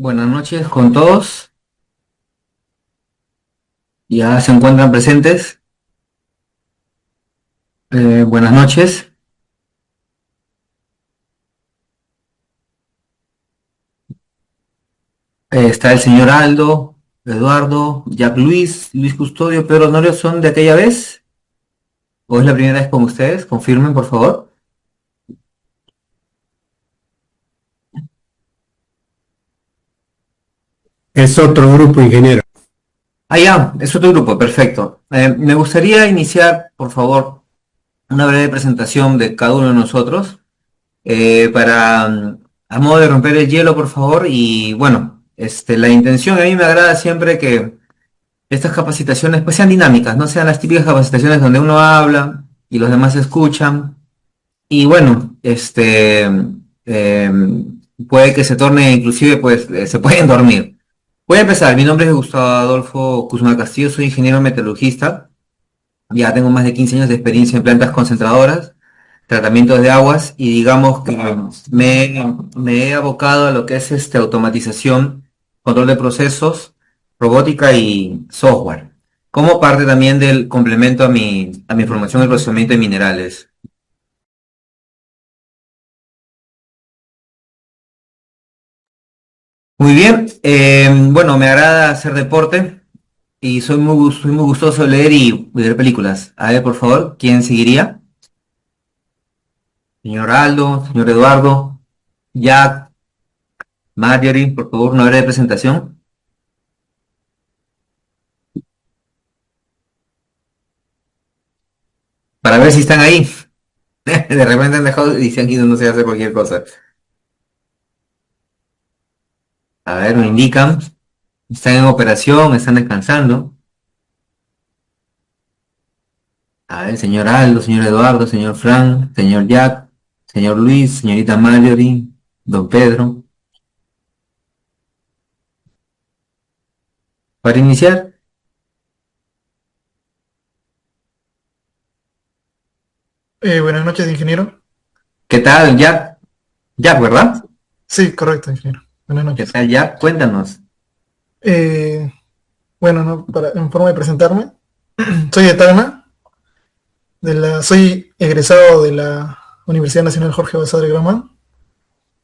Buenas noches con todos. Ya se encuentran presentes. Buenas noches. Está el señor Aldo, Eduardo, Jack Luis, Luis Custodio, Pedro Honorio. ¿Son de aquella vez? ¿O es la primera vez con ustedes? Confirmen, por favor. Es otro grupo, ingeniero. Ah, ya, es otro grupo, perfecto. Me gustaría iniciar, por favor, una breve presentación de cada uno de nosotros, a modo de romper el hielo, por favor. Y bueno, la intención, a mí me agrada siempre que estas capacitaciones pues sean dinámicas, no sean las típicas capacitaciones donde uno habla y los demás escuchan. Y bueno, puede que se torne, inclusive pues se pueden dormir. Voy a empezar. Mi nombre es Gustavo Adolfo Cusma Castillo, soy ingeniero metalurgista. Ya tengo más de 15 años de experiencia en plantas concentradoras, tratamientos de aguas, y digamos que me he abocado a lo que es automatización, control de procesos, robótica y software, como parte también del complemento a mi formación en procesamiento de minerales. Muy bien, bueno, me agrada hacer deporte y soy muy gustoso de leer y ver películas. A ver, por favor, ¿quién seguiría? Señor Aldo, señor Eduardo, Jack, Marjorie, por favor, una breve presentación para ver si están ahí. De repente han dejado y se han ido, no sé, hacer cualquier cosa. A ver, me indican. Están en operación, están descansando. A ver, señor Aldo, señor Eduardo, señor Frank, señor Jack, señor Luis, señorita Marjorie, don Pedro. Para iniciar, Buenas noches, ingeniero. ¿qué tal, Jack? Jack, ¿verdad? Sí, correcto, ingeniero. Buenas ¿Qué noches. tal, Jack? Cuéntanos. Eh, bueno, no, en forma de presentarme, soy de Tacna, soy egresado de la Universidad Nacional Jorge Basadre Grauman,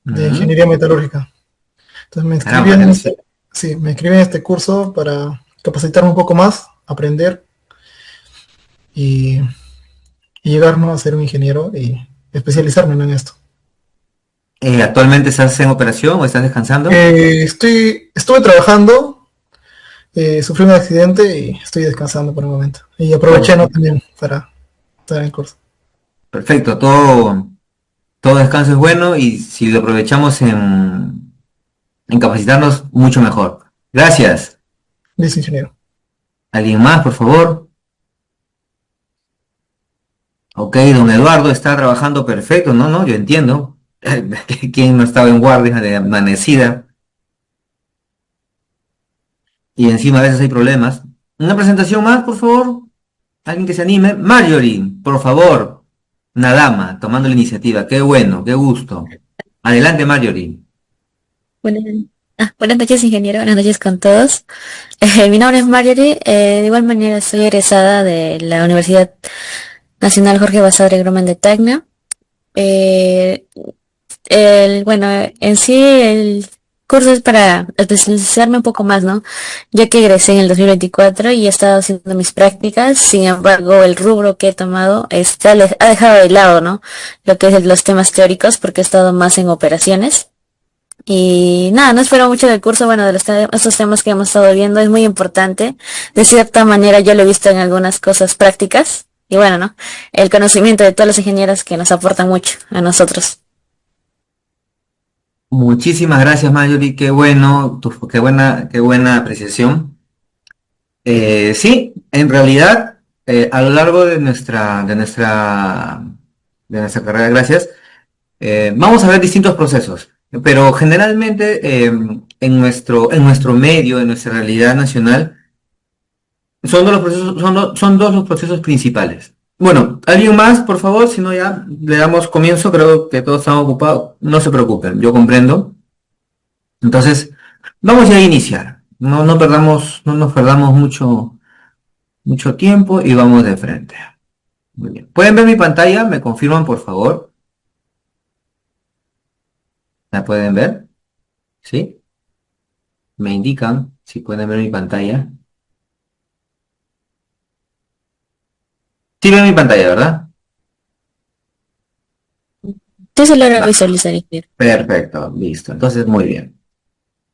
de Ujú. Ingeniería Metalúrgica. Entonces Caramba, qué sí, me inscribí en este curso para capacitarme un poco más, aprender y, y llegar, ¿no?, a ser un ingeniero y especializarme, ¿no?, en esto. ¿Actualmente estás en operación o estás descansando? Estuve trabajando, sufrí un accidente y estoy descansando por el momento. Y Oh, aproveché, ¿no?, también para estar en el curso. perfecto, todo descanso es bueno y si lo aprovechamos en capacitarnos, mucho mejor. Gracias. Listo, ingeniero. ¿Alguien más, por favor? Ok, don Eduardo está trabajando perfecto, no, no, yo entiendo. ¿Quién no estaba en guardia de amanecida? Y encima a veces hay problemas. Una presentación más, por favor. Alguien que se anime. Marjorie, por favor. Una dama, tomando la iniciativa. Qué bueno, qué gusto. Adelante, Marjorie. Buenas, buenas noches, ingeniero. Buenas noches con todos. Mi nombre es Marjorie. De igual manera, soy egresada de la Universidad Nacional Jorge Basadre Grauman de Tacna. Eh, bueno, en sí el curso es para especializarme un poco más, ¿no? Ya que egresé en el 2024 y he estado haciendo mis prácticas. Sin embargo, el rubro que he tomado ha dejado de lado, ¿no? Lo que es los temas teóricos porque he estado más en operaciones. Y nada, no espero mucho del curso, bueno, de estos temas que hemos estado viendo, es muy importante. De cierta manera yo lo he visto en algunas cosas prácticas. Y bueno, ¿no? El conocimiento de todos los ingenieros que nos aportan mucho a nosotros. Muchísimas gracias, Marjorie. Qué bueno, qué buena apreciación. Sí, en realidad, a lo largo de nuestra carrera, gracias, vamos a ver distintos procesos, pero generalmente en nuestro medio, en nuestra realidad nacional, son dos los procesos principales. Bueno, ¿alguien más, por favor? Si no, ya le damos comienzo. Creo que todos están ocupados. No se preocupen, yo comprendo. Entonces, Vamos ya a iniciar. No nos perdamos mucho tiempo y vamos de frente. Muy bien. ¿Pueden ver mi pantalla? ¿Me confirman, por favor? ¿La pueden ver? ¿Sí? Me indican si pueden ver mi pantalla. Sí ven mi pantalla, ¿verdad? Sí se logra Va. visualizar y ver. Perfecto, listo. Entonces, muy bien.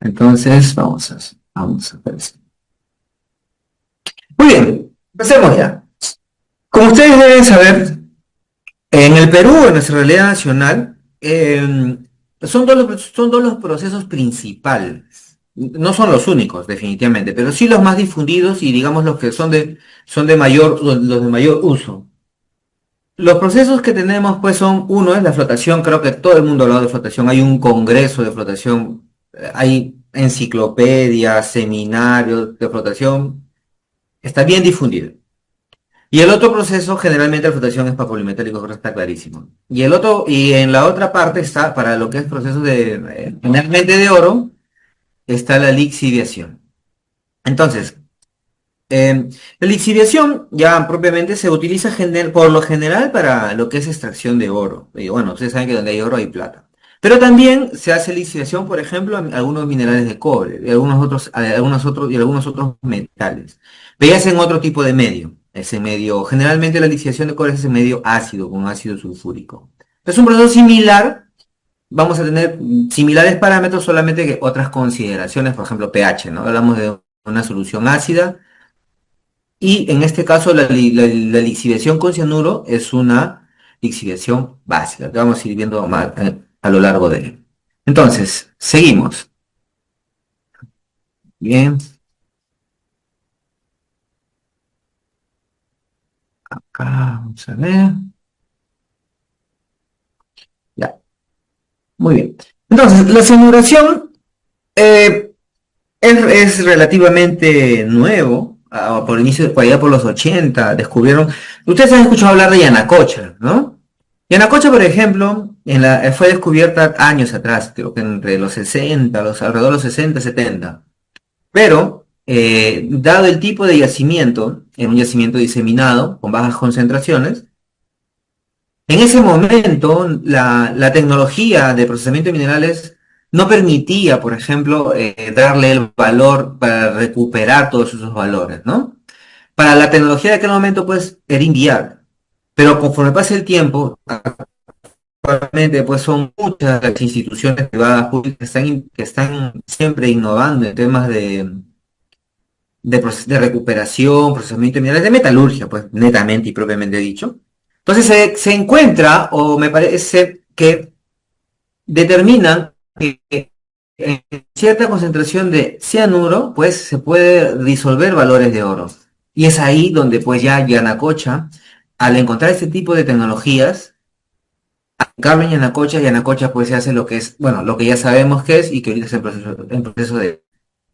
Entonces, vamos a ver. Muy bien, empecemos ya. Como ustedes deben saber, en el Perú, en nuestra realidad nacional, son dos los procesos principales. No son los únicos, definitivamente, pero sí los más difundidos y digamos los que son de mayor, los de mayor uso. Los procesos que tenemos, pues, son, uno es la flotación, creo que todo el mundo ha hablado de flotación, hay un congreso de flotación, hay enciclopedias, seminarios de flotación, está bien difundido. Y el otro proceso, generalmente la flotación es para polimetálicos, creo que está clarísimo. Y en la otra parte está, para lo que es proceso de, generalmente de oro, está la lixiviación. Entonces, la lixiviación ya propiamente se utiliza por lo general para lo que es extracción de oro. Y bueno, ustedes saben que donde hay oro hay plata. Pero también se hace lixiviación, por ejemplo, a algunos minerales de cobre, y algunos otros metales. Pero ya es en otro tipo de medio. Ese medio, generalmente la lixiviación de cobre es en medio ácido, con ácido sulfúrico. Es un proceso similar, vamos a tener similares parámetros, solamente que otras consideraciones, por ejemplo, pH, ¿no? Hablamos de una solución ácida y en este caso la lixiviación con cianuro es una lixiviación básica, que vamos a ir viendo más, a lo largo de él. Entonces, seguimos. Bien, acá vamos a ver. Ya, muy bien. Entonces, la cianuración eh, es relativamente nuevo. Por inicio, por allá por los 80 descubrieron. Ustedes han escuchado hablar de Yanacocha, ¿no? Yanacocha, por ejemplo, fue descubierta años atrás, creo que entre los 60, alrededor de los 60, 70. Pero, dado el tipo de yacimiento, en un yacimiento diseminado, con bajas concentraciones, en ese momento la tecnología de procesamiento de minerales no permitía, por ejemplo, darle el valor para recuperar todos esos valores, ¿no? Para la tecnología de aquel momento, pues, era inviable. Pero conforme pasa el tiempo, actualmente, pues son muchas las instituciones privadas públicas que están siempre innovando en temas de recuperación, procesamiento de minerales, de metalurgia, pues netamente y propiamente dicho. Entonces se encuentra, o me parece que determinan que en cierta concentración de cianuro, pues se puede disolver valores de oro. Y es ahí donde pues ya Yanacocha, al encontrar este tipo de tecnologías, Carmen Yanacocha pues se hace lo que es, bueno, lo que ya sabemos que es y que ahorita es en proceso de...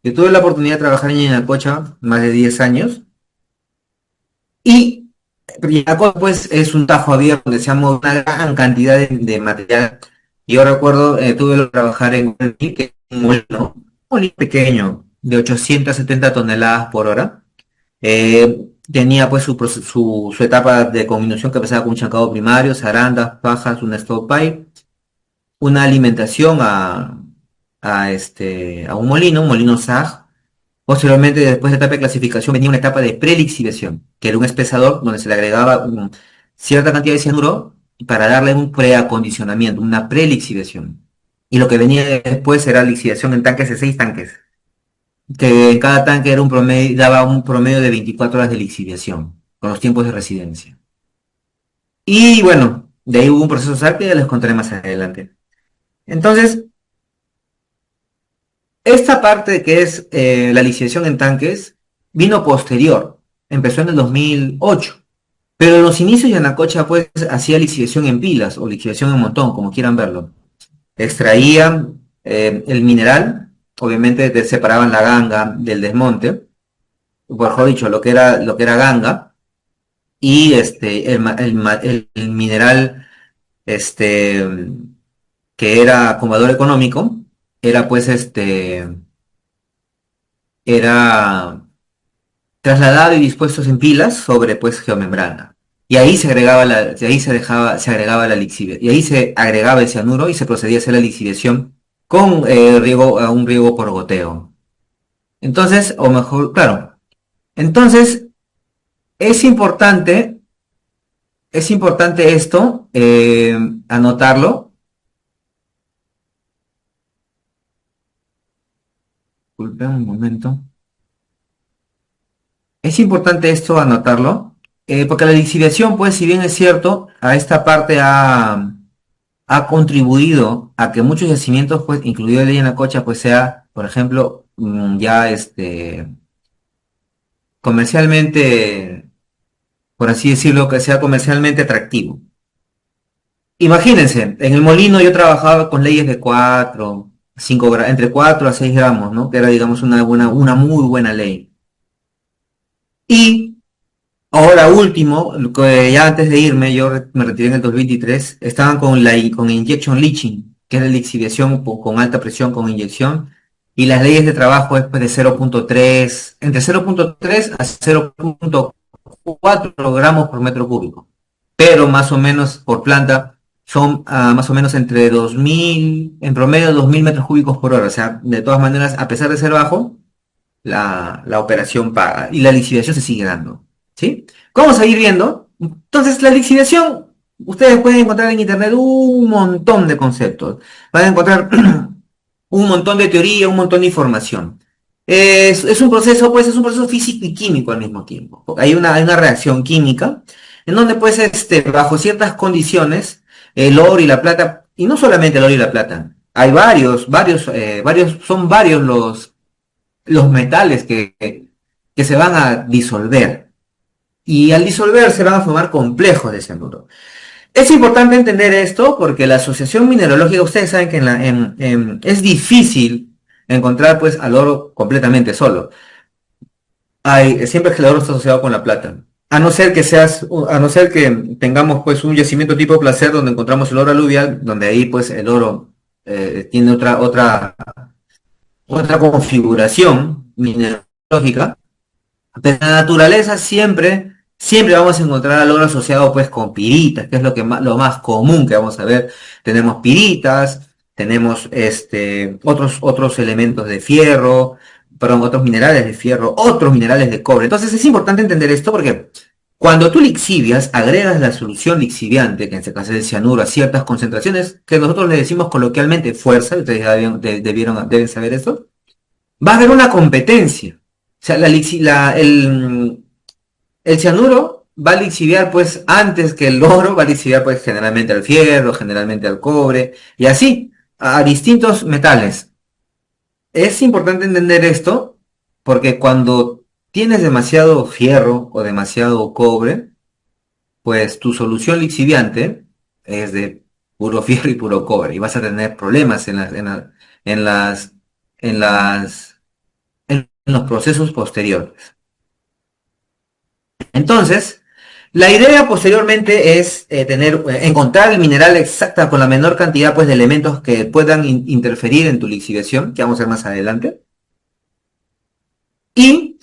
Yo tuve la oportunidad de trabajar en Yanacocha más de 10 años y Yanacocha pues es un tajo abierto donde se ha movido una gran cantidad de material. Yo recuerdo, tuve que trabajar en que es un molino pequeño de 870 toneladas por hora. Tenía pues su etapa de combinación que empezaba con un chancado primario, zarandas, pajas, una stovepipe, una alimentación a un molino SAG. Posteriormente, después de la etapa de clasificación, venía una etapa de prelixiviación, que era un espesador donde se le agregaba cierta cantidad de cianuro para darle un preacondicionamiento, una prelixiviación. Y lo que venía después era lixiviación en tanques de 6 tanques, que en cada tanque era daba un promedio de 24 horas de lixiviación, con los tiempos de residencia. Y bueno, de ahí hubo un proceso SAR que ya les contaré más adelante. Entonces, esta parte que es la lixiviación en tanques vino posterior, empezó en el 2008, pero en los inicios Yanacocha pues hacía lixiviación en pilas o lixiviación en montón, como quieran verlo. Extraían el mineral, obviamente separaban la ganga del desmonte, mejor dicho, lo que era ganga, y el mineral este, que era como valor económico, era pues era trasladado y dispuestos en pilas sobre pues geomembrana. Y ahí se agregaba de ahí se agregaba la lixiviación, y ahí se agregaba el cianuro y se procedía a hacer la lixiviación con un riego por goteo. Entonces, o mejor, claro, entonces es importante, es importante esto, anotarlo. Disculpen un momento. Es importante esto anotarlo, porque la lixiviación, pues, si bien es cierto, a esta parte ha contribuido a que muchos yacimientos, pues, incluido el de Yanacocha, pues sea, por ejemplo, ya comercialmente, por así decirlo, que sea comercialmente atractivo. Imagínense, en el molino yo trabajaba con leyes de 4, 5 entre 4 a 6 gramos, ¿no? Que era, digamos, una muy buena ley. Y ahora último, ya antes de irme, me retiré en el 2023, estaban con injection leaching, que es la lixiviación con alta presión con inyección, y las leyes de trabajo es pues de 0.3, entre 0.3 a 0.4 gramos por metro cúbico, pero más o menos por planta son más o menos entre 2000, en promedio 2000 metros cúbicos por hora, o sea, de todas maneras, a pesar de ser bajo, la operación paga y la lixiviación se sigue dando, ¿sí? Vamos a ir viendo. Entonces, la lixiviación, ustedes pueden encontrar en internet un montón de conceptos, van a encontrar un montón de teoría, un montón de información. Es un proceso, pues, es un proceso físico y químico al mismo tiempo. Hay una reacción química en donde, pues, bajo ciertas condiciones, el oro y la plata, y no solamente el oro y la plata, hay son varios los metales que se van a disolver. Y al disolver se van a formar complejos de cianuro. Es importante entender esto porque la asociación mineralógica, ustedes saben que es difícil encontrar pues al oro completamente solo. Siempre que el oro está asociado con la plata. A no ser que tengamos pues un yacimiento tipo placer donde encontramos el oro aluvial, donde ahí pues el oro tiene otra configuración mineralógica, pero en la naturaleza siempre vamos a encontrar al oro asociado pues con piritas, que es lo más común que vamos a ver. Tenemos piritas, tenemos otros elementos de fierro, perdón, otros minerales de fierro, otros minerales de cobre. Entonces es importante entender esto porque cuando tú lixivias, agregas la solución lixiviante, que en este caso es el cianuro, a ciertas concentraciones, que nosotros le decimos coloquialmente fuerza, ustedes ya deben saber esto, va a haber una competencia. O sea, el cianuro va a lixiviar pues antes que el oro, va a lixiviar pues generalmente al fierro, generalmente al cobre, y así, a distintos metales. Es importante entender esto porque cuando tienes demasiado fierro o demasiado cobre, pues tu solución lixiviante es de puro fierro y puro cobre, y vas a tener problemas en las, en las, en los procesos posteriores. Entonces, la idea posteriormente es encontrar el mineral exacta con la menor cantidad pues, de elementos que puedan interferir en tu lixiviación, que vamos a ver más adelante, y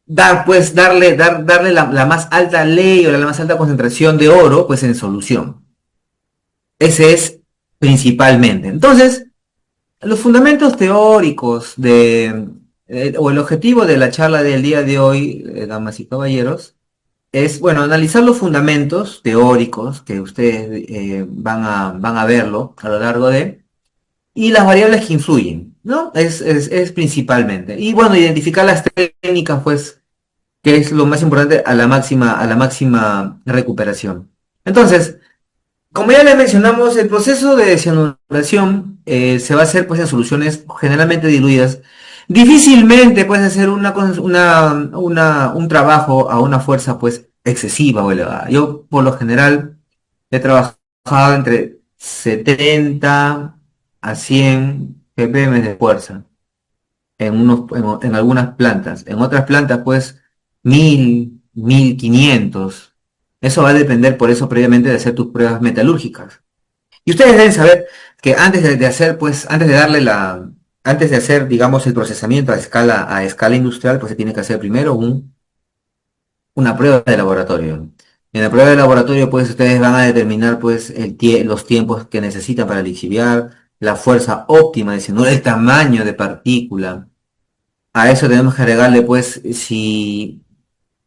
darle la más alta ley o la más alta concentración de oro pues en solución. Ese es principalmente. Entonces, los fundamentos teóricos o el objetivo de la charla del día de hoy, damas y caballeros, es, bueno, analizar los fundamentos teóricos que ustedes van a verlo a lo largo y las variables que influyen, ¿no? Es principalmente. Y bueno, identificar las técnicas, pues, que es lo más importante a la máxima recuperación. Entonces, como ya les mencionamos, el proceso de cianuración se va a hacer pues en soluciones generalmente diluidas. Difícilmente puedes hacer un trabajo a una fuerza pues excesiva o elevada. Yo por lo general he trabajado entre 70 a 100 ppm de fuerza en algunas plantas. En otras plantas pues 1500. Eso va a depender por eso previamente de hacer tus pruebas metalúrgicas. Y ustedes deben saber que antes de darle antes de hacer, digamos, el procesamiento a escala industrial, pues se tiene que hacer primero una prueba de laboratorio. En la prueba de laboratorio, pues ustedes van a determinar, pues, los tiempos que necesitan para lixiviar, la fuerza óptima de cianuro, el tamaño de partícula. A eso tenemos que agregarle, pues, si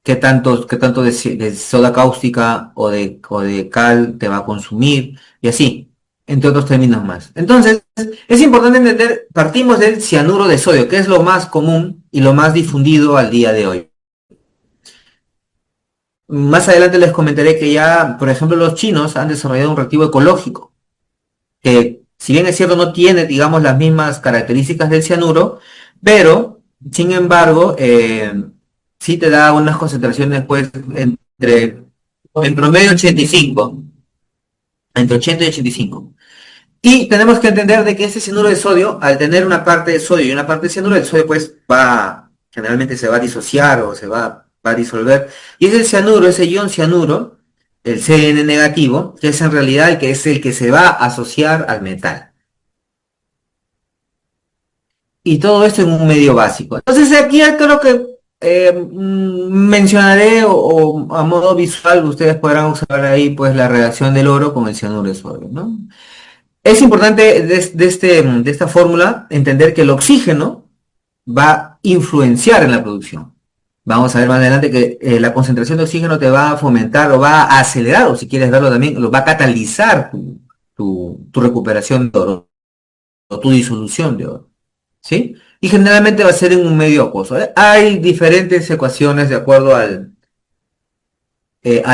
qué tanto de soda cáustica o de cal te va a consumir, y así, entre otros términos más. Entonces, es importante entender, partimos del cianuro de sodio, que es lo más común y lo más difundido al día de hoy. Más adelante les comentaré que ya, por ejemplo, los chinos han desarrollado un reactivo ecológico, que si bien es cierto no tiene, digamos, las mismas características del cianuro, pero, sin embargo, sí te da unas concentraciones, pues, en promedio 85, entre 80 y 85. Y tenemos que entender de que ese cianuro de sodio, al tener una parte de sodio y una parte de cianuro, el sodio pues generalmente se va a disociar o va a disolver. Y ese cianuro, ese ion cianuro, el Cn negativo, que es en realidad el que se va a asociar al metal. Y todo esto en un medio básico. Entonces aquí ya creo que mencionaré o a modo visual, ustedes podrán observar ahí pues la reacción del oro con el cianuro de sodio, ¿no? Es importante de esta fórmula entender que el oxígeno va a influenciar en la producción. Vamos a ver más adelante que la concentración de oxígeno te va a fomentar o va a acelerar, o si quieres verlo también, lo va a catalizar tu recuperación de oro o tu disolución de oro. ¿Sí? Y generalmente va a ser en un medio acuoso. Hay diferentes ecuaciones de acuerdo al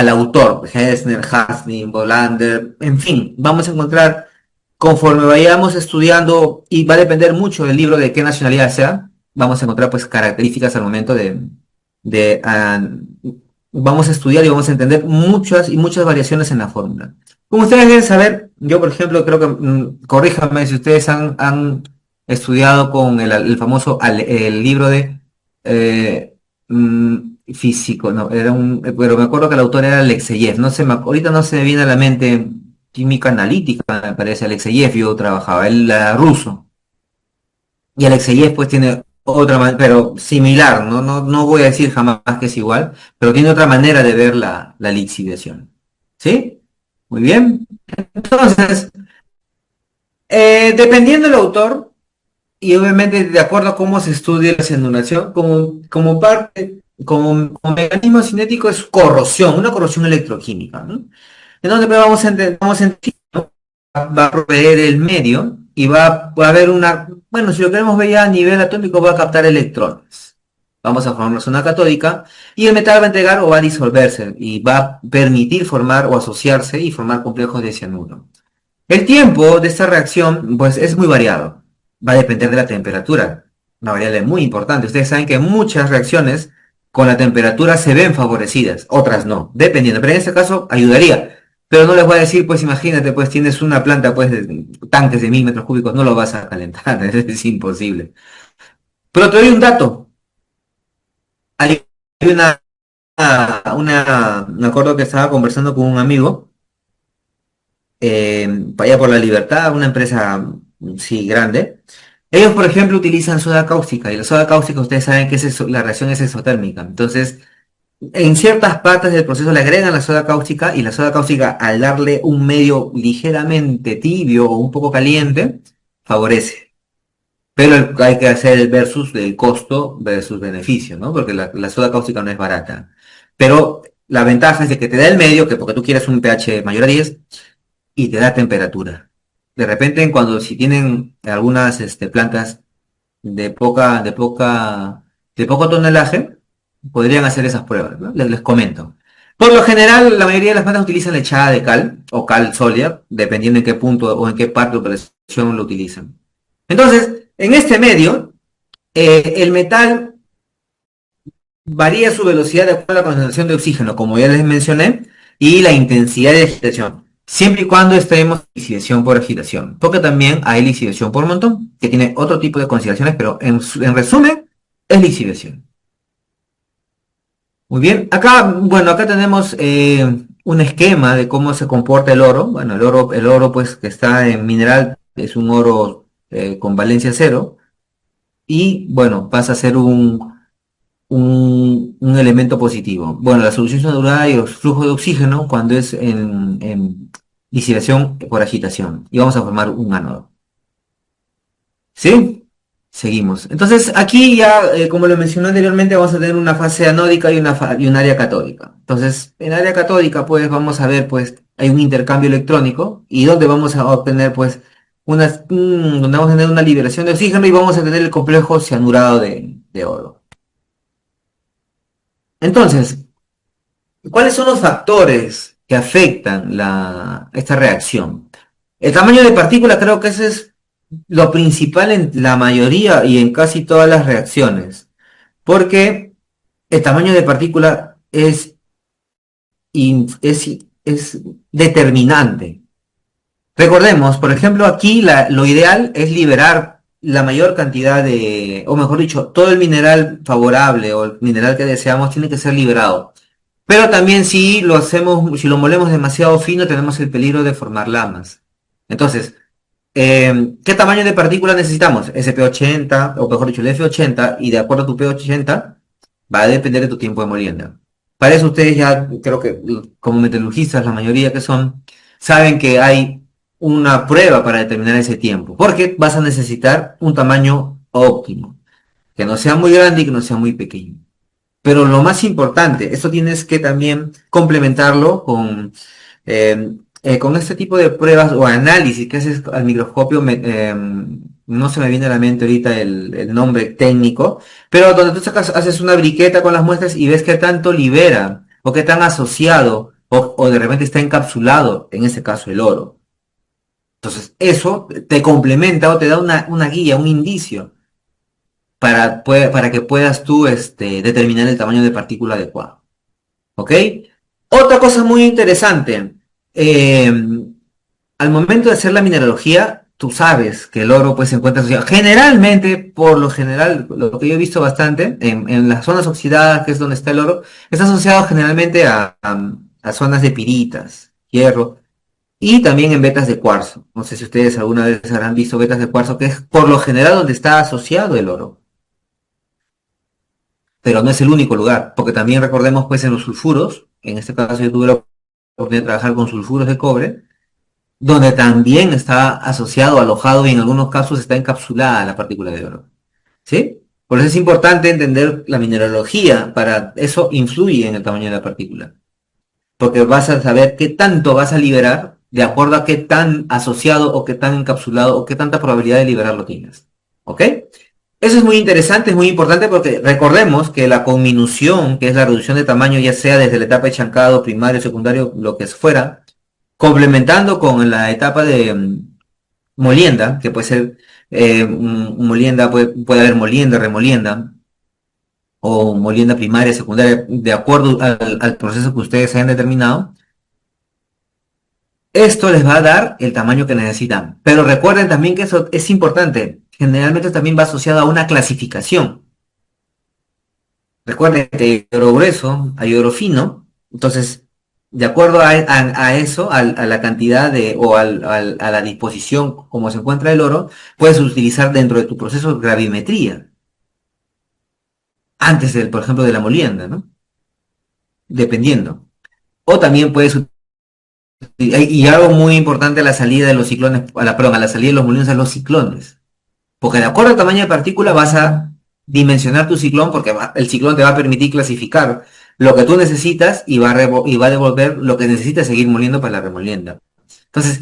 autor, Hessner, Hasning, Bolander, en fin, vamos a encontrar conforme vayamos estudiando, y va a depender mucho del libro de qué nacionalidad sea, vamos a encontrar pues características al momento de vamos a estudiar y vamos a entender muchas y muchas variaciones en la fórmula. Como ustedes deben saber, yo por ejemplo creo que, corríjanme si ustedes han estudiado con el famoso el libro de físico, no, pero me acuerdo que el autor era Alexeyev, no sé, ahorita no se me viene a la mente. Química analítica, me parece, Alexeyev, yo trabajaba, él era ruso. Y Alexeyev pues tiene otra manera, pero similar, no voy a decir jamás que es igual, pero tiene otra manera de ver la lixiviación. ¿Sí? Muy bien. Entonces, dependiendo del autor, y obviamente de acuerdo a cómo se estudia la cianuración, como mecanismo cinético es corrosión, una corrosión electroquímica, ¿no? Entonces pues, vamos a entender, ¿no? Va a proveer el medio y va a haber bueno, si lo queremos ver ya a nivel atómico, va a captar electrones. Vamos a formar una zona catódica y el metal va a entregar o va a disolverse y va a permitir formar o asociarse y formar complejos de cianuro. El tiempo de esta reacción, pues, es muy variado. Va a depender de la temperatura, una variable muy importante. Ustedes saben que muchas reacciones con la temperatura se ven favorecidas, otras no, dependiendo. Pero en este caso ayudaría. Pero no les voy a decir, pues imagínate, pues tienes una planta, pues, de tanques de 1000 metros cúbicos, no lo vas a calentar, es imposible. Pero te doy un dato. Hay me acuerdo que estaba conversando con un amigo, para allá por la Libertad, una empresa, sí, grande. Ellos, por ejemplo, utilizan soda cáustica, y la soda cáustica ustedes saben que la reacción es exotérmica. Entonces, en ciertas partes del proceso le agregan la soda cáustica, y la soda cáustica, al darle un medio ligeramente tibio o un poco caliente, favorece. Pero hay que hacer el versus del costo versus beneficio, ¿no? Porque la soda cáustica no es barata. Pero la ventaja es de que te da el medio, que porque tú quieres un pH mayor a 10, y te da temperatura. De repente, si tienen algunas plantas de poco tonelaje, podrían hacer esas pruebas, ¿no? Les comento. Por lo general, la mayoría de las plantas utilizan lechada de cal o cal sólida, dependiendo en qué punto o en qué parte de operación lo utilizan. Entonces, en este medio, el metal varía su velocidad de acuerdo a la concentración de oxígeno, como ya les mencioné, y la intensidad de agitación, siempre y cuando estemos en lixiviación por agitación, porque también hay lixiviación por montón, que tiene otro tipo de consideraciones, pero en resumen, es lixiviación. Muy bien, acá tenemos un esquema de cómo se comporta el oro. Bueno, el oro pues que está en mineral es un oro con valencia cero, y, bueno, pasa a ser un elemento positivo. Bueno, la solución saturada y los flujos de oxígeno cuando es en disipación por agitación. Y vamos a formar un ánodo. ¿Sí? Seguimos. Entonces, aquí ya, como lo mencioné anteriormente, vamos a tener una fase anódica y un área catódica. Entonces, en área catódica, pues, vamos a ver, pues, hay un intercambio electrónico y donde vamos a obtener, pues, donde vamos a tener una liberación de oxígeno y vamos a tener el complejo cianurado de oro. Entonces, ¿cuáles son los factores que afectan esta reacción? El tamaño de partícula creo que ese es lo principal en la mayoría y en casi todas las reacciones, porque el tamaño de partícula es determinante. Recordemos, por ejemplo, aquí lo ideal es liberar la mayor cantidad o mejor dicho, todo el mineral favorable o el mineral que deseamos tiene que ser liberado. Pero también si lo hacemos, si lo molemos demasiado fino, tenemos el peligro de formar lamas. Entonces, ¿qué tamaño de partícula necesitamos? SP80, o mejor dicho, el F80, y de acuerdo a tu P80, va a depender de tu tiempo de molienda. Para eso ustedes ya, creo que como metalurgistas, la mayoría que son, saben que hay una prueba para determinar ese tiempo, porque vas a necesitar un tamaño óptimo, que no sea muy grande y que no sea muy pequeño. Pero lo más importante, esto tienes que también complementarlo con este tipo de pruebas o análisis que haces al microscopio. No se me viene a la mente ahorita el nombre técnico, pero donde tú haces una briqueta con las muestras y ves qué tanto libera, o qué tan asociado, o de repente está encapsulado, en este caso el oro. Entonces, eso te complementa o te da una guía, un indicio para que puedas tú determinar el tamaño de partícula adecuado. ¿Ok? Otra cosa muy interesante. eh, Al momento de hacer la mineralogía, tú sabes que el oro pues se encuentra asociado. Generalmente, por lo general, lo que yo he visto bastante, en las zonas oxidadas, que es donde está el oro, está asociado generalmente a zonas de piritas, hierro, y también en vetas de cuarzo. No sé si ustedes alguna vez habrán visto vetas de cuarzo, que es por lo general donde está asociado el oro. Pero no es el único lugar, porque también recordemos pues en los sulfuros, en este caso yo tuve la oportunidad de trabajar con sulfuros de cobre, donde también está asociado, alojado y en algunos casos está encapsulada la partícula de oro. ¿Sí? Por eso es importante entender la mineralogía, para eso influye en el tamaño de la partícula, porque vas a saber qué tanto vas a liberar de acuerdo a qué tan asociado o qué tan encapsulado o qué tanta probabilidad de liberarlo tienes. ¿Ok? Eso es muy interesante, es muy importante porque recordemos que la conminución, que es la reducción de tamaño, ya sea desde la etapa de chancado, primario, secundario, lo que fuera, complementando con la etapa de molienda, que puede ser molienda, puede haber molienda, remolienda, o molienda primaria, secundaria, de acuerdo al proceso que ustedes hayan determinado. Esto les va a dar el tamaño que necesitan. Pero recuerden también que eso es importante. Generalmente también va asociado a una clasificación. Recuerden que hay oro grueso, hay oro fino. Entonces, de acuerdo a eso, a la cantidad a la disposición como se encuentra el oro, puedes utilizar dentro de tu proceso gravimetría. Antes por ejemplo, de la molienda, ¿no? Dependiendo. O también puedes y algo muy importante a la salida de los ciclones, a la salida de los molinos, a los ciclones. Porque de acuerdo al tamaño de partícula vas a dimensionar tu ciclón, porque el ciclón te va a permitir clasificar lo que tú necesitas y y va a devolver lo que necesitas seguir moliendo para la remolienda. Entonces,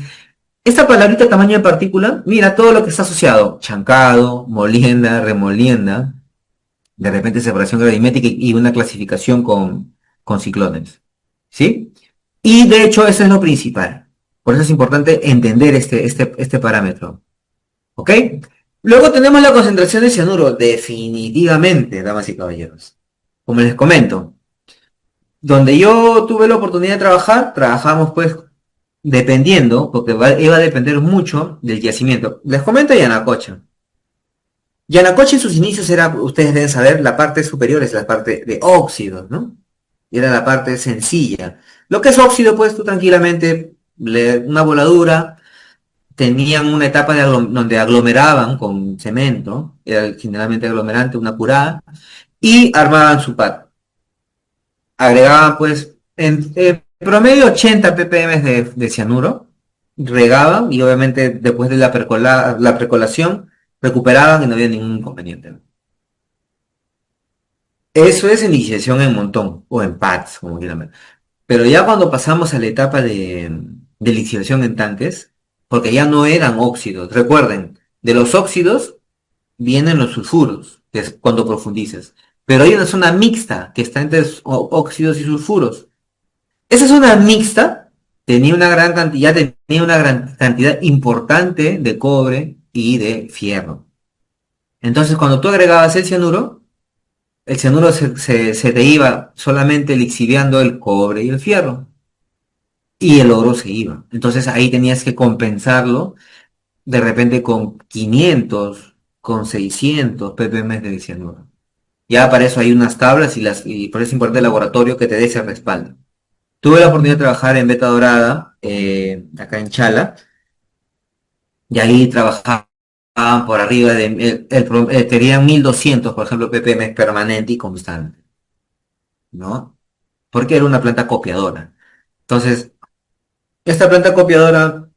esta palabrita tamaño de partícula, mira todo lo que está asociado: chancado, molienda, remolienda, de repente separación gravimétrica y una clasificación con ciclones. ¿Sí? Y de hecho, eso es lo principal. Por eso es importante entender este parámetro. ¿Ok? Luego tenemos la concentración de cianuro. Definitivamente, damas y caballeros. Como les comento, donde yo tuve la oportunidad de trabajar, trabajamos pues dependiendo, porque iba a depender mucho del yacimiento. Les comento Yanacocha. Yanacocha en sus inicios era, ustedes deben saber, la parte superior es la parte de óxido, ¿no? Era la parte sencilla. Lo que es óxido, pues tú tranquilamente, una voladura, tenían una etapa donde aglomeraban con cemento, era generalmente aglomerante, una curada, y armaban su pad. Agregaban pues en promedio 80 ppm de cianuro, regaban y obviamente después de la precolación recuperaban y no había ningún inconveniente. Eso es en iniciación en montón o en pads, como quieran ver. Pero ya cuando pasamos a la etapa de lixiviación en tanques, porque ya no eran óxidos, recuerden, de los óxidos vienen los sulfuros, que es cuando profundizas. Pero hay una zona mixta que está entre óxidos y sulfuros. Esa zona mixta tenía una gran cantidad importante de cobre y de fierro. Entonces, cuando tú agregabas el cianuro se te iba solamente lixiviando el cobre y el fierro. Y el oro se iba. Entonces ahí tenías que compensarlo de repente con 500, con 600 ppm de cianuro. Ya para eso hay unas tablas y por eso es importante el laboratorio que te dé ese respaldo. Tuve la oportunidad de trabajar en Beta Dorada, acá en Chala, y ahí trabajaban por arriba tenían 1200, por ejemplo, ppm permanente y constante, ¿no? Porque era una planta copiadora. Entonces, esta planta copiadora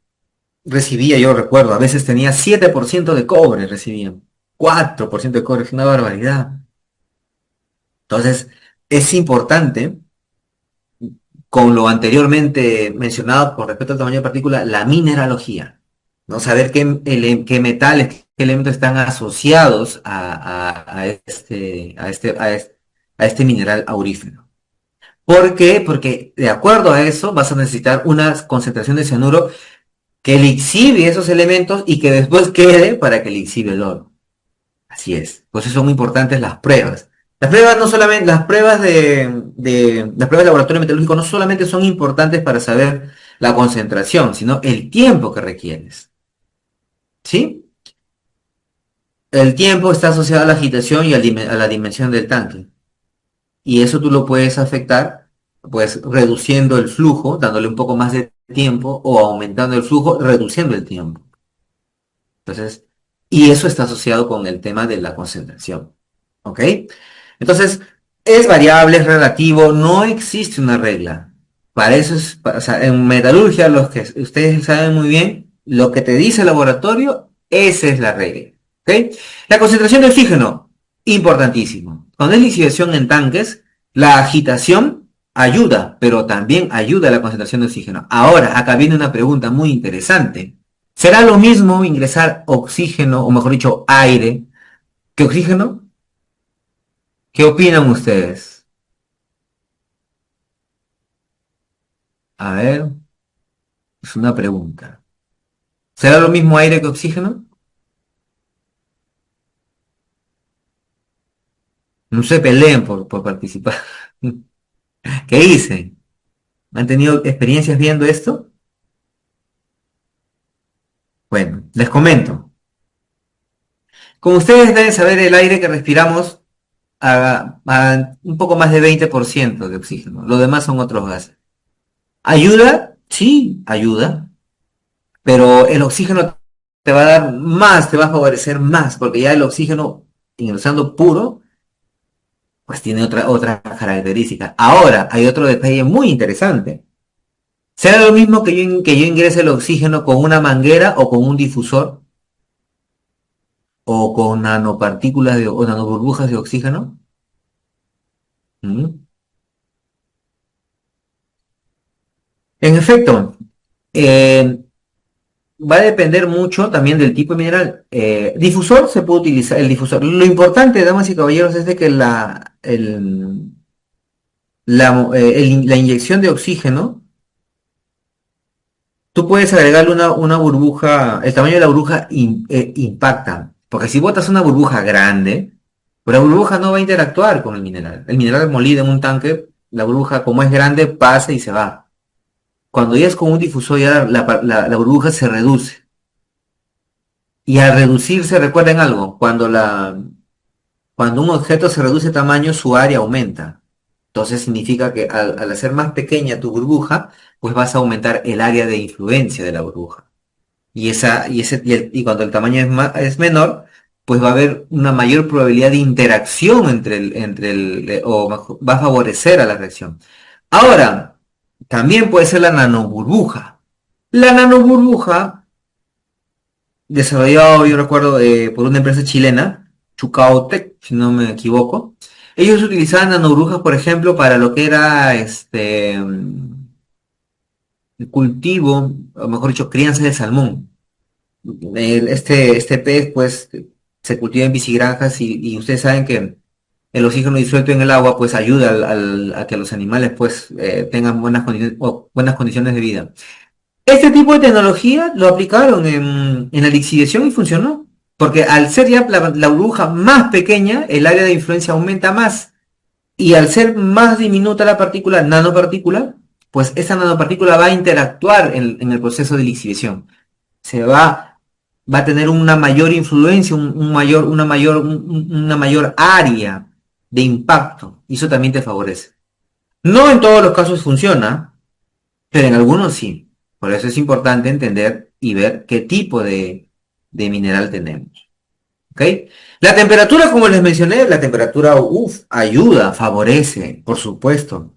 recibía, yo recuerdo, a veces tenía 7% de cobre, recibían 4% de cobre, es una barbaridad. Entonces, es importante, con lo anteriormente mencionado con respecto al tamaño de partícula, la mineralogía, ¿no? Saber qué metales, qué elementos están asociados a este mineral aurífero. ¿Por qué? Porque de acuerdo a eso vas a necesitar una concentración de cianuro que lixive esos elementos y que después quede para que lixive el oro. Así es. Por eso son muy importantes las pruebas. Las pruebas no solamente, las pruebas de laboratorio metalúrgico no solamente son importantes para saber la concentración, sino el tiempo que requieres. ¿Sí? El tiempo está asociado a la agitación y a la dimensión del tanque. Y eso tú lo puedes afectar, pues reduciendo el flujo, dándole un poco más de tiempo, o aumentando el flujo, reduciendo el tiempo. Entonces, y eso está asociado con el tema de la concentración. ¿Ok? Entonces, es variable, es relativo, no existe una regla. Para eso es, o sea, en metalurgia, los que ustedes saben muy bien, lo que te dice el laboratorio, esa es la regla. ¿Ok? La concentración de oxígeno, importantísimo. Cuando es lixiviación en tanques, la agitación ayuda, pero también ayuda a la concentración de oxígeno. Ahora, acá viene una pregunta muy interesante. ¿Será lo mismo ingresar oxígeno, o mejor dicho, aire, que oxígeno? ¿Qué opinan ustedes? A ver, es una pregunta. ¿Será lo mismo aire que oxígeno? No se peleen por participar. ¿Qué dicen? ¿Han tenido experiencias viendo esto? Bueno, les comento. Como ustedes deben saber, el aire que respiramos a un poco más de 20% de oxígeno. Lo demás son otros gases. ¿Ayuda? Sí, ayuda. Pero el oxígeno te va a dar más, te va a favorecer más, porque ya el oxígeno, ingresando puro, pues tiene otra característica. Ahora, hay otro detalle muy interesante. ¿Será lo mismo que yo ingrese el oxígeno con una manguera o con un difusor? ¿O con nanopartículas o nanoburbujas de oxígeno? ¿Mm? En efecto, eh, va a depender mucho también del tipo de mineral. Difusor se puede utilizar, el difusor. Lo importante, damas y caballeros, es de que la inyección de oxígeno, tú puedes agregarle una burbuja, el tamaño de la burbuja impacta. Porque si botas una burbuja grande, pues la burbuja no va a interactuar con el mineral. El mineral molido en un tanque, la burbuja como es grande, pasa y se va. Cuando ya es con un difusor, ya la burbuja se reduce. Y al reducirse, recuerden algo, cuando un objeto se reduce de tamaño, su área aumenta. Entonces significa que al hacer más pequeña tu burbuja, pues vas a aumentar el área de influencia de la burbuja. y cuando el tamaño es menor, pues va a haber una mayor probabilidad de interacción va a favorecer a la reacción. Ahora, también puede ser la nanoburbuja. La nanoburbuja, desarrollado, yo recuerdo, por una empresa chilena, Chucaotec, si no me equivoco. Ellos utilizaban nanoburbujas, por ejemplo, para lo que era el cultivo, o mejor dicho, crianza de salmón. Este pez, pues, se cultiva en piscigranjas y ustedes saben que el oxígeno disuelto en el agua, pues, ayuda a que los animales, pues, tengan buenas condiciones de vida. Este tipo de tecnología lo aplicaron en la lixiviación y funcionó. Porque al ser ya la burbuja más pequeña, el área de influencia aumenta más. Y al ser más diminuta la partícula, nanopartícula, pues esa nanopartícula va a interactuar en el proceso de lixiviación. Se va a tener una mayor influencia, una mayor área de impacto. Y eso también te favorece. No en todos los casos funciona, pero en algunos sí. Por eso es importante entender y ver qué tipo de mineral tenemos. ¿Ok? La temperatura, como les mencioné, la temperatura, ayuda, favorece, por supuesto.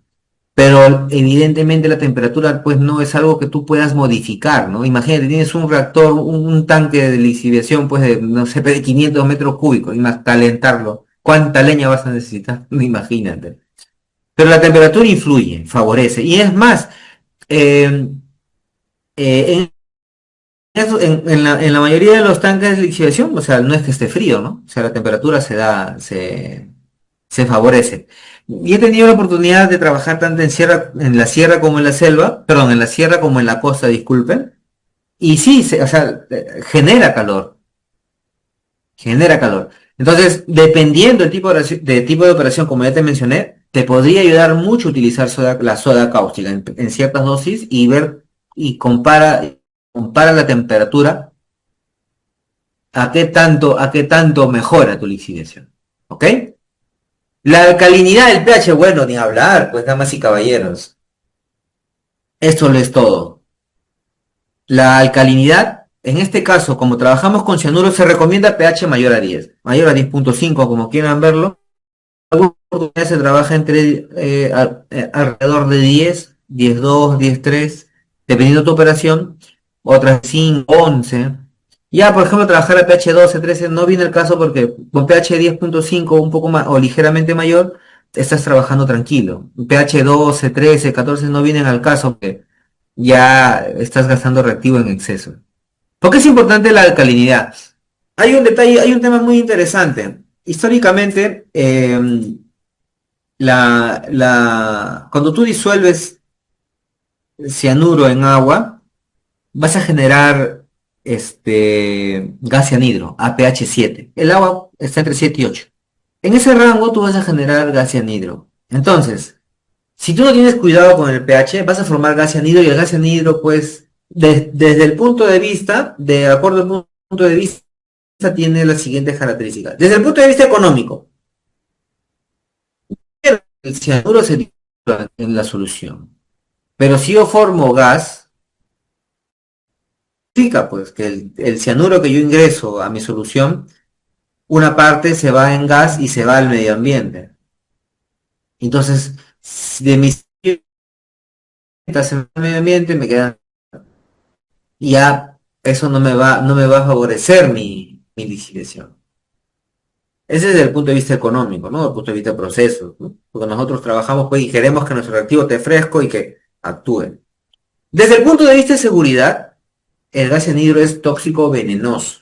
Pero evidentemente la temperatura pues no es algo que tú puedas modificar, ¿no? Imagínate, tienes un reactor, un tanque de lixiviación pues de, no sé, de 500 metros cúbicos y más calentarlo. ¿Cuánta leña vas a necesitar? Imagínate. Pero la temperatura influye, favorece. Y es más, eh, en en la mayoría de los tanques de lixiviación, o sea, no es que esté frío, ¿no? O sea, la temperatura se favorece. Y he tenido la oportunidad de trabajar tanto en la sierra como en la selva, perdón, en la sierra como en la costa, disculpen. Y sí, o sea, genera calor. Entonces, dependiendo del tipo de operación, como ya te mencioné, te podría ayudar mucho utilizar la soda cáustica en ciertas dosis y ver y compara la temperatura a qué tanto mejora tu lixiviación. ¿Ok? La alcalinidad del pH, bueno, ni hablar, pues damas y caballeros. Esto lo es todo. La alcalinidad, en este caso, como trabajamos con cianuro, se recomienda pH mayor a 10, mayor a 10.5, como quieran verlo. Algunas oportunidades se trabaja alrededor de 10, 10.2, 10.3, dependiendo de tu operación. Otras 5, 11. Ya, por ejemplo, trabajar a pH 12, 13 no viene el caso porque con pH 10.5 un poco más o ligeramente mayor, estás trabajando tranquilo. pH 12, 13, 14 no vienen al caso porque ya estás gastando reactivo en exceso. ¿Por qué es importante la alcalinidad? Hay un detalle, hay un tema muy interesante. Históricamente, cuando tú disuelves cianuro en agua, vas a generar gas cianhidro a pH 7. El agua está entre 7 y 8. En ese rango tú vas a generar gas cianhidro. Entonces, si tú no tienes cuidado con el pH, vas a formar gas cianhidro y el gas cianhidro, pues, desde el punto de vista, de acuerdo al punto de vista, tiene las siguientes características. Desde el punto de vista económico, el cianuro se diluye en la solución. Pero si yo formo gas, significa pues que el cianuro que yo ingreso a mi solución, una parte se va en gas y se va al medio ambiente. Entonces, de mis en el medio ambiente me quedan, y ya eso no me va a favorecer mi lixiviación. Ese es desde el punto de vista económico, ¿no? Desde el punto de vista de procesos, ¿no? Porque nosotros trabajamos pues y queremos que nuestro reactivo esté fresco y que actúe. Desde el punto de vista de seguridad, el gas anhidro es tóxico venenoso,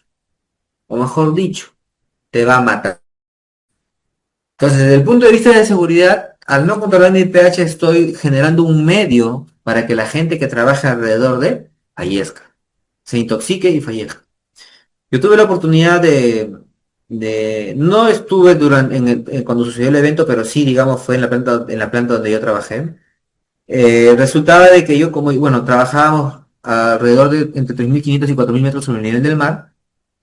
o mejor dicho, te va a matar. Entonces, desde el punto de vista de seguridad, al no controlar mi pH, estoy generando un medio para que la gente que trabaja alrededor de él fallezca, se intoxique y fallezca. Yo tuve la oportunidad no estuve cuando sucedió el evento, pero sí, digamos, fue en la planta donde yo trabajé. Resultaba de que yo, como, bueno, trabajábamos alrededor de entre 3.500 y 4.000 metros sobre el nivel del mar,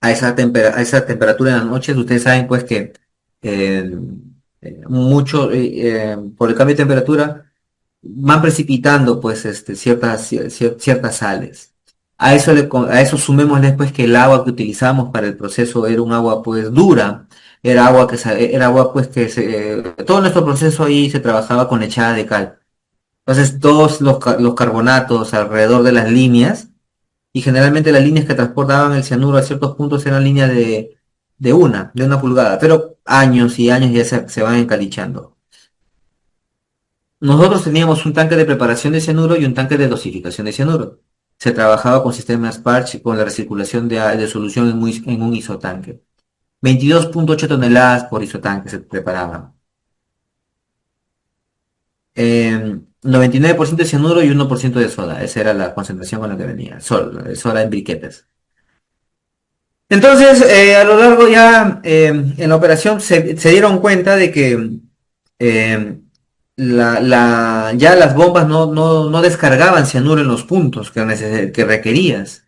a esa temperatura en las noches. Ustedes saben, pues, que eh, por el cambio de temperatura van precipitando, pues, ciertas sales. A eso sumémosle pues que el agua que utilizábamos para el proceso era un agua pues dura, era agua pues todo nuestro proceso ahí se trabajaba con echada de cal. Entonces todos los carbonatos alrededor de las líneas, y generalmente las líneas que transportaban el cianuro a ciertos puntos eran líneas de una pulgada, pero años y años ya se van encalichando. Nosotros teníamos un tanque de preparación de cianuro y un tanque de dosificación de cianuro. Se trabajaba con sistemas Sparch con la recirculación de solución en un isotanque. 22.8 toneladas por isotanque se preparaban. 99% de cianuro y 1% de soda. Esa era la concentración con la que venía. Soda en briquetes. Entonces, a lo largo ya en la operación se dieron cuenta de que eh, ya las bombas no descargaban cianuro en los puntos que requerías.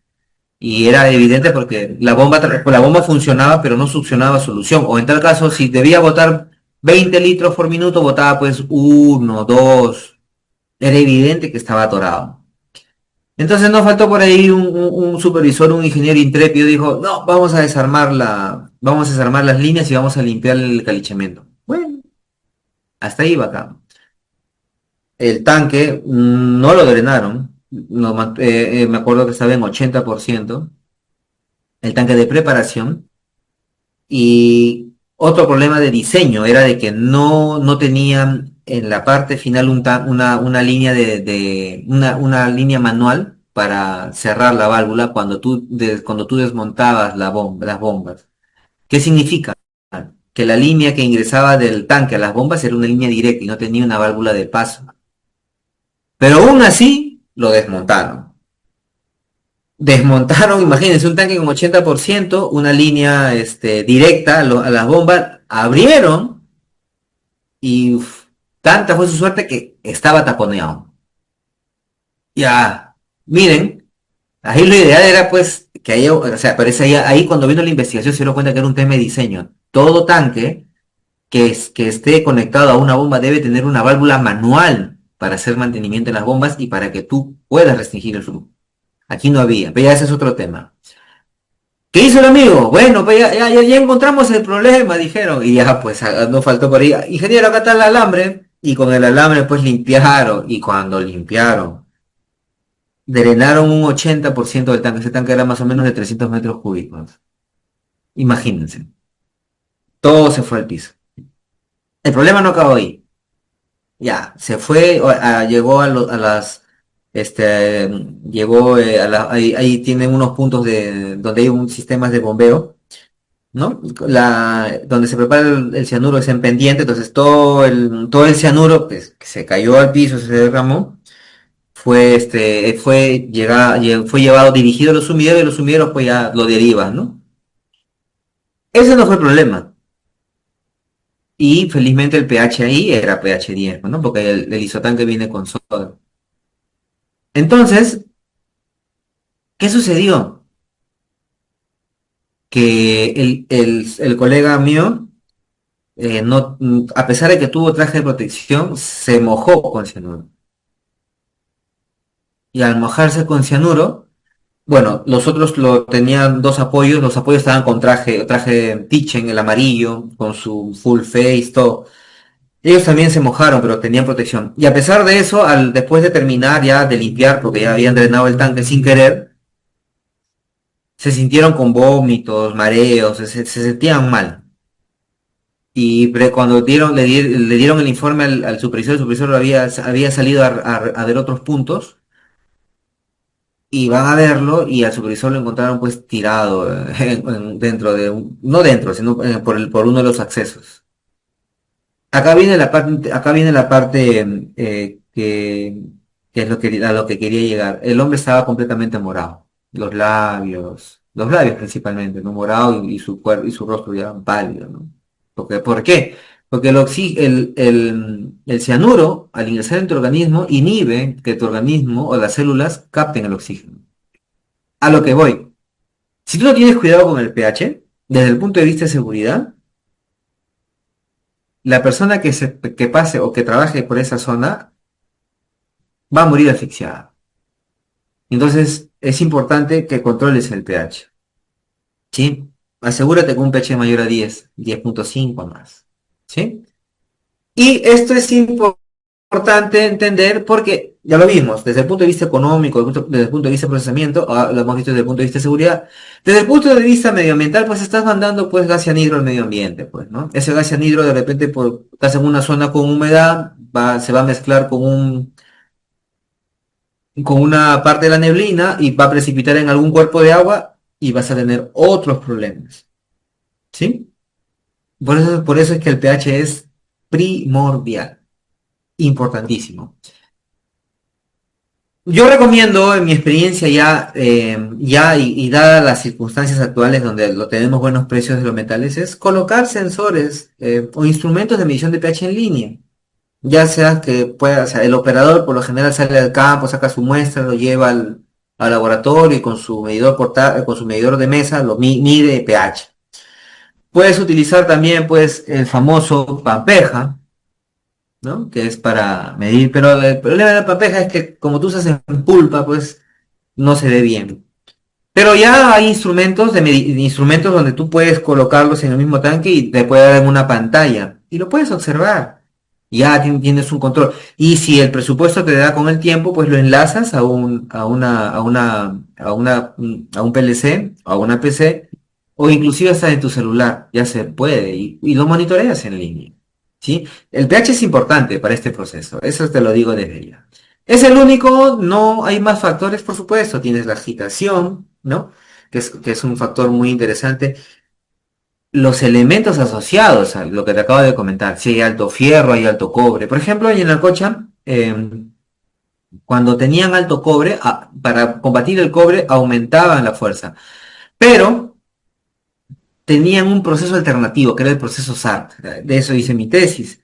Y era evidente porque la bomba funcionaba pero no succionaba solución. O en tal caso, si debía botar 20 litros por minuto, botaba pues uno, dos. Era evidente que estaba atorado. Entonces nos faltó por ahí un supervisor, un ingeniero intrépido, dijo, no, vamos a desarmar las líneas y vamos a limpiar el calichamiento. Bueno, hasta ahí va acá. El tanque no lo drenaron, me acuerdo que estaba en 80%, el tanque de preparación, y otro problema de diseño era de que no tenían en la parte final una línea una línea manual para cerrar la válvula cuando tú desmontabas las bombas. ¿Qué significa? Que la línea que ingresaba del tanque a las bombas era una línea directa y no tenía una válvula de paso. Pero aún así lo desmontaron. Desmontaron, imagínense, un tanque con 80%, una línea directa a las bombas, abrieron y tanta fue su suerte que estaba taponeado. Ya, miren, ahí lo ideal era pues que haya, o sea, parece ahí cuando vino la investigación se dio cuenta que era un tema de diseño. Todo tanque que esté conectado a una bomba debe tener una válvula manual para hacer mantenimiento en las bombas y para que tú puedas restringir el flujo. Aquí no había, pero ya ese es otro tema. ¿Qué hizo el amigo? Bueno, pues ya encontramos el problema, dijeron. Y ya, pues no faltó por ahí. Ingeniero, acá está el alambre. Y con el alambre, pues limpiaron. Y cuando limpiaron, drenaron un 80% del tanque. Ese tanque era más o menos de 300 metros cúbicos. Imagínense. Todo se fue al piso. El problema no acabó ahí. Ya, se fue, llegó a las, este, llegó ahí tienen unos puntos donde hay un sistemas de bombeo, ¿no? Donde se prepara el cianuro es en pendiente, entonces todo el cianuro pues, que se cayó al piso, se derramó, fue llevado dirigido a los sumideros y los sumideros pues ya lo derivan, ¿no? Ese no fue el problema. Y felizmente el pH ahí era pH 10, ¿no? Porque el isotanque viene con soda. Entonces, ¿qué sucedió? Que el colega mío a pesar de que tuvo traje de protección, se mojó con cianuro. Y al mojarse con cianuro, bueno, los otros tenían dos apoyos, los apoyos estaban con traje Techen, el amarillo, con su full face, todo. Ellos también se mojaron, pero tenían protección. Y a pesar de eso, después de terminar ya de limpiar, porque ya habían drenado el tanque sin querer, se sintieron con vómitos, mareos, se sentían mal. Y cuando le dieron el informe al supervisor, el supervisor había salido a ver otros puntos y van a verlo y al supervisor lo encontraron pues tirado dentro no dentro, sino por uno de los accesos. Acá viene la parte que es a lo que quería llegar. El hombre estaba completamente morado, los labios principalmente, ¿no? Morado y su cuerpo y su rostro ya pálido, ¿no? ¿Por qué? Porque el cianuro, al ingresar en tu organismo, inhibe que tu organismo o las células capten el oxígeno. A lo que voy. Si tú no tienes cuidado con el pH, desde el punto de vista de seguridad, la persona que pase o que trabaje por esa zona va a morir asfixiada. Entonces, es importante que controles el pH, ¿sí? Asegúrate que un pH mayor a 10, 10.5 más, ¿sí? Y esto es importante entender porque ya lo vimos desde el punto de vista económico, desde el punto de vista de procesamiento, lo hemos visto desde el punto de vista de seguridad. Desde el punto de vista medioambiental, pues estás mandando pues gas cianhidro al medio ambiente, pues, ¿no? Ese gas cianhidro de repente estás en una zona con humedad, se va a mezclar con una parte de la neblina y va a precipitar en algún cuerpo de agua y vas a tener otros problemas, ¿sí? Por eso es que el pH es primordial, importantísimo. Yo recomiendo, en mi experiencia y dadas las circunstancias actuales donde lo tenemos buenos precios de los metales, es colocar sensores o instrumentos de medición de pH en línea. Ya sea que pueda, o sea, el operador por lo general sale al campo, saca su muestra, lo lleva al laboratorio y con su medidor con su medidor de mesa mide pH. Puedes utilizar también, pues, el famoso Pampeja, ¿no? Que es para medir, pero el problema de la Pampeja es que como tú usas en pulpa, pues, no se ve bien. Pero ya hay instrumentos donde tú puedes colocarlos en el mismo tanque y te puede dar en una pantalla y lo puedes observar. Ya tienes un control. Y si el presupuesto te da con el tiempo, pues lo enlazas a un PLC, a una PC, o inclusive hasta en tu celular, ya se puede, y lo monitoreas en línea. ¿Sí? El pH es importante para este proceso, eso te lo digo desde ya. Es el único, no hay más factores, por supuesto. Tienes la agitación, ¿no? Que es un factor muy interesante. Los elementos asociados a lo que te acabo de comentar, si hay alto fierro, hay alto cobre. Por ejemplo, en la cocha, cuando tenían alto cobre, para combatir el cobre aumentaban la fuerza, pero tenían un proceso alternativo, que era el proceso SART. De eso hice mi tesis.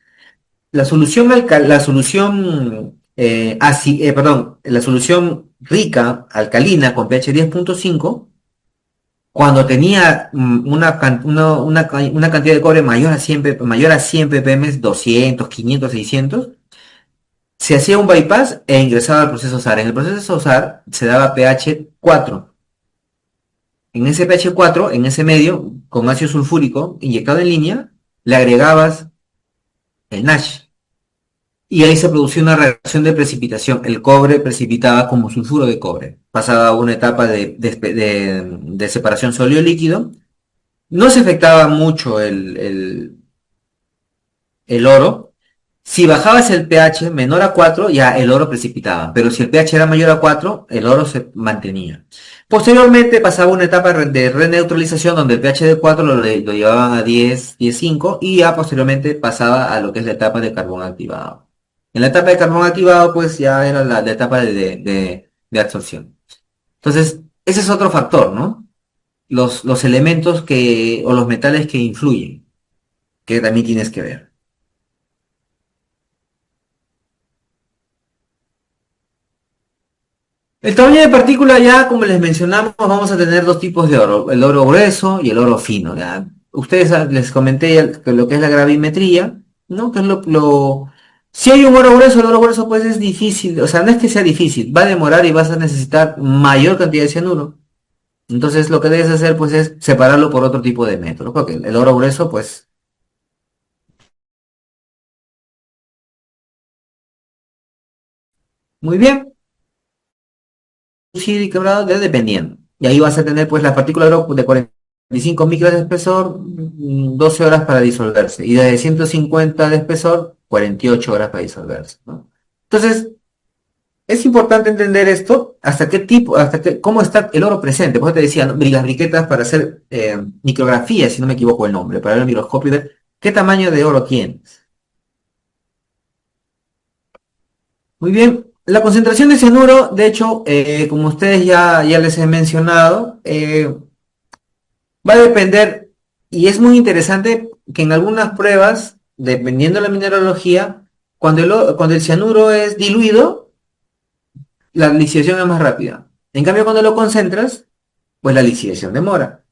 La solución rica, alcalina, con pH 10.5, cuando tenía una cantidad de cobre mayor a 100 ppm, 200, 500, 600, se hacía un bypass e ingresaba al proceso SAR. En el proceso SAR se daba pH 4. En ese pH 4, en ese medio, con ácido sulfúrico inyectado en línea, le agregabas el NaSH. Y ahí se producía una reacción de precipitación. El cobre precipitaba como sulfuro de cobre. Pasaba a una etapa de separación sólido-líquido. No se afectaba mucho el oro. Si bajabas el pH menor a 4, ya el oro precipitaba. Pero si el pH era mayor a 4, el oro se mantenía. Posteriormente pasaba una etapa de reneutralización donde el pH de 4 lo llevaban a 10, 10,5 y ya posteriormente pasaba a lo que es la etapa de carbón activado. En la etapa de carbón activado, pues ya era la etapa de absorción. Entonces, ese es otro factor, ¿no? Los elementos o los metales que influyen, que también tienes que ver. El tamaño de partícula ya, como les mencionamos, vamos a tener dos tipos de oro, el oro grueso y el oro fino. ¿Ya? Ustedes les comenté lo que es la gravimetría, ¿no? Que es Si hay un oro grueso, el oro grueso pues es difícil, o sea, no es que sea difícil, va a demorar y vas a necesitar mayor cantidad de cianuro. Entonces lo que debes hacer pues es separarlo por otro tipo de método, porque el oro grueso pues muy bien. Y quebrado dependiendo. Y ahí vas a tener pues la partícula de oro de 45 micras de espesor, 12 horas para disolverse. Y de 150 de espesor, 48 horas para disolverse, ¿no? Entonces, es importante entender esto, cómo está el oro presente. Por eso te decía, ¿no? Las briquetas para hacer micrografía, si no me equivoco el nombre, para ver el microscopio y ver qué tamaño de oro tienes. Muy bien. La concentración de cianuro, de hecho, como ustedes ya les he mencionado, va a depender, y es muy interesante que en algunas pruebas, dependiendo de la mineralogía, cuando el cianuro es diluido, la lixiviación es más rápida. En cambio, cuando lo concentras, pues la lixiviación demora.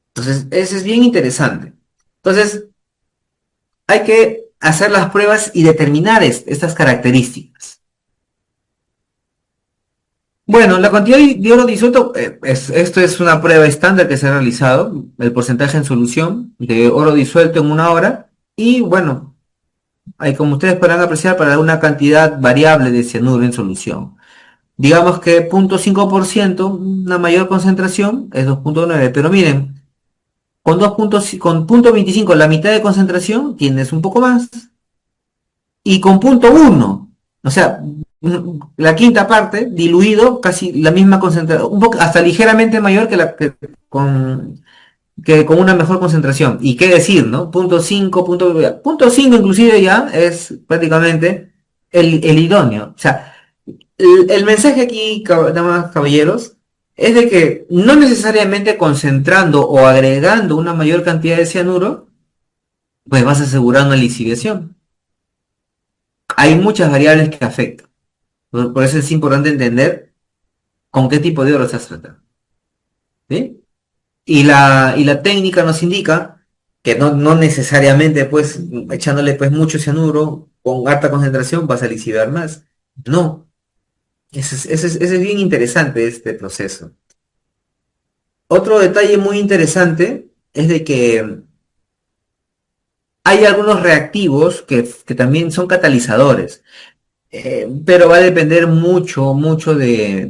Entonces, eso es bien interesante. Entonces, hay que hacer las pruebas y determinar estas características. Bueno, la cantidad de oro disuelto, esto es una prueba estándar que se ha realizado, el porcentaje en solución de oro disuelto en una hora, y bueno, hay, como ustedes podrán apreciar, para una cantidad variable de cianuro en solución. Digamos que 0,5%, una mayor concentración es 2,9, pero miren, con 2 puntos, con 0,25, la mitad de concentración, tienes un poco más, y con 0,1, o sea, la quinta parte, diluido, casi la misma concentración, un poco, hasta ligeramente mayor que con una mejor concentración. Y qué decir, ¿no? 0,5, punto 5 inclusive ya es prácticamente el idóneo. O sea, el mensaje aquí, damas caballeros, es de que no necesariamente concentrando o agregando una mayor cantidad de cianuro, pues vas a asegurar una licidación. Hay muchas variables que afectan. Por eso es importante entender con qué tipo de oro estás tratando. ¿Sí? Y la técnica nos indica que no necesariamente, pues, echándole pues mucho cianuro con alta concentración vas a licidar más. No. Ese es bien interesante este proceso. Otro detalle muy interesante es de que hay algunos reactivos que también son catalizadores. Pero va a depender mucho, mucho eh,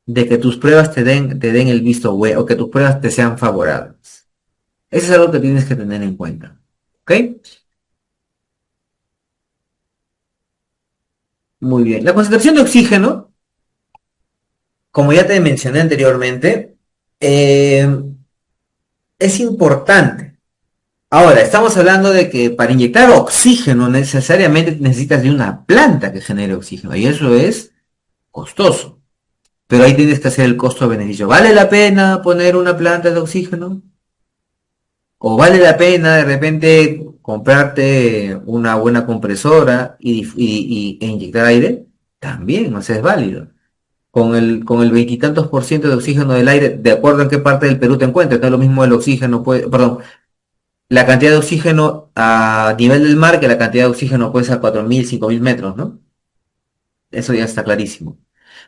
de que tus pruebas te den el visto bueno, o que tus pruebas te sean favorables. Eso es algo que tienes que tener en cuenta. ¿Ok? Muy bien. La concentración de oxígeno, como ya te mencioné anteriormente, eh, es importante. Ahora, estamos hablando de que para inyectar oxígeno necesariamente necesitas de una planta que genere oxígeno, y eso es costoso. Pero ahí tienes que hacer el costo-beneficio. ¿Vale la pena poner una planta de oxígeno? ¿O vale la pena de repente comprarte una buena compresora e inyectar aire? También, o sea, es válido. Con el veintitantos por ciento de oxígeno del aire, de acuerdo en qué parte del Perú te encuentres, no es lo mismo el oxígeno, perdón, la cantidad de oxígeno a nivel del mar que la cantidad de oxígeno puede ser a 4.000, 5.000 metros, ¿no? Eso ya está clarísimo.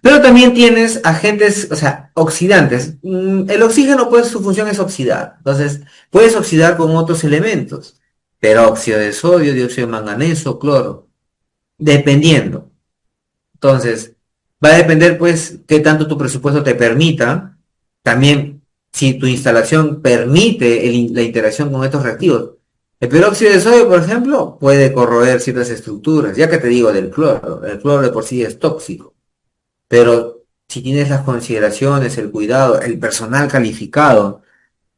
Pero también tienes agentes, o sea, oxidantes. El oxígeno, pues, su función es oxidar. Entonces, puedes oxidar con otros elementos. Peróxido de sodio, dióxido de manganeso, cloro. Dependiendo. Entonces, va a depender, pues, qué tanto tu presupuesto te permita. También, si tu instalación permite la interacción con estos reactivos. El peróxido de sodio, por ejemplo, puede corroer ciertas estructuras. Ya que te digo del cloro. El cloro de por sí es tóxico. Pero si tienes las consideraciones, el cuidado, el personal calificado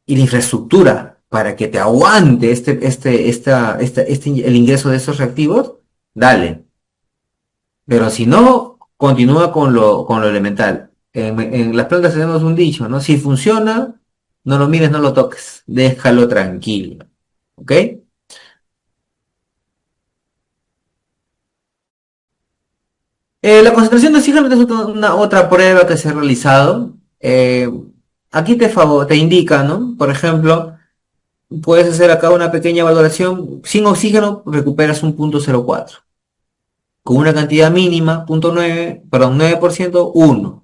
y la infraestructura para que te aguante el ingreso de estos reactivos, dale. Pero si no, continúa con lo elemental. En las plantas tenemos un dicho, ¿no? Si funciona, no lo mires, no lo toques. Déjalo tranquilo. ¿Ok? La concentración de oxígeno es otra prueba que se ha realizado. Aquí te indica, ¿no? Por ejemplo, puedes hacer acá una pequeña valoración. Sin oxígeno recuperas un 0,04. Con una cantidad mínima, 0,9, perdón, 9%, 1.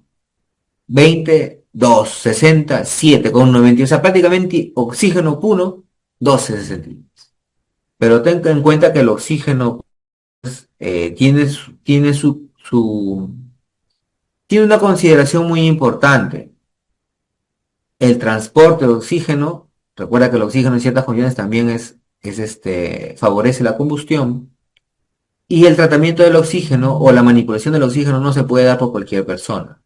20, 2, 60, 7, con un 90. O sea, prácticamente oxígeno puro, 12 centímetros. Pero ten en cuenta que el oxígeno tiene una consideración muy importante. El transporte de oxígeno, recuerda que el oxígeno en ciertas condiciones también favorece la combustión, y el tratamiento del oxígeno o la manipulación del oxígeno no se puede dar por cualquier persona,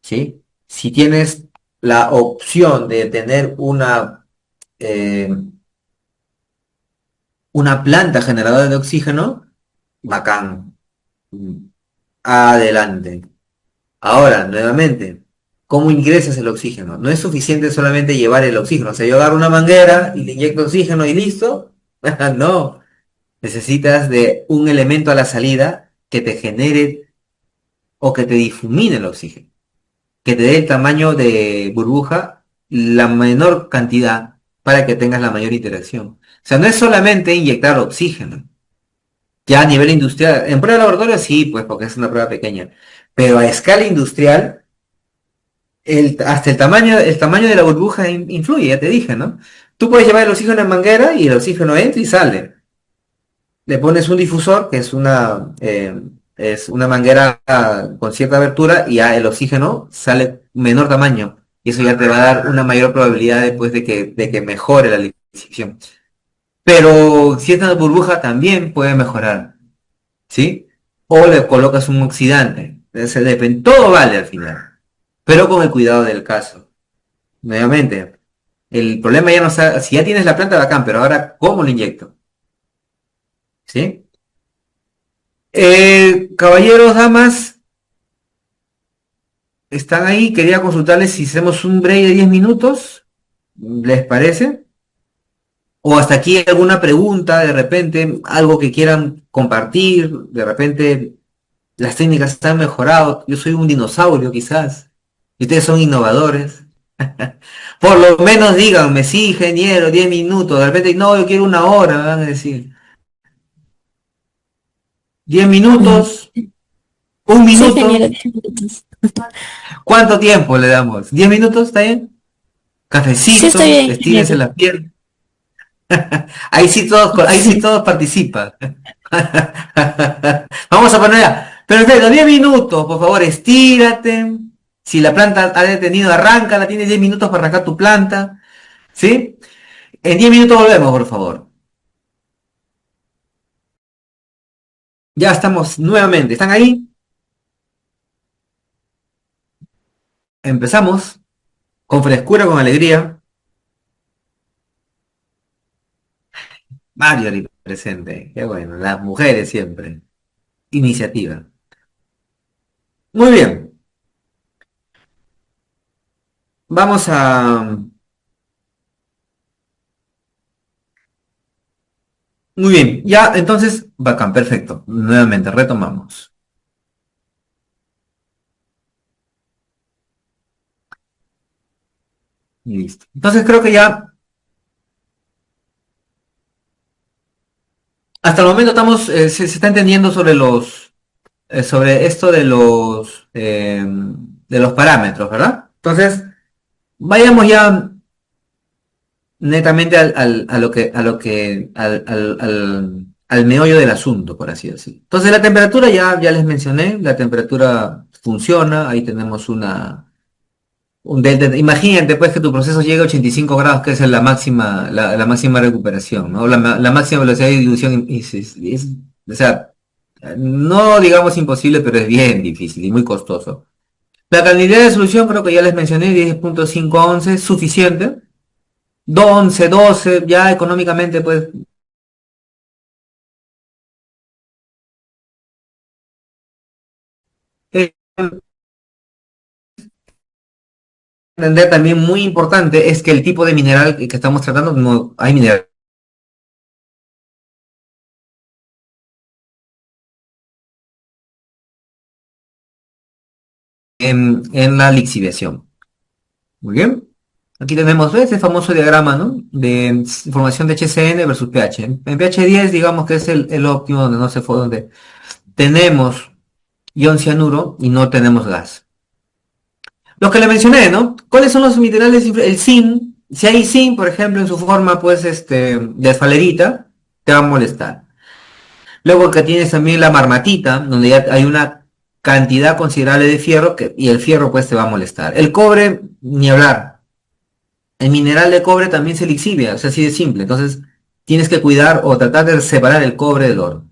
¿sí? Si tienes la opción de tener eh, una planta generadora de oxígeno, bacán, adelante. Ahora, nuevamente, ¿cómo ingresas el oxígeno? No es suficiente solamente llevar el oxígeno. O sea, yo agarro una manguera y le inyecto oxígeno y listo. No, necesitas de un elemento a la salida que te genere o que te difumine el oxígeno, que te dé el tamaño de burbuja, la menor cantidad para que tengas la mayor interacción. O sea, no es solamente inyectar oxígeno. Ya a nivel industrial, en prueba de laboratorio sí, pues porque es una prueba pequeña, pero a escala industrial, hasta el tamaño de la burbuja influye, ya te dije, ¿no? Tú puedes llevar el oxígeno en manguera y el oxígeno entra y sale. Le pones un difusor, que es una manguera con cierta abertura, y ya el oxígeno sale menor tamaño. Y eso ya te va a dar una mayor probabilidad después de que mejore la lixiviación. Pero si es una burbuja también puede mejorar, ¿sí? O le colocas un oxidante. Todo vale al final, pero con el cuidado del caso. Nuevamente, el problema ya no está, si ya tienes la planta bacán, pero ahora, ¿cómo lo inyecto? ¿Sí? Caballeros, damas, están ahí. Quería consultarles si hacemos un break de 10 minutos. ¿Les parece? O hasta aquí alguna pregunta, de repente, algo que quieran compartir, de repente las técnicas están mejorado. Yo soy un dinosaurio quizás, y ustedes son innovadores. Por lo menos díganme, sí, ingeniero, 10 minutos. De repente, no, yo quiero una hora, me van a decir. 10 Mm, minutos, un sí, ingeniero, minuto. 10 minutos. ¿Cuánto tiempo le damos? ¿10 minutos? ¿Está bien? Sí, está Cafecito, bien, estírense ingeniero. la piel. Ahí sí todos participan. Vamos a poner, perfecto, 10 minutos, por favor, estírate. Si la planta ha detenido, arráncala, tienes 10 minutos para arrancar tu planta, ¿sí? En 10 minutos volvemos, por favor. Ya estamos nuevamente, ¿están ahí? Empezamos con frescura, con alegría. Mario presente, qué bueno, las mujeres siempre. Iniciativa. Muy bien, vamos a... Muy bien, ya entonces, bacán, perfecto. Nuevamente, retomamos. Listo. Entonces creo que ya, hasta el momento estamos, se está entendiendo sobre esto de los parámetros, ¿verdad? Entonces, vayamos ya netamente al meollo del asunto, por así decirlo. Entonces, la temperatura ya les mencioné, la temperatura funciona, ahí tenemos un delta. Imagínate pues que tu proceso llegue a 85 grados, que es la máxima recuperación, ¿no? La máxima velocidad de dilución o sea, no digamos imposible, pero es bien difícil y muy costoso. La calidad de solución creo que ya les mencioné, 10.511, suficiente. 11, 12, ya económicamente pues eh, entender también muy importante es que el tipo de mineral que estamos tratando, no hay mineral en la lixiviación. Muy bien. Aquí tenemos ese famoso diagrama, ¿no? De formación de HCN versus pH. En pH 10, digamos que es el óptimo, donde no se fue, donde tenemos ion cianuro y no tenemos gas. Los que le mencioné, ¿no? ¿Cuáles son los minerales? El zinc. Si hay zinc, por ejemplo, en su forma, pues, de esfalerita, te va a molestar. Luego que tienes también la marmatita, donde ya hay una cantidad considerable de fierro, y el fierro, pues, te va a molestar. El cobre, ni hablar. El mineral de cobre también se lixivia, o sea, así de simple. Entonces, tienes que cuidar o tratar de separar el cobre del oro.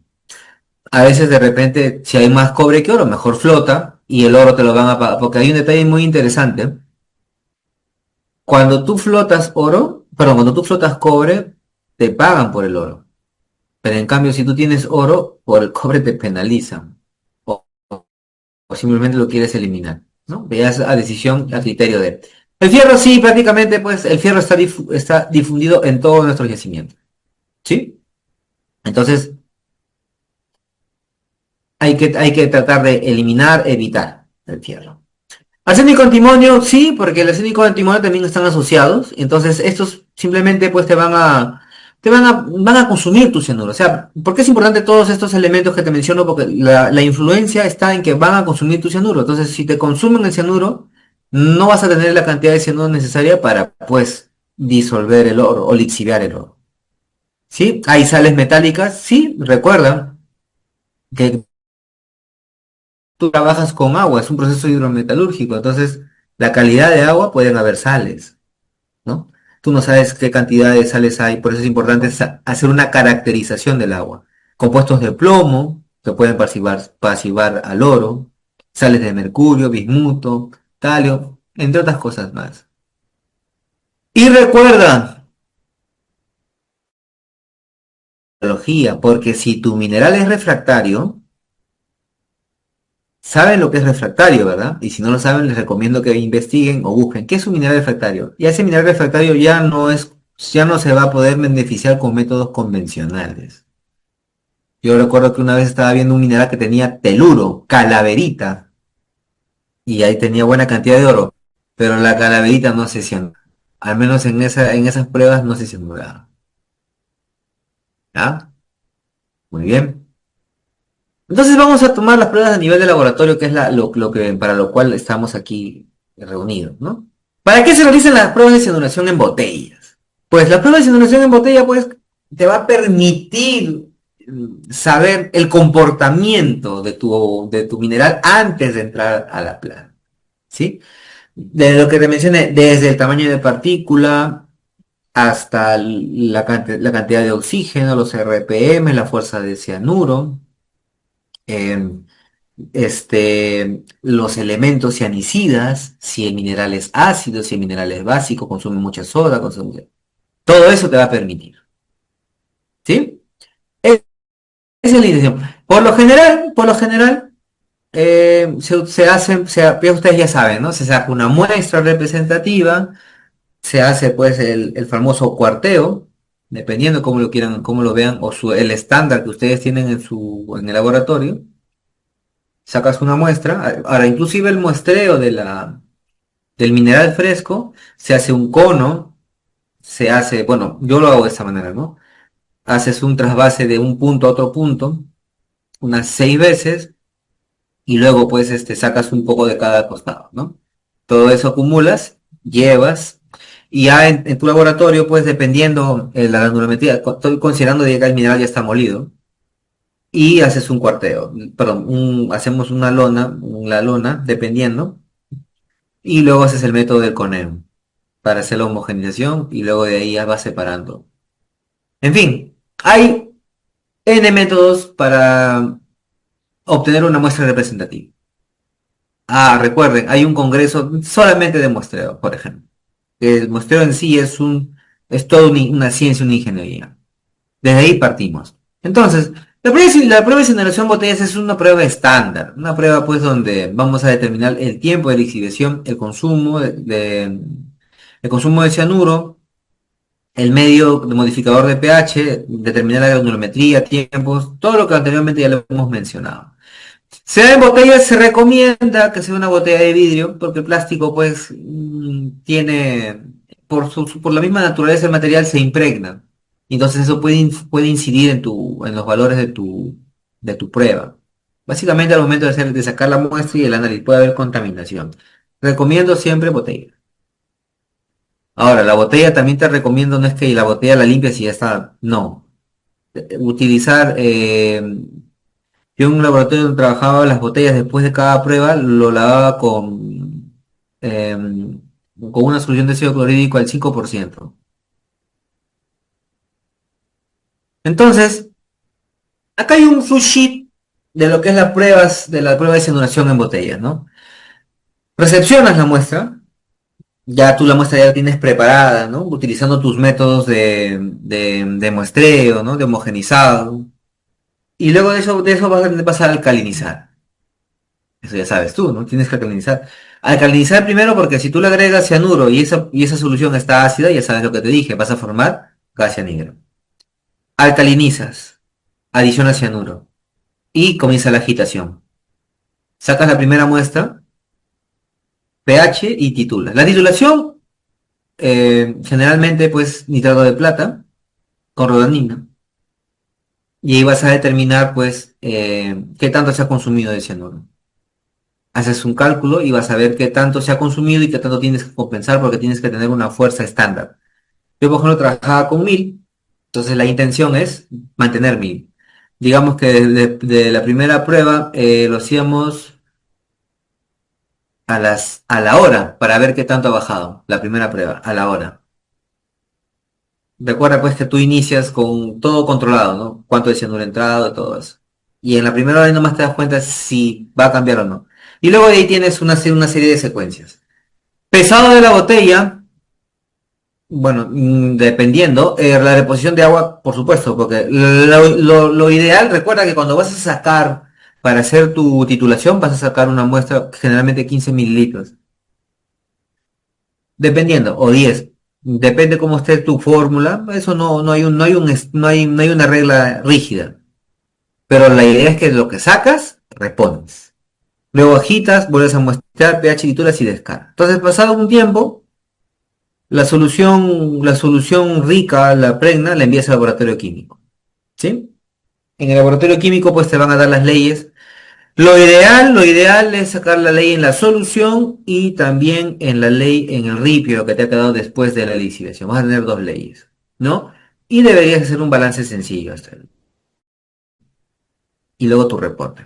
A veces, de repente, si hay más cobre que oro, mejor flota, y el oro te lo van a pagar. Porque hay un detalle muy interesante. Cuando tú flotas cobre, te pagan por el oro. Pero en cambio, si tú tienes oro, por el cobre te penalizan. O, o simplemente lo quieres eliminar, ¿no? Veas a decisión, a criterio de... El fierro sí, prácticamente, pues, el fierro está difundido en todos nuestros yacimientos, ¿sí? Entonces, hay que tratar de evitar el fierro. Arsénico antimonio, sí, porque el arsénico y antimonio también están asociados. Entonces, estos simplemente pues te van a van a consumir tu cianuro. O sea, ¿por qué es importante todos estos elementos que te menciono? Porque la influencia está en que van a consumir tu cianuro. Entonces, si te consumen el cianuro, no vas a tener la cantidad de cianuro necesaria para, pues, disolver el oro o lixiviar el oro. ¿Sí? Hay sales metálicas, sí, recuerda que tú trabajas con agua, es un proceso hidrometalúrgico, entonces la calidad de agua pueden haber sales, ¿no? Tú no sabes qué cantidad de sales hay, por eso es importante hacer una caracterización del agua. Compuestos de plomo, que pueden pasivar al oro, sales de mercurio, bismuto, talio, entre otras cosas más. Y recuerda, porque si tu mineral es refractario, saben lo que es refractario, ¿verdad? Y si no lo saben, les recomiendo que investiguen o busquen qué es un mineral refractario. Y ese mineral refractario ya no se va a poder beneficiar con métodos convencionales. Yo recuerdo que una vez estaba viendo un mineral que tenía teluro, calaverita, y ahí tenía buena cantidad de oro, pero la calaverita no se hacía. Al menos en esas pruebas no se hacía nada. ¿Ah? Muy bien. Entonces vamos a tomar las pruebas a nivel de laboratorio, que es lo que, para lo cual estamos aquí reunidos, ¿no? ¿Para qué se realizan las pruebas de cianuración en botellas? Pues la prueba de cianuración en botella, pues, te va a permitir saber el comportamiento de tu mineral antes de entrar a la planta, ¿sí? De lo que te mencioné, desde el tamaño de partícula hasta la cantidad de oxígeno, los RPM, la fuerza de cianuro, em, los elementos cianicidas, si el mineral es ácido, si el mineral es básico, consume mucha soda, todo eso te va a permitir, ¿sí? Esa es la intención. Por lo general, se hacen, ya ustedes ya saben, ¿no? Se saca una muestra representativa, se hace pues el famoso cuarteo, dependiendo cómo lo quieran, cómo lo vean, o el estándar que ustedes tienen en el laboratorio. Sacas una muestra, ahora inclusive el muestreo del mineral fresco, se hace un cono, se hace, bueno, yo lo hago de esta manera, ¿no? Haces un trasvase de un punto a otro punto, unas 6 veces, y luego pues sacas un poco de cada costado, ¿no? Todo eso acumulas, llevas, y ya en tu laboratorio, pues dependiendo la granulometría, estoy considerando que el mineral ya está molido, y haces un cuarteo, perdón, hacemos la lona, dependiendo, y luego haces el método del coneo para hacer la homogenización y luego de ahí ya vas separando. En fin, hay N métodos para obtener una muestra representativa. Ah, recuerden, hay un congreso solamente de muestreo, por ejemplo. El muestreo en sí es toda una ciencia, una ingeniería. Desde ahí partimos. Entonces, la prueba de generación de botellas es una prueba estándar, una prueba pues donde vamos a determinar el tiempo de lixiviación, el consumo de cianuro, el medio de modificador de pH, determinar la granulometría, tiempos, todo lo que anteriormente ya lo hemos mencionado. Sea en botellas, se recomienda que sea una botella de vidrio, porque el plástico pues tiene, por la misma naturaleza del material, se impregna. Entonces eso puede incidir en los valores de tu prueba. Básicamente al momento de sacar la muestra y el análisis puede haber contaminación. Recomiendo siempre botella. Ahora, la botella también te recomiendo, no es que la botella la limpias y ya está, no. Utilizar, yo en un laboratorio donde trabajaba las botellas después de cada prueba, lo lavaba con una solución de ácido clorhídrico al 5%. Entonces, acá hay un flow sheet de lo que es de la prueba de cianuración en botellas, ¿no? Recepcionas la muestra, ya tú la muestra ya la tienes preparada, ¿no? Utilizando tus métodos de muestreo, ¿no? De homogenizado. Y luego de eso vas a alcalinizar. Eso ya sabes tú, ¿no? Tienes que alcalinizar. Alcalinizar primero porque si tú le agregas cianuro y esa solución está ácida, ya sabes lo que te dije, vas a formar gas cianhidro. Alcalinizas, adicionas cianuro y comienza la agitación. Sacas la primera muestra, pH y titulas. La titulación, generalmente, pues, nitrato de plata. con rodanina. Y ahí vas a determinar, pues, qué tanto se ha consumido de cianuro. Haces un cálculo y vas a ver qué tanto se ha consumido y qué tanto tienes que compensar porque tienes que tener una fuerza estándar. Yo, por ejemplo, trabajaba con 1000, entonces la intención es mantener 1000. Digamos que de la primera prueba lo hacíamos a la hora para ver qué tanto ha bajado. La primera prueba, a la hora. Recuerda pues que tú inicias con todo controlado, ¿no? Cuánto de cianuro ha entrado, todo eso. Y en la primera hora nomás te das cuenta si va a cambiar o no. Y luego de ahí tienes una serie de secuencias. Pesado de la botella, bueno, dependiendo, la reposición de agua, por supuesto, porque lo ideal, recuerda que cuando vas a sacar para hacer tu titulación, vas a sacar una muestra generalmente 15 mililitros. Dependiendo, o 10. Depende cómo esté tu fórmula. Eso no hay una regla rígida. Pero la idea es que lo que sacas, repones. Luego agitas, vuelves a muestrear, pH, titulas y descargas. Entonces, pasado un tiempo, la solución rica, la pregna, la envías al laboratorio químico. ¿Sí? En el laboratorio químico, pues te van a dar las leyes. Lo ideal es sacar la ley en la solución y también en la ley, en el ripio que te ha quedado después de la lisivación. Vas a tener dos leyes, ¿no? Y deberías hacer un balance sencillo y luego tu reporte.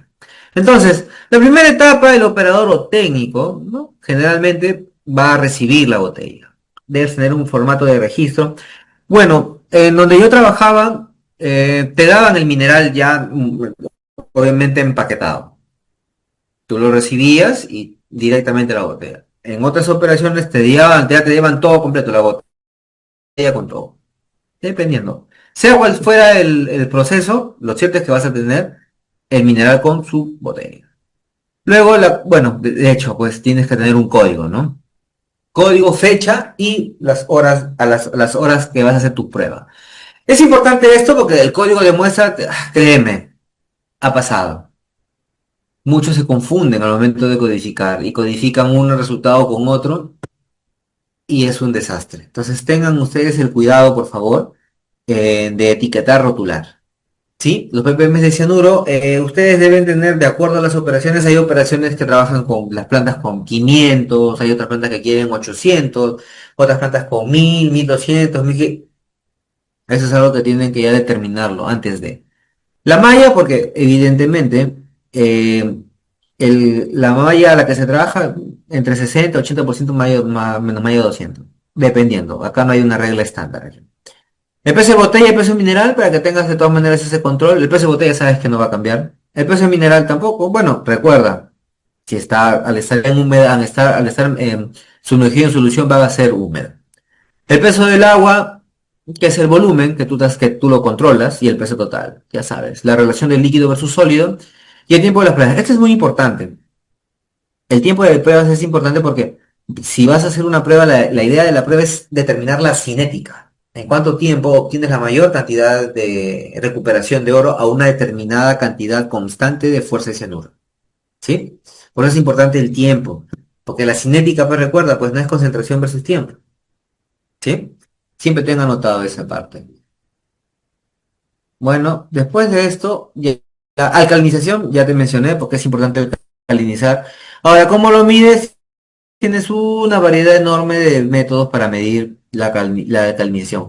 Entonces, la primera etapa, el operador o técnico, ¿no? Generalmente va a recibir la botella. Debes tener un formato de registro. Bueno, en donde yo trabajaba, te daban el mineral ya, obviamente empaquetado. Tú lo recibías y directamente a la botella. En otras operaciones ya te llevan todo completo, la botella con todo. Dependiendo. Sea cual fuera el proceso, lo cierto es que vas a tener el mineral con su botella. Luego, bueno, de hecho, pues tienes que tener un código, ¿no? Código, fecha y las horas, las horas que vas a hacer tu prueba. Es importante esto porque el código demuestra, créeme, ha pasado. Muchos se confunden al momento de codificar y codifican un resultado con otro y es un desastre. Entonces tengan ustedes el cuidado, por favor, de etiquetar, rotular. ¿Sí? Los ppm de cianuro, ustedes deben tener, de acuerdo a las operaciones, hay operaciones que trabajan con las plantas con 500, hay otras plantas que quieren 800, otras plantas con 1000, 1200, 1000. Eso es algo que tienen que ya determinarlo antes de. La malla, porque evidentemente la malla a la que se trabaja entre 60 y 80% menos malla 200, dependiendo. Acá no hay una regla estándar. El precio de botella y el precio mineral, para que tengas de todas maneras ese control. El precio de botella sabes que no va a cambiar. El precio mineral tampoco. Bueno, recuerda, si está al estar en humedad, al estar sumergido en solución, va a ser húmedo. El peso del agua, que es el volumen que tú lo controlas, y el peso total, ya sabes, la relación del líquido versus sólido y el tiempo de las pruebas. Esto es muy importante. El tiempo de pruebas es importante porque si vas a hacer una prueba, la idea de la prueba es determinar la cinética. En cuánto tiempo obtienes la mayor cantidad de recuperación de oro a una determinada cantidad constante de fuerza de cianuro. ¿Sí? Por eso es importante el tiempo. Porque la cinética, pues recuerda, pues no es concentración versus tiempo. ¿Sí? Siempre tengan anotado esa parte. Bueno, después de esto, la alcalinización, ya te mencioné porque es importante alcalinizar. Ahora, ¿cómo lo mides? Tienes una variedad enorme de métodos para medir la alcalinización.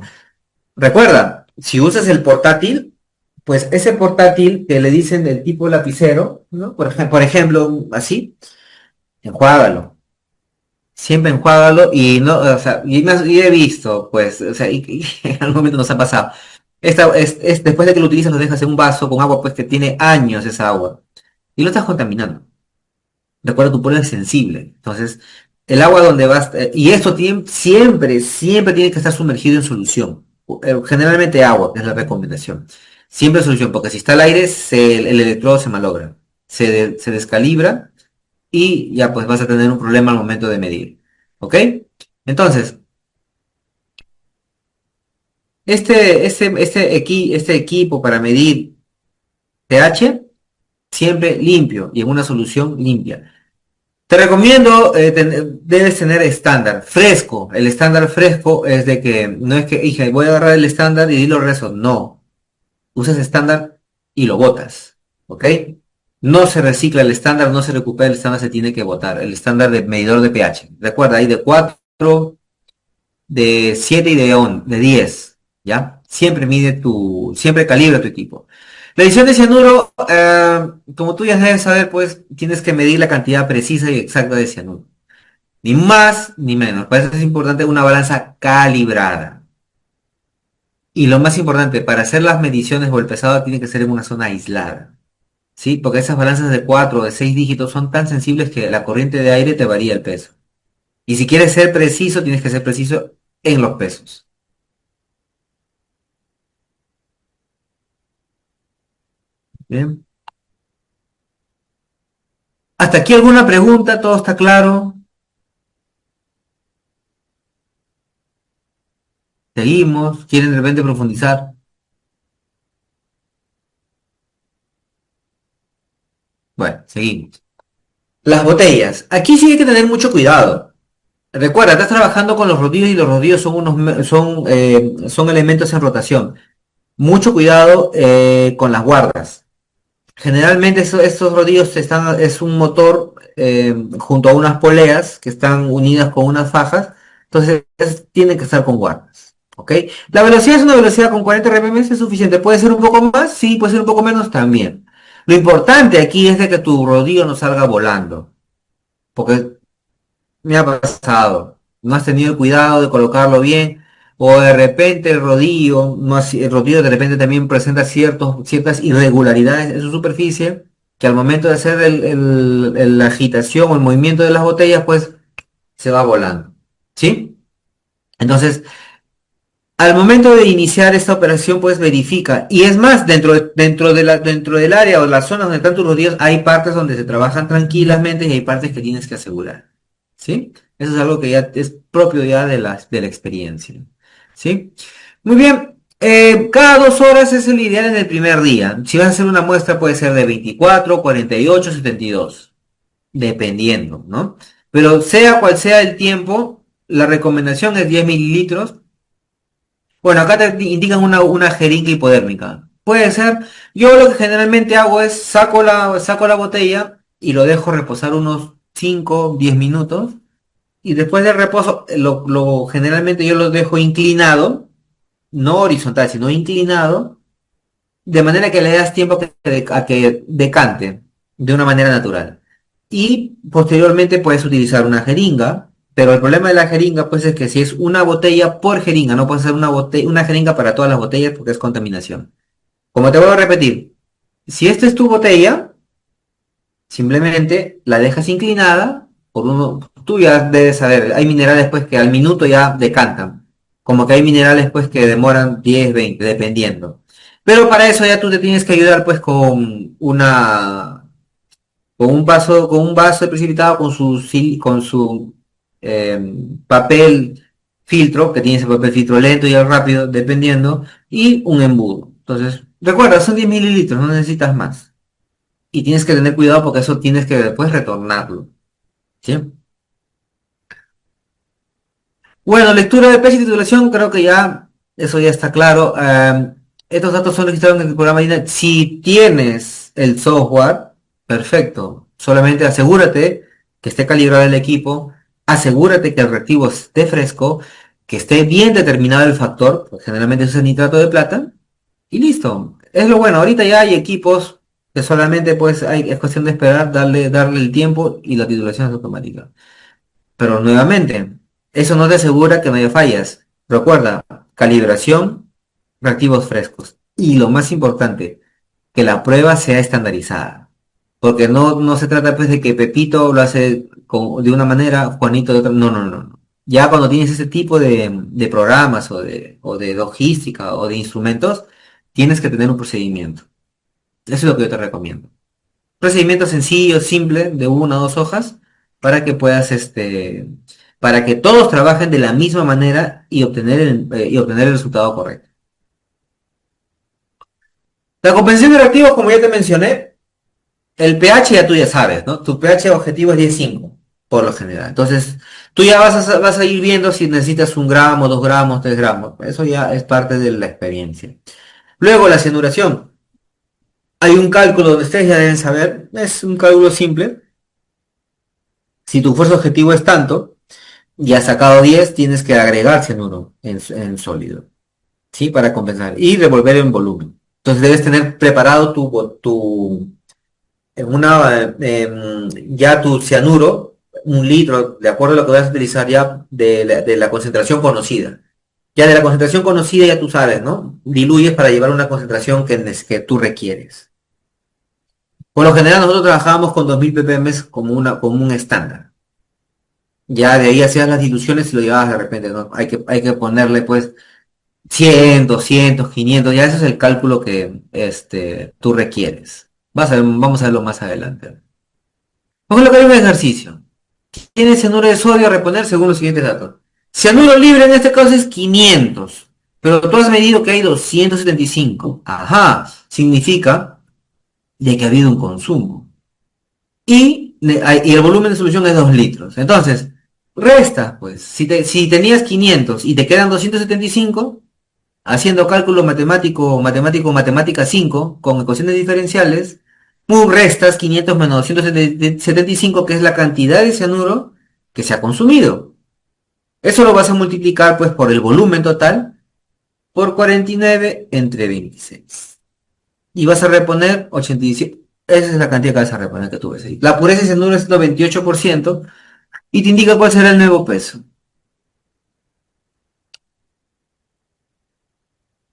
Recuerda, si usas el portátil, pues ese portátil que le dicen del tipo lapicero, ¿no? Por ejemplo, así, enjuágalo. Siempre enjuágalo y no, o sea, y he visto, pues, o sea, y en algún momento nos ha pasado. Después de que lo utilizas, lo dejas en un vaso con agua, pues que tiene años esa agua. Y lo estás contaminando. Recuerda, tu polo es sensible. Entonces, el agua donde vas, y esto siempre tiene que estar sumergido en solución. Generalmente agua, es la recomendación. Siempre en solución, porque si está al aire, el electrodo se malogra, se descalibra y ya pues vas a tener un problema al momento de medir. ¿Ok? Entonces, este equipo para medir pH, siempre limpio y en una solución limpia. Te recomiendo, debes tener estándar, fresco. El estándar fresco es de que, no es que, dije, voy a agarrar el estándar y lo rezo. No. Usas estándar y lo botas. ¿Ok? No se recicla el estándar, no se recupera el estándar, se tiene que botar. El estándar de medidor de pH. Recuerda, hay de 4, de 7 y de 10. ¿Ya? Siempre calibra tu equipo. La adición de cianuro, como tú ya debes saber, pues tienes que medir la cantidad precisa y exacta de cianuro. Ni más ni menos. Para eso es importante una balanza calibrada. Y lo más importante, para hacer las mediciones o el pesado tiene que ser en una zona aislada. ¿Sí? Porque esas balanzas de 4 o de 6 dígitos son tan sensibles que la corriente de aire te varía el peso. Y si quieres ser preciso, tienes que ser preciso en los pesos. Bien. ¿Hasta aquí alguna pregunta? ¿Todo está claro? ¿Seguimos? ¿Quieren de repente profundizar? Bueno, seguimos. Las botellas. Aquí sí hay que tener mucho cuidado. Recuerda, estás trabajando con los rodillos y los rodillos son son elementos en rotación. Mucho cuidado con las guardas. Generalmente estos rodillos es un motor junto a unas poleas que están unidas con unas fajas. Entonces tienen que estar con guardas. ¿Ok? La velocidad es una velocidad con 40 RPM es suficiente. ¿Puede ser un poco más? Sí, puede ser un poco menos también. Lo importante aquí es de que tu rodillo no salga volando. Porque me ha pasado. No has tenido el cuidado de colocarlo bien. O de repente el rodillo, no el rodillo de repente también presenta ciertas irregularidades en su superficie, que al momento de hacer la agitación o el movimiento de las botellas, pues se va volando. ¿Sí? Entonces, al momento de iniciar esta operación, pues verifica. Y es más, dentro del área o la zona donde están tus rodillos, hay partes donde se trabajan tranquilamente y hay partes que tienes que asegurar. ¿Sí? Eso es algo que ya es propio ya de la experiencia. ¿Sí? Muy bien. Cada 2 horas es el ideal en el primer día. Si vas a hacer una muestra puede ser de 24, 48, 72. Dependiendo, ¿no? Pero sea cual sea el tiempo, la recomendación es 10 mililitros. Bueno, acá te indican una jeringa hipodérmica. Puede ser. Yo lo que generalmente hago es saco la botella y lo dejo reposar unos 5, 10 minutos. Y después del reposo, generalmente yo lo dejo inclinado, no horizontal, sino inclinado, de manera que le das tiempo a que decante de una manera natural. Y posteriormente puedes utilizar una jeringa, pero el problema de la jeringa pues es que si es una botella por jeringa, no puedes hacer una jeringa para todas las botellas porque es contaminación. Como te voy a repetir, si esta es tu botella, simplemente la dejas inclinada por tú ya debes saber, hay minerales pues que al minuto ya decantan, como que hay minerales pues que demoran 10, 20, dependiendo. Pero para eso ya tú te tienes que ayudar pues con un vaso de precipitado papel filtro, que tiene ese papel filtro lento y rápido, dependiendo, y un embudo. Entonces, recuerda, son 10 mililitros, no necesitas más. Y tienes que tener cuidado porque eso tienes que después retornarlo. ¿Sí? Bueno, lectura de peso y titulación, creo que ya eso ya está claro. Estos datos son registrados en el programa DINA. Si tienes el software, perfecto. Solamente asegúrate que esté calibrado el equipo, asegúrate que el reactivo esté fresco, que esté bien determinado el factor, pues generalmente eso es el nitrato de plata, y listo. Es lo bueno, ahorita ya hay equipos que solamente pues es cuestión de esperar, darle el tiempo y la titulación es automática. Pero nuevamente, eso no te asegura que no haya fallas. Recuerda, calibración, reactivos frescos. Y lo más importante, que la prueba sea estandarizada. Porque no se trata pues de que Pepito lo hace de una manera, Juanito de otra. No, no, no, no. Ya cuando tienes ese tipo de programas o de logística o de instrumentos, tienes que tener un procedimiento. Eso es lo que yo te recomiendo. Procedimiento sencillo, simple, de 1 o 2 hojas, para que para que todos trabajen de la misma manera y obtener el resultado correcto. La compensación de reactivos, como ya te mencioné, el pH ya tú ya sabes, ¿no? Tu pH objetivo es 10,5. por lo general. Entonces, tú ya vas a ir viendo si necesitas 1 gramo, 2 gramos, 3 gramos. Eso ya es parte de la experiencia. Luego, la cianuración. Hay un cálculo donde ustedes ya deben saber, es un cálculo simple. Si tu fuerza objetivo es tanto, y has sacado 10, tienes que agregar cianuro en sólido, ¿sí? Para compensar. Y revolver en volumen. Entonces debes tener preparado ya tu cianuro, 1 litro, de acuerdo a lo que vas a utilizar ya de la concentración conocida. Ya de la concentración conocida ya tú sabes, ¿no? Diluyes para llevar una concentración que tú requieres. Por lo general nosotros trabajábamos con 2000 ppm como un estándar. Ya de ahí hacías las diluciones y lo llevabas de repente, ¿no? Hay que ponerle pues 100, 200, 500, ya ese es el cálculo que tú requieres. Vamos a verlo más adelante. Vamos a colocar un ejercicio. Tiene cianuro de sodio a reponer según los siguientes datos. Cianuro libre en este caso es 500, pero tú has medido que hay 275. Ajá, significa de que ha habido un consumo. Y el volumen de solución es 2 litros. Entonces, resta, pues, si tenías 500 y te quedan 275, haciendo cálculo matemática 5, con ecuaciones diferenciales, tú restas 500 menos 275, que es la cantidad de cianuro que se ha consumido. Eso lo vas a multiplicar, pues, por el volumen total, por 49 entre 26. Y vas a reponer 87. Esa es la cantidad que vas a reponer que tú ves ahí. La pureza de cianuro es 98% y te indica cuál será el nuevo peso.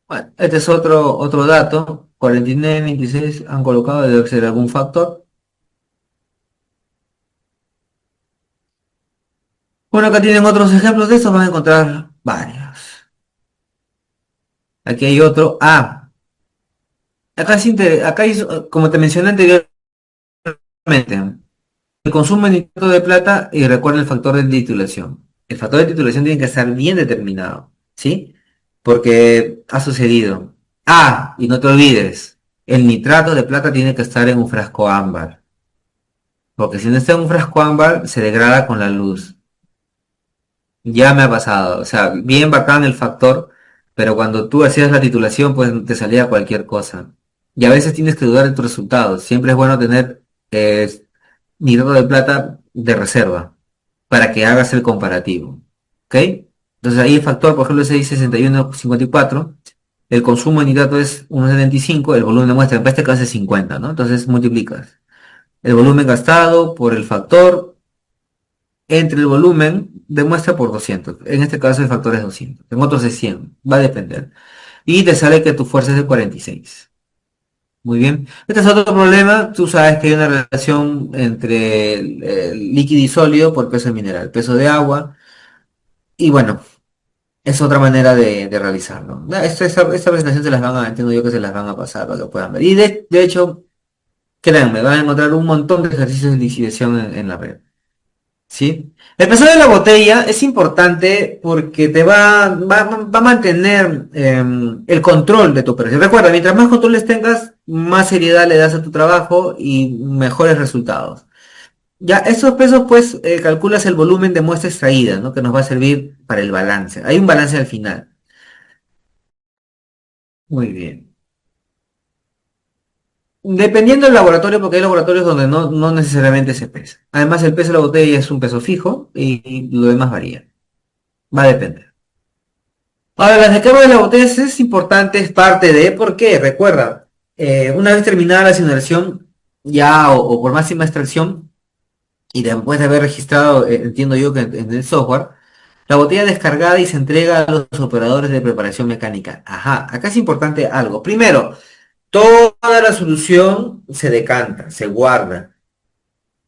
Bueno, este es otro dato. 49, 26 han colocado, debe ser algún factor. Bueno, acá tienen otros ejemplos de estos, van a encontrar varios. Aquí hay otro. Acá como te mencioné anteriormente, el consumo de nitrato de plata y recuerda el factor de titulación. El factor de titulación tiene que estar bien determinado, ¿sí? Porque ha sucedido. Y no te olvides, el nitrato de plata tiene que estar en un frasco ámbar. Porque si no está en un frasco ámbar, se degrada con la luz. Ya me ha pasado. O sea, bien bacán el factor, pero cuando tú hacías la titulación, pues te salía cualquier cosa. Y a veces tienes que dudar de tus resultados. Siempre es bueno tener nitrato de plata de reserva para que hagas el comparativo. ¿Ok? Entonces ahí el factor, por ejemplo, es 661,54. El consumo de nitrato es 1,75. El volumen de muestra, en este caso es 50, ¿no? Entonces multiplicas el volumen gastado por el factor entre el volumen de muestra por 200. En este caso el factor es 200. En otros es 100. Va a depender. Y te sale que tu fuerza es de 46. Muy bien. Este es otro problema. Tú sabes que hay una relación entre el líquido y sólido por peso mineral, peso de agua. Y bueno, es otra manera de realizarlo. Esta presentación entiendo yo que se las van a pasar para que puedan ver. Y de hecho, créanme, van a encontrar un montón de ejercicios de lixiviación en la red. ¿Sí? El peso de la botella es importante porque te va a mantener el control de tu operación. Recuerda, mientras más controles tengas, más seriedad le das a tu trabajo y mejores resultados. Ya, estos pesos, pues, calculas el volumen de muestra extraída, ¿no? Que nos va a servir para el balance. Hay un balance al final. Muy bien. Dependiendo del laboratorio, porque hay laboratorios donde no necesariamente se pesa. Además, el peso de la botella es un peso fijo y lo demás varía. Va a depender. Ahora, las descargas de la botella es importante, es parte de, ¿por qué? Recuerda, una vez terminada la simulación, ya o por máxima extracción, y después de haber registrado, entiendo yo que en el software, la botella descargada y se entrega a los operadores de preparación mecánica. Ajá, acá es importante algo. Primero, toda la solución se decanta, se guarda.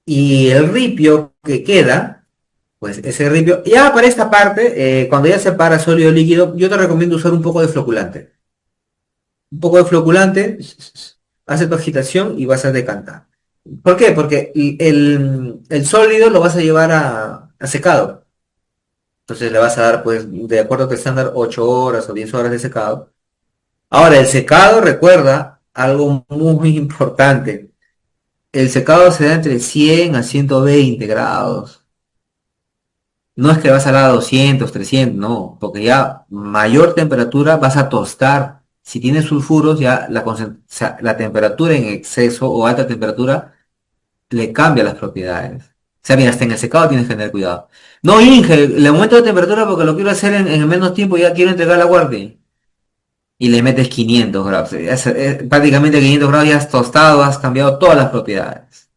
Y el ripio que queda, pues ese ripio, ya para esta parte, cuando ya separa sólido líquido, yo te recomiendo usar un poco de floculante. Un poco de floculante, hace tu agitación y vas a decantar. ¿Por qué? Porque el sólido lo vas a llevar a secado. Entonces le vas a dar, pues, de acuerdo a tu estándar, 8 horas o 10 horas de secado. Ahora, el secado, recuerda algo muy importante. El secado se da entre 100 a 120 grados. No es que vas a la 200, 300, no, porque ya mayor temperatura vas a tostar. Si tienes sulfuros, ya o sea, la temperatura en exceso o alta temperatura le cambia las propiedades. O sea, mira, hasta en el secado tienes que tener cuidado. No, Inge, le aumento de temperatura porque lo quiero hacer en menos tiempo, ya quiero entregar la guardia. Y le metes 500 grados. Prácticamente 500 grados ya has tostado, has cambiado todas las propiedades.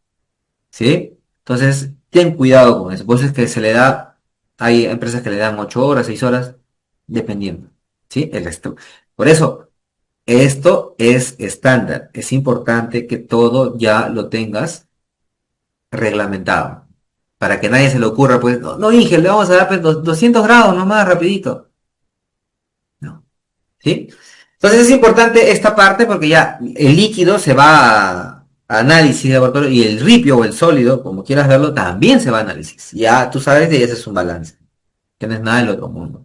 ¿Sí? Entonces, ten cuidado con eso. Por eso es que se le da, hay empresas que le dan 8 horas, 6 horas, dependiendo. ¿Sí? Por eso, esto es estándar. Es importante que todo ya lo tengas reglamentado. Para que nadie se le ocurra, pues, no, no, Inge, le vamos a dar pues, 200 grados nomás, rapidito. No. ¿Sí? Entonces es importante esta parte porque ya el líquido se va a análisis de laboratorio y el ripio o el sólido, como quieras verlo, también se va a análisis. Ya tú sabes que ese es un balance, que no es nada del otro mundo.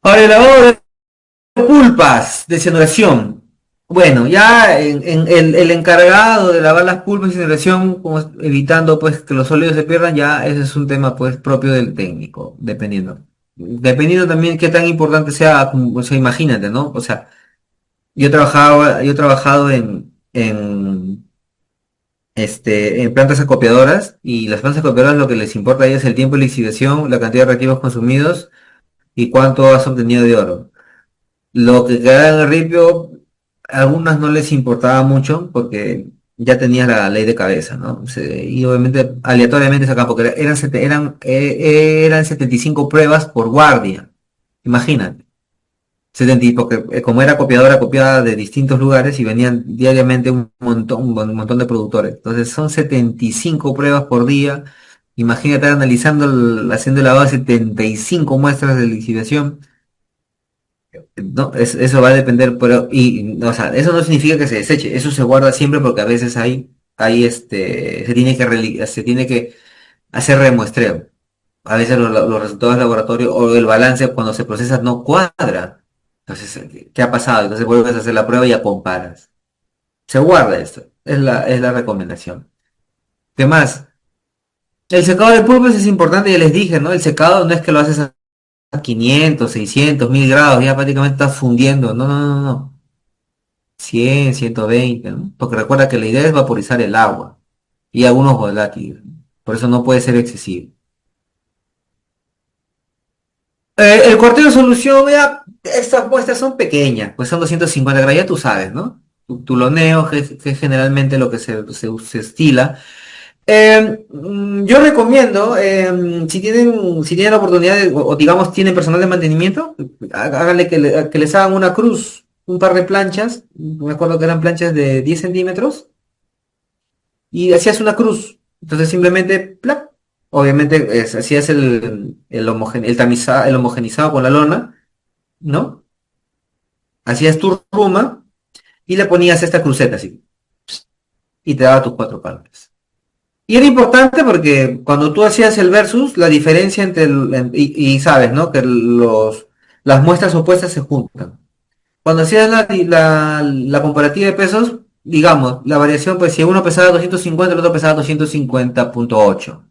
Ahora, el lavado de pulpas de cianuración. Bueno, ya el encargado de lavar las pulpas de cianuración, como evitando pues que los sólidos se pierdan, ya ese es un tema pues propio del técnico, dependiendo. Dependiendo también qué tan importante sea, o sea, imagínate, ¿no? O sea, yo he trabajado en plantas acopiadoras y las plantas acopiadoras lo que les importa a ellos es el tiempo de lixiviación, la cantidad de reactivos consumidos y cuánto has obtenido de oro. Lo que queda en el ripio, a algunas no les importaba mucho porque ya tenías la ley de cabeza, ¿no? Y obviamente aleatoriamente sacaban porque eran 75 pruebas por guardia. Imagínate. 70, porque como era copiadora copiada de distintos lugares y venían diariamente un montón de productores. Entonces son 75 pruebas por día. Imagínate analizando, haciendo el lavado de 75 muestras de lixiviación. No, eso va a depender, pero, o sea, eso no significa que se deseche, eso se guarda siempre porque a veces se tiene que hacer remuestreo. A veces los resultados del laboratorio o el balance cuando se procesa no cuadra. Entonces, ¿qué ha pasado? Entonces vuelves a hacer la prueba y ya comparas. Se guarda esto. Es la recomendación. ¿Qué más? El secado de pulpas es importante, ya les dije, ¿no? El secado no es que lo haces a 500, 600, 1000 grados, ya prácticamente estás fundiendo. No, no, no, no. 100, 120, ¿no? Porque recuerda que la idea es vaporizar el agua y algunos volátiles. Por eso no puede ser excesivo. El cuartero de solución, ya, estas muestras son pequeñas, pues son 250 gramos, ya tú sabes, ¿no? Tu loneo, que es generalmente lo que se estila. Yo recomiendo, si tienen la oportunidad, o digamos tienen personal de mantenimiento, háganle que les hagan una cruz, un par de planchas, me acuerdo que eran planchas de 10 centímetros, y hacías una cruz. Entonces simplemente, ¡plac! Obviamente hacías el homogenizado con la lona, ¿no? Hacías tu ruma y le ponías esta cruceta así, y te daba tus 4 partes. Y era importante porque cuando tú hacías el versus, la diferencia y sabes, ¿no? Que las muestras opuestas se juntan. Cuando hacías la comparativa de pesos, digamos, la variación, pues si uno pesaba 250, el otro pesaba 250,8.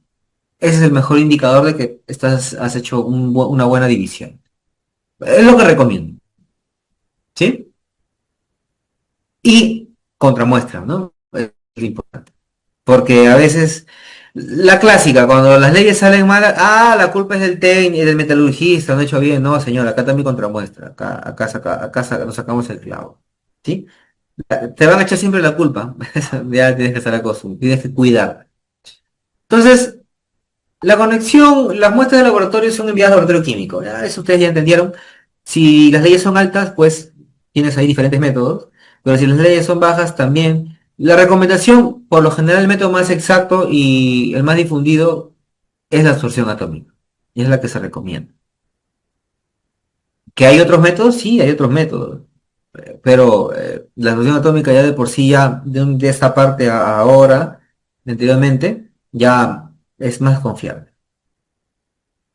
Ese es el mejor indicador de que has hecho una buena división. Es lo que recomiendo, ¿sí? Y contramuestra, ¿no? Es importante. Porque a veces, la clásica, cuando las leyes salen malas, la culpa es del técnico, del metalurgista, no he hecho bien. No, señor, acá está mi contramuestra, nos sacamos el clavo. ¿Sí? Te van a echar siempre la culpa. Ya tienes que estar acostumbrado, tienes que cuidar. Entonces, la conexión, las muestras de laboratorio son enviadas al laboratorio químico. ¿Ya? Eso ustedes ya entendieron. Si las leyes son altas, pues tienes ahí diferentes métodos. Pero si las leyes son bajas, también. La recomendación, por lo general, el método más exacto y el más difundido es la absorción atómica. Y es la que se recomienda. ¿Que hay otros métodos? Sí, hay otros métodos. Pero la absorción atómica ya de por sí, ya de esta parte a ahora, anteriormente, ya es más confiable.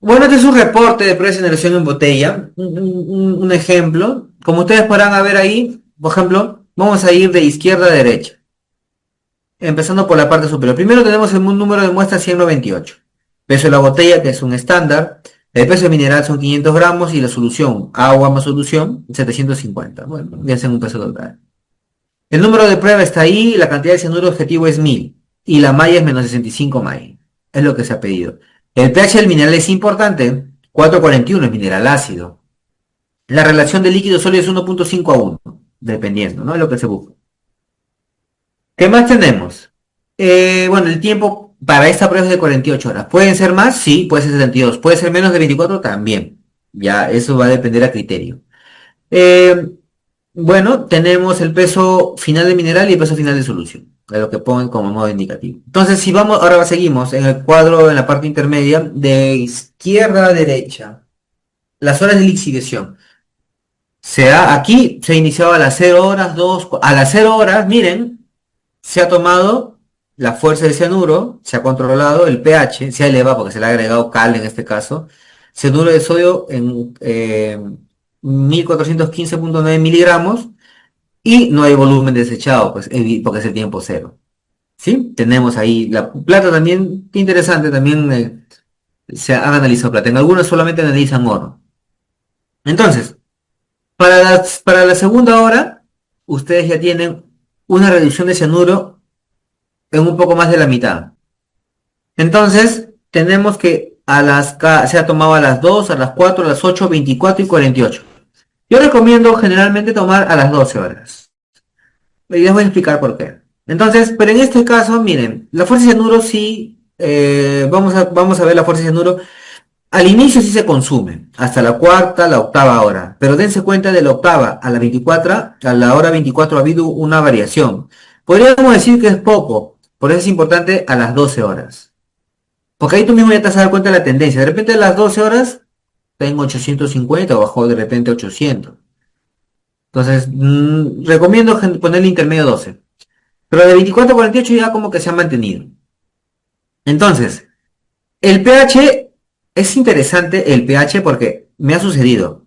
Bueno, este es un reporte de pruebas de generación en botella. Un ejemplo. Como ustedes podrán ver ahí, por ejemplo, vamos a ir de izquierda a derecha. Empezando por la parte superior. Primero tenemos el número de muestras 198. Peso de la botella, que es un estándar. El peso del mineral son 500 gramos y la solución, agua más solución, 750. Bueno, ya hacen un peso total. El número de prueba está ahí, la cantidad de cianuro objetivo es 1000 y la malla es menos 65 malla. Es lo que se ha pedido. El pH del mineral es importante, 4,41 es mineral ácido. La relación de líquido sólido es 1,5 a 1, dependiendo, ¿no? Es lo que se busca. ¿Qué más tenemos? Bueno, el tiempo para esta prueba es de 48 horas. ¿Pueden ser más? Sí, puede ser 72. ¿Puede ser menos de 24? También. Ya, eso va a depender a criterio. Eh, bueno, tenemos el peso final de mineral y el peso final de solución, es lo que ponen como modo indicativo. Entonces, si vamos, ahora seguimos en el cuadro, en la parte intermedia, de izquierda a derecha, las horas de lixiviación. Aquí se ha iniciado a las 0 horas, a las 0 horas, miren, se ha tomado la fuerza del cianuro, se ha controlado el pH, se ha elevado porque se le ha agregado cal en este caso, cianuro de sodio en 1415,9 miligramos y no hay volumen desechado, pues, porque es el tiempo cero. ¿Sí? Tenemos ahí la plata también, qué interesante, también se ha analizado plata. En algunos solamente analizan oro. Entonces, para la segunda hora, ustedes ya tienen una reducción de cianuro en un poco más de la mitad. Entonces, tenemos que se ha tomado a las 2, a las 4, a las 8, 24 y 48. Yo recomiendo generalmente tomar a las 12 horas. Y les voy a explicar por qué. Entonces, pero en este caso, miren, la fuerza de cianuro sí, vamos a ver la fuerza de cianuro. Al inicio sí se consume, hasta la cuarta, la octava hora, pero dense cuenta de la octava a la 24, a la hora 24 ha habido una variación. Podríamos decir que es poco, por eso es importante a las 12 horas. Porque ahí tú mismo ya te has dado cuenta de la tendencia. De repente a las 12 horas tengo 850 o bajó de repente 800. Entonces, recomiendo ponerle intermedio 12. Pero de 24 a 48 ya como que se ha mantenido. Entonces, el pH es interesante, el pH, porque me ha sucedido.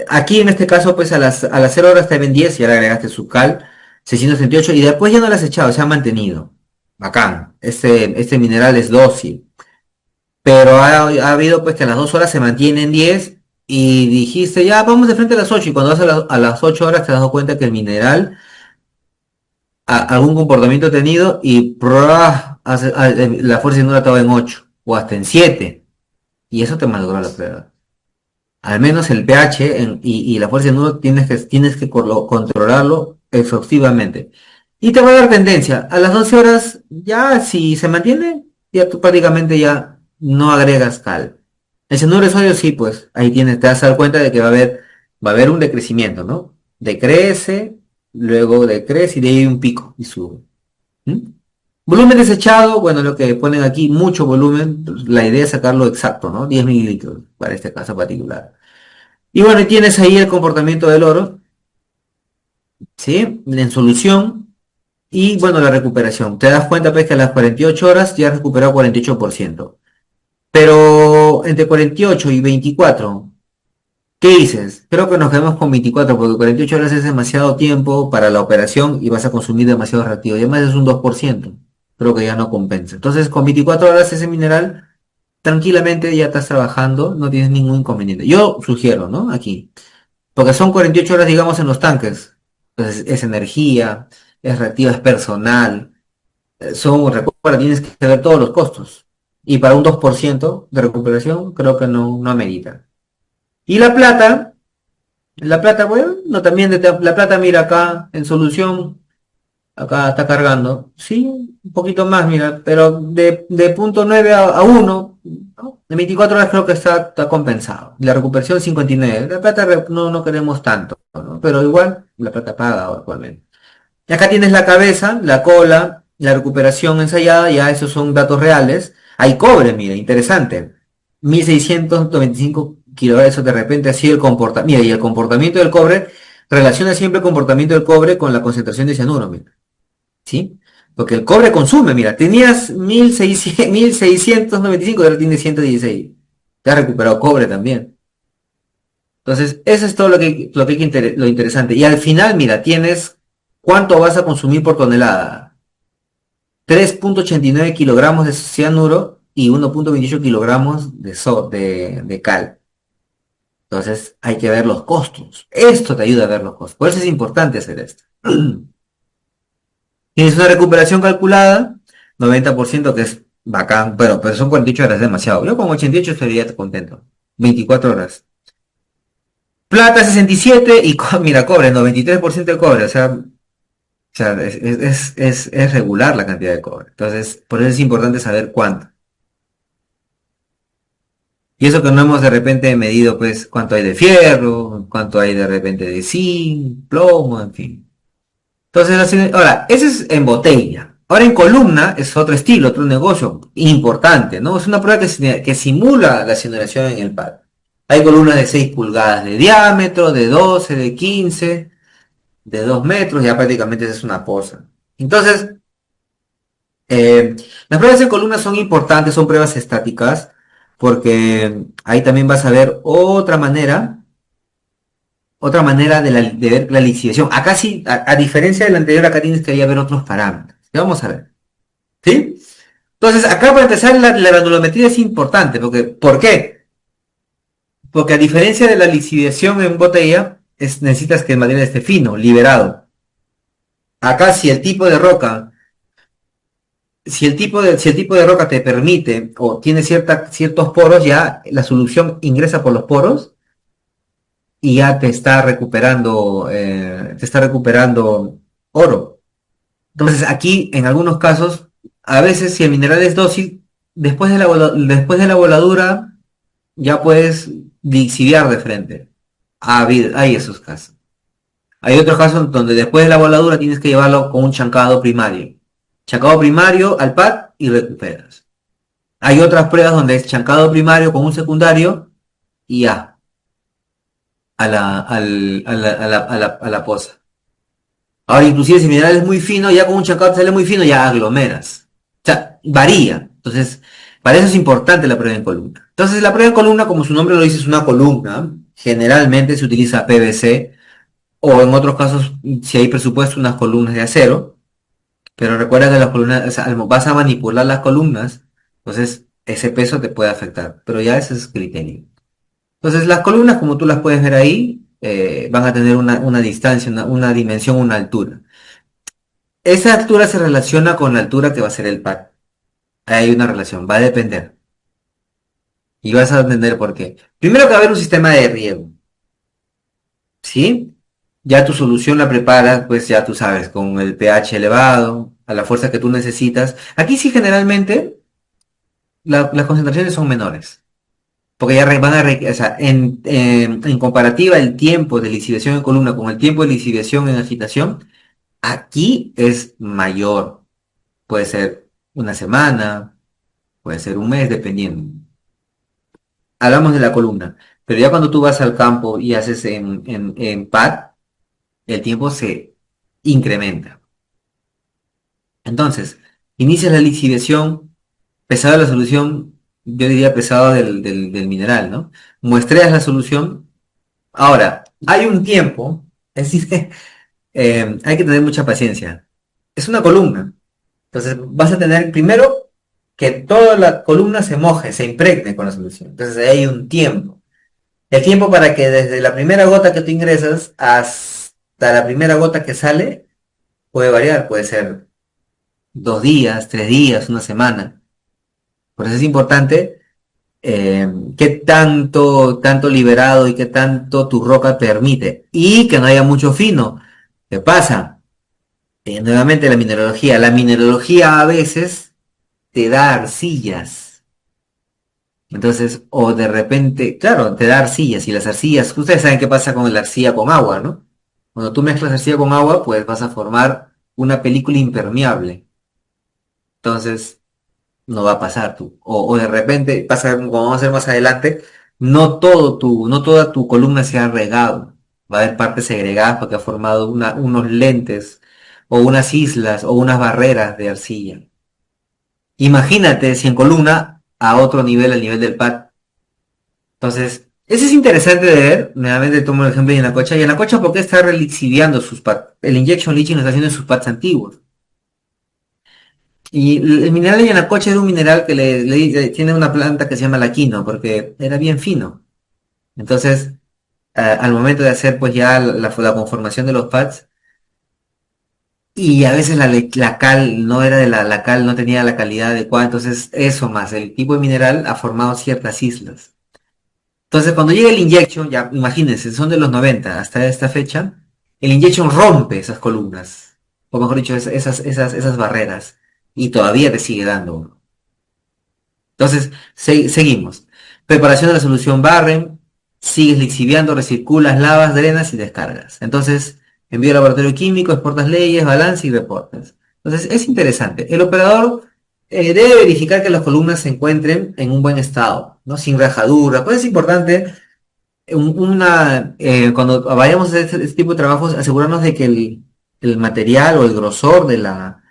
Aquí en este caso, pues a las 0 horas te ven 10, ya le agregaste su cal, 638, y después ya no lo has echado, se ha mantenido. Bacán. Este mineral es dócil. Pero ha habido pues que a las 2 horas se mantiene en 10 y dijiste, ya vamos de frente a las 8, y cuando vas a las 8 horas te has dado cuenta que el mineral algún comportamiento tenido y la fuerza no estaba en 8 o hasta en 7 y eso te malogró la prueba. Al menos el pH y la fuerza de nudo tienes que controlarlo exhaustivamente. Y te va a dar tendencia. A las 12 horas, ya si se mantiene, ya tú prácticamente ya no agregas cal. El cianuro de sodio sí, pues ahí te vas a dar cuenta de que va a haber un decrecimiento, ¿no? Decrece, luego decrece y de ahí hay un pico y sube. ¿Mm? Volumen desechado, bueno, lo que ponen aquí, mucho volumen, la idea es sacarlo exacto, ¿no? 10 mililitros para este caso particular. Y bueno, y tienes ahí el comportamiento del oro, ¿sí? En solución, y bueno, la recuperación. Te das cuenta, pues, que a las 48 horas ya has recuperado 48%. Pero entre 48 y 24, ¿qué dices? Creo que nos quedamos con 24, porque 48 horas es demasiado tiempo para la operación y vas a consumir demasiado reactivo. Y además es un 2%. Creo que ya no compensa. Entonces, con 24 horas ese mineral, tranquilamente ya estás trabajando, no tienes ningún inconveniente. Yo sugiero, ¿no? Aquí. Porque son 48 horas, digamos, en los tanques. Entonces, es energía, es reactiva, es personal. Recuerda, tienes que ver todos los costos. Y para un 2% de recuperación, creo que no amerita. Y la plata, bueno, no también la plata, mira acá, en solución, acá está cargando. Sí, un poquito más, mira, pero de punto 9 a 1, ¿no? De 24 horas creo que está compensado. La recuperación 59. La plata no queremos tanto, ¿no? Pero igual la plata paga actualmente. Y acá tienes la cabeza, la cola, la recuperación ensayada, ya esos son datos reales. Hay cobre, mira, interesante. 1695 kilohercios de repente así el comportamiento. Mira, y el comportamiento del cobre relaciona siempre el comportamiento del cobre con la concentración de cianuro, mira. ¿Sí? Porque el cobre consume, mira, tenías 1695 y ahora tienes 116. Te has recuperado cobre también. Entonces, eso es todo lo interesante. Y al final, mira, tienes cuánto vas a consumir por tonelada. 3,89 kilogramos de cianuro y 1.28 kilogramos de cal. Entonces hay que ver los costos. Esto te ayuda a ver los costos. Por eso es importante hacer esto. Tienes una recuperación calculada, 90% que es bacán, pero son 48 horas demasiado. Yo con 88 estaría contento. 24 horas. Plata 67 y mira, cobre, 93% de cobre. O sea, es regular la cantidad de cobre. Entonces, por eso es importante saber cuánto. Y eso que no hemos de repente medido, pues, cuánto hay de fierro, cuánto hay de repente de zinc, plomo, en fin. Entonces, ahora, ese es en botella. Ahora en columna es otro estilo, otro negocio importante, ¿no? Es una prueba que simula la simulación en el pad. Hay columnas de 6 pulgadas de diámetro, de 12, de 15, de 2 metros, ya prácticamente es una poza. Entonces, las pruebas en columna son importantes, son pruebas estáticas, porque ahí también vas a ver otra manera de ver la lixiviación. Acá sí, a diferencia del anterior, acá tienes que ver otros parámetros. Y vamos a ver. ¿Sí? Entonces, acá para empezar, la granulometría es importante. ¿Por qué? Porque a diferencia de la lixiviación en botella, necesitas que el material esté fino, liberado. Acá, si el tipo de roca te permite o tiene ciertos poros, ya la solución ingresa por los poros y ya te está recuperando oro. Entonces aquí, en algunos casos, a veces si el mineral es dócil, después de la voladura ya puedes lixiviar de frente. Hay esos casos. Hay otros casos donde después de la voladura tienes que llevarlo con un chancado primario. Chancado primario al pad y recuperas. Hay otras pruebas donde es chancado primario con un secundario y ya, a la poza. Ahora, inclusive si el mineral es muy fino, ya con un chancado te sale muy fino, ya aglomeras. O sea, varía. Entonces, para eso es importante la prueba en columna. Entonces, la prueba en columna, como su nombre lo dice, es una columna. Generalmente se utiliza PVC o en otros casos, si hay presupuesto, unas columnas de acero. Pero recuerda que las columnas, o sea, vas a manipular las columnas, entonces ese peso te puede afectar. Pero ya ese es criterio. Entonces, las columnas, como tú las puedes ver ahí, van a tener una distancia, una dimensión, una altura. Esa altura se relaciona con la altura que va a ser el pad. Hay una relación, va a depender. Y vas a entender por qué. Primero que va a haber un sistema de riego. ¿Sí? Ya tu solución la preparas, pues ya tú sabes, con el pH elevado, a la fuerza que tú necesitas. Aquí sí generalmente las concentraciones son menores. Porque ya o sea, en comparativa el tiempo de lixiviación en columna con el tiempo de lixiviación en agitación, aquí es mayor. Puede ser una semana, puede ser un mes, dependiendo. Hablamos de la columna, pero ya cuando tú vas al campo y haces en pad, el tiempo se incrementa. Entonces, inicia la lixiviación, pesada la solución, yo diría pesado del mineral, ¿no? Muestreas la solución. Ahora, hay un tiempo, es decir, hay que tener mucha paciencia. Es una columna. Entonces vas a tener primero que toda la columna se moje, se impregne con la solución. Entonces hay un tiempo. El tiempo para que desde la primera gota que tú ingresas hasta la primera gota que sale puede variar, puede ser 2 días, 3 días, una semana. Por eso es importante qué tanto liberado y qué tanto tu roca permite. Y que no haya mucho fino. ¿Qué pasa? Nuevamente la mineralogía. La mineralogía a veces te da arcillas. Entonces, o de repente, claro, te da arcillas y las arcillas, ustedes saben qué pasa con la arcilla con agua, ¿no? Cuando tú mezclas arcilla con agua, pues vas a formar una película impermeable. Entonces, no va a pasar tú. O de repente, pasa como vamos a hacer más adelante, no toda tu columna se ha regado. Va a haber partes segregadas porque ha formado unos lentes, o unas islas, o unas barreras de arcilla. Imagínate si en columna a otro nivel, al nivel del pad. Entonces, eso es interesante de ver. Nuevamente tomo el ejemplo de Yanacocha. Yanacocha, ¿por qué está relixiviando sus pads? El injection leaching lo está haciendo en sus pads antiguos. Y el mineral de Yanacocha era un mineral que tiene una planta que se llama laquino, porque era bien fino. Entonces, al momento de hacer pues ya la conformación de los pads, y a veces la cal no era la cal no tenía la calidad adecuada, entonces eso más el tipo de mineral ha formado ciertas islas. Entonces cuando llega el injection, ya imagínense, son de los 90 hasta esta fecha, el injection rompe esas columnas, o mejor dicho, esas barreras, y todavía te sigue dando. Entonces, seguimos. Preparación de la solución Barren, sigues lixiviando, recirculas, lavas, drenas y descargas. Entonces, envío al laboratorio químico, exportas leyes, balance y reportes. Entonces, es interesante. El operador debe verificar que las columnas se encuentren en un buen estado, ¿no? Sin rajadura. Pues es importante, cuando vayamos a hacer este tipo de trabajos, asegurarnos de que el material o el grosor de la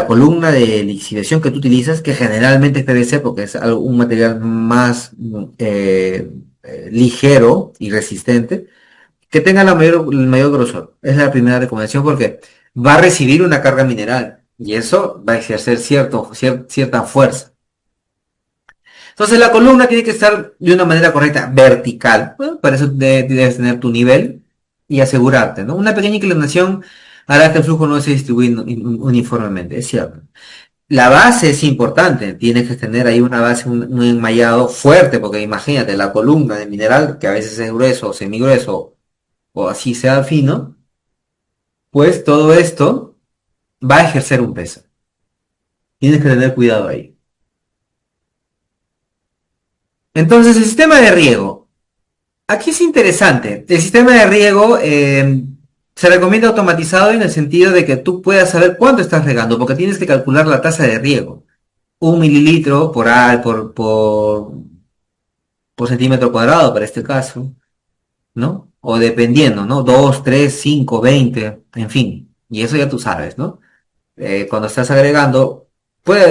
columna de lixiviación que tú utilizas, que generalmente es PVC porque es un material más ligero y resistente, que tenga el mayor grosor. Es la primera recomendación porque va a recibir una carga mineral y eso va a ejercer cierta fuerza. Entonces la columna tiene que estar de una manera correcta, vertical. Bueno, para eso debes tener tu nivel y asegurarte, ¿no? Una pequeña inclinación hará que el flujo no se distribuya uniformemente, es cierto. La base es importante, tienes que tener ahí una base, un enmayado fuerte, porque imagínate, la columna de mineral, que a veces es grueso o semigrueso, o así sea fino, pues todo esto va a ejercer un peso. Tienes que tener cuidado ahí. Entonces, el sistema de riego. Aquí es interesante. El sistema de riego se recomienda automatizado en el sentido de que tú puedas saber cuánto estás regando, porque tienes que calcular la tasa de riego. 1 mililitro por centímetro cuadrado para este caso, ¿no? O dependiendo, ¿no? 2, 3, 5, 20, en fin. Y eso ya tú sabes, ¿no? Cuando estás agregando,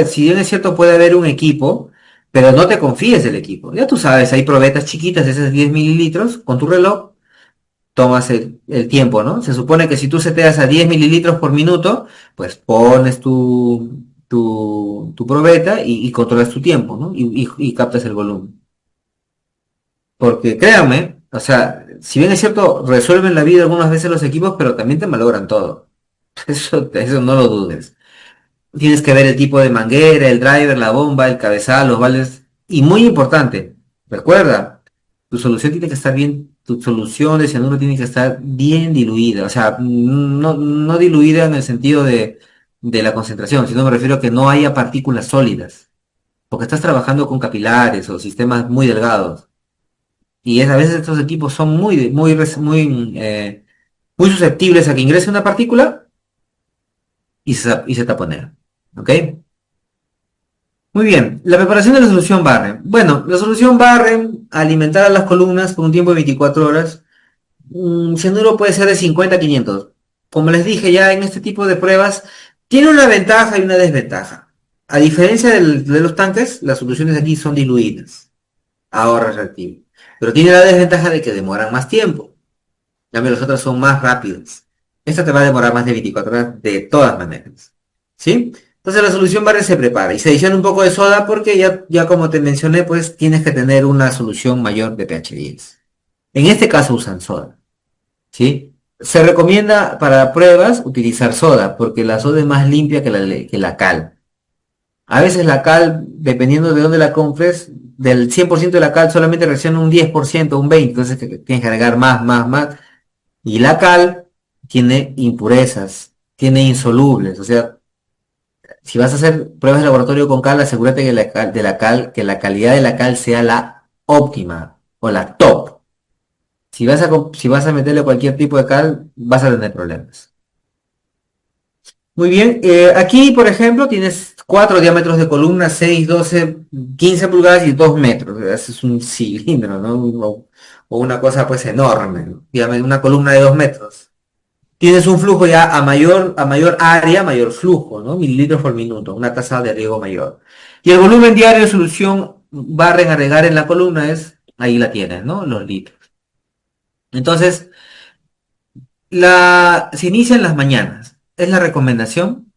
si bien es cierto, puede haber un equipo, pero no te confíes del equipo. Ya tú sabes, hay probetas chiquitas de esos 10 mililitros, con tu reloj, tomas el tiempo, ¿no? Se supone que si tú seteas a 10 mililitros por minuto, pues pones tu probeta y controlas tu tiempo, ¿no? Y captas el volumen. Porque créanme, o sea, si bien es cierto, resuelven la vida algunas veces los equipos, pero también te malogran todo. Eso no lo dudes. Tienes que ver el tipo de manguera, el driver, la bomba, el cabezal, los vales. Y muy importante, recuerda, tu solución tiene que estar bien, tu solución de cianuro tiene que estar bien diluida. O sea, no diluida en el sentido de la concentración, sino me refiero a que no haya partículas sólidas. Porque estás trabajando con capilares o sistemas muy delgados. Y a veces estos equipos son muy susceptibles a que ingrese una partícula y se taponea. ¿Ok? Muy bien, la preparación de la solución Barren. Bueno, la solución Barren, alimentar a las columnas por un tiempo de 24 horas, cianuro puede ser de 50 a 500. Como les dije ya en este tipo de pruebas, tiene una ventaja y una desventaja. A diferencia de los tanques, las soluciones aquí son diluidas, ahorra reactivo. Pero tiene la desventaja de que demoran más tiempo. Ya las otras son más rápidas. Esta te va a demorar más de 24 horas de todas maneras. ¿Sí? Entonces la solución Barre se prepara y se adiciona un poco de soda porque ya como te mencioné, pues tienes que tener una solución mayor de pH 10. En este caso usan soda. ¿Sí? Se recomienda para pruebas utilizar soda porque la soda es más limpia que la cal. A veces la cal, dependiendo de dónde la compres, del 100% de la cal solamente reacciona un 10%, un 20%, entonces tienes que agregar más. Y la cal tiene impurezas, tiene insolubles, o sea, si vas a hacer pruebas de laboratorio con cal, asegúrate que la calidad de la cal sea la óptima o la top. Si vas a meterle cualquier tipo de cal, vas a tener problemas. Muy bien, aquí por ejemplo tienes 4 diámetros de columna, 6, 12, 15 pulgadas y 2 metros. Es un cilindro, ¿no? O una cosa pues enorme, ¿no? Una columna de 2 metros. Tienes un flujo ya a mayor área, mayor flujo, ¿no? Mililitros por minuto, una tasa de riego mayor. Y el volumen diario de solución barren a regar en la columna ahí la tienes, ¿no? Los litros. Entonces, se inicia en las mañanas. Es la recomendación.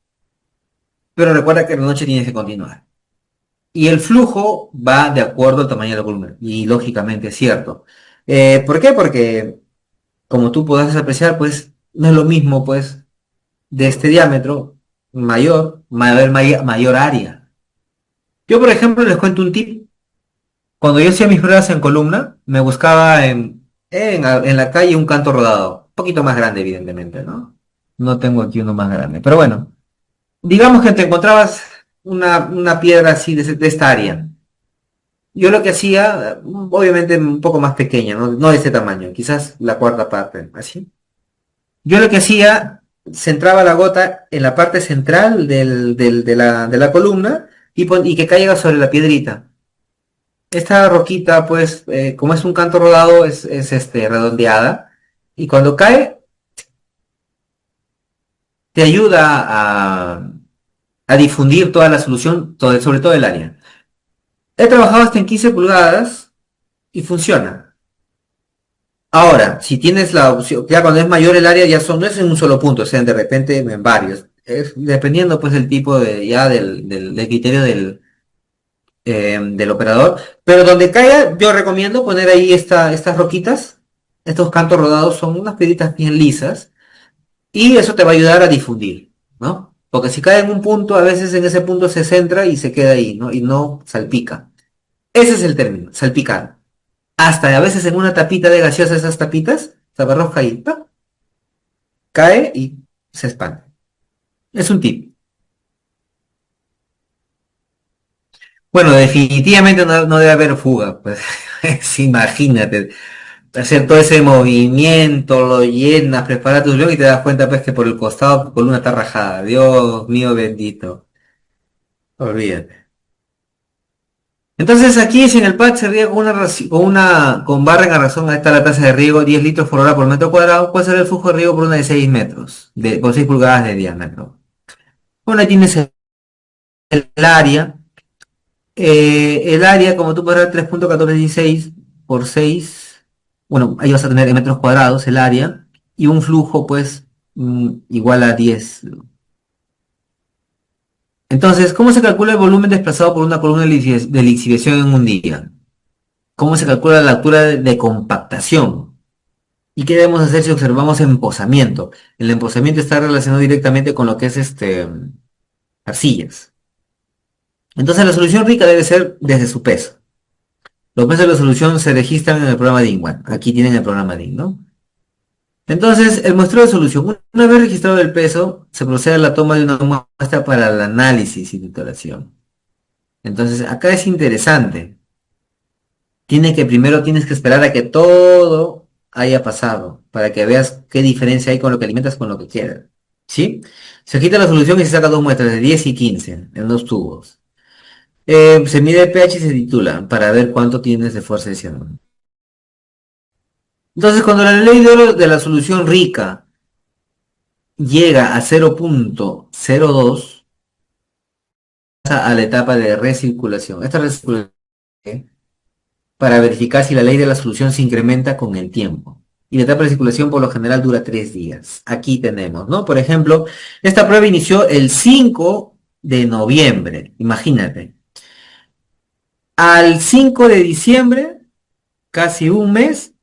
pero recuerda que en la noche tienes que continuar. Y el flujo va de acuerdo al tamaño de la columna, y lógicamente es cierto. ¿Por qué? Porque, como tú podrás apreciar, pues, no es lo mismo, pues, de este diámetro mayor, mayor área. Yo, por ejemplo, les cuento un tip. Cuando yo hacía mis pruebas en columna, me buscaba en la calle un canto rodado. Un poquito más grande, evidentemente, ¿no? No tengo aquí uno más grande. Pero bueno, digamos que te encontrabas una piedra así de esta área. Yo lo que hacía, obviamente un poco más pequeña, ¿no? No de ese tamaño, quizás la cuarta parte, así. Yo lo que hacía, centraba la gota en la parte central de la columna y que caiga sobre la piedrita. Esta roquita, pues, como es un canto rodado, es redondeada. Y cuando cae, te ayuda a difundir toda la solución, sobre todo el área. He trabajado hasta en 15 pulgadas y funciona. Ahora, si tienes la opción, ya cuando es mayor el área, no es en un solo punto, o sea, de repente en varios. Dependiendo, pues, del tipo del criterio del operador. Pero donde caiga, yo recomiendo poner ahí estas roquitas. Estos cantos rodados son unas piedritas bien lisas y eso te va a ayudar a difundir, ¿no? Porque si cae en un punto, a veces en ese punto se centra y se queda ahí, ¿no? Y no salpica. Ese es el término, salpicar. Hasta a veces en una tapita de gaseosa, esas tapitas, se abarroja ahí, ¡pa! Cae y se expande. Es un tip. Bueno, definitivamente no debe haber fuga, pues imagínate. Hacer todo ese movimiento, lo llenas, preparas tu guión y te das cuenta pues que por el costado tu columna está rajada. Dios mío bendito. Olvídate. Entonces aquí si en el pad se riega con barra en razón, ahí está la tasa de riego, 10 litros por hora por metro cuadrado, puede ser el flujo de riego por una de 6 metros, por 6 pulgadas de diámetro. Bueno, ahí tienes el área. El área, como tú puedes ver, 3.1416 por 6. Bueno, ahí vas a tener en metros cuadrados el área y un flujo, pues, igual a 10. Entonces, ¿cómo se calcula el volumen desplazado por una columna de lixiviación en un día? ¿Cómo se calcula la altura de compactación? ¿Y qué debemos hacer si observamos empozamiento? El empozamiento está relacionado directamente con lo que es arcillas. Entonces, la solución rica debe ser desde su peso. Los pesos de la solución se registran en el programa DIN. Bueno, aquí tienen el programa DIN, ¿no? Entonces, el muestreo de solución. Una vez registrado el peso, se procede a la toma de una muestra para el análisis y titulación. Entonces, acá es interesante. Primero tienes que esperar a que todo haya pasado, para que veas qué diferencia hay con lo que alimentas con lo que quieras. ¿Sí? Se quita la solución y se saca dos muestras de 10 y 15 en dos tubos. Se mide el pH y se titula para ver cuánto tienes de fuerza de cianuro. Entonces, cuando la ley de oro de la solución rica llega a 0.02, pasa a la etapa de recirculación. Esta recirculación para verificar si la ley de la solución se incrementa con el tiempo. Y la etapa de recirculación por lo general dura 3 días. Aquí tenemos, ¿no? Por ejemplo, esta prueba inició el 5 de noviembre. Imagínate. Al 5 de diciembre, casi un mes,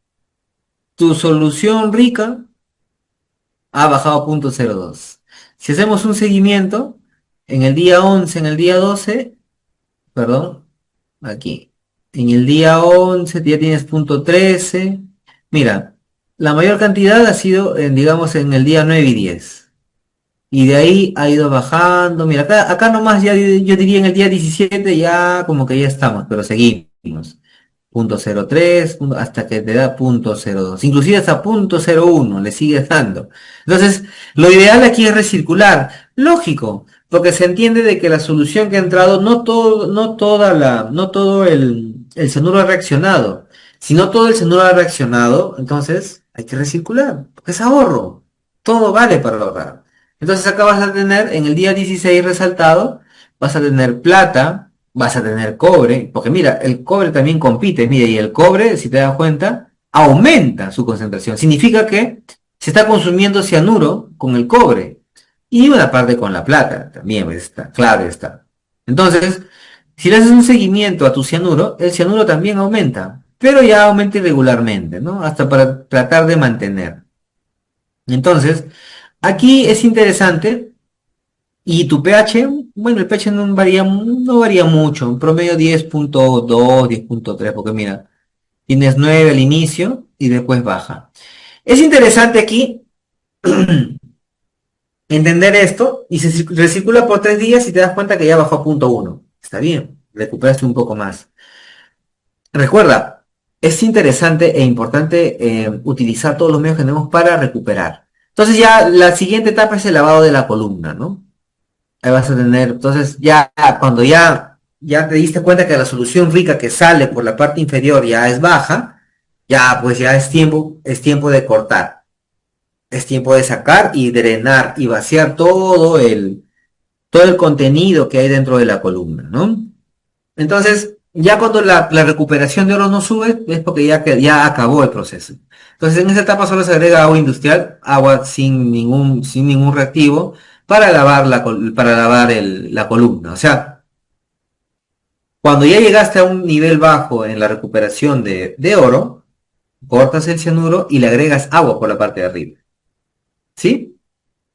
tu solución rica ha bajado a 0.02. Si hacemos un seguimiento, en el día 11, en el día 12, perdón, aquí, en el día 11 ya tienes 0.13. Mira, la mayor cantidad ha sido, digamos, en el día 9 y 10. Y de ahí ha ido bajando. Mira, acá nomás ya yo diría en el día 17 ya como que ya estamos, pero seguimos. 0.03 hasta que te da 0.02, inclusive hasta 0.01 le sigues dando. Entonces, lo ideal aquí es recircular, lógico, porque se entiende de que la solución que ha entrado, no todo el cianuro ha reaccionado. Si no todo el cianuro ha reaccionado, entonces hay que recircular, porque es ahorro, todo vale para ahorrar. Entonces acá vas a tener en el día 16 resaltado, vas a tener plata, vas a tener cobre, porque mira, el cobre también compite, mira, y el cobre, si te das cuenta, aumenta su concentración. Significa que se está consumiendo cianuro con el cobre. y una parte con la plata, también pues, está, claro está. Entonces, si le haces un seguimiento a tu cianuro, el cianuro también aumenta, pero ya aumenta irregularmente, ¿no? Hasta para tratar de mantener. Entonces, aquí es interesante, y tu pH, bueno, el pH no varía mucho, en promedio 10.2, 10.3, porque mira, tienes 9 al inicio y después baja. Es interesante aquí entender esto y se recircula por 3 días y te das cuenta que ya bajó a punto 1. Está bien, recuperaste un poco más. Recuerda, es interesante e importante utilizar todos los medios que tenemos para recuperar. Entonces ya la siguiente etapa es el lavado de la columna, ¿no? Ahí vas a tener, entonces ya cuando ya te diste cuenta que la solución rica que sale por la parte inferior ya es baja, ya pues ya es tiempo de cortar. Es tiempo de sacar y drenar y vaciar todo el contenido que hay dentro de la columna, ¿no? Entonces, ya cuando la recuperación de oro no sube, es porque ya acabó el proceso. Entonces, en esa etapa solo se agrega agua industrial, agua sin ningún reactivo, para lavar la columna. O sea, cuando ya llegaste a un nivel bajo en la recuperación de oro, cortas el cianuro y le agregas agua por la parte de arriba. ¿Sí?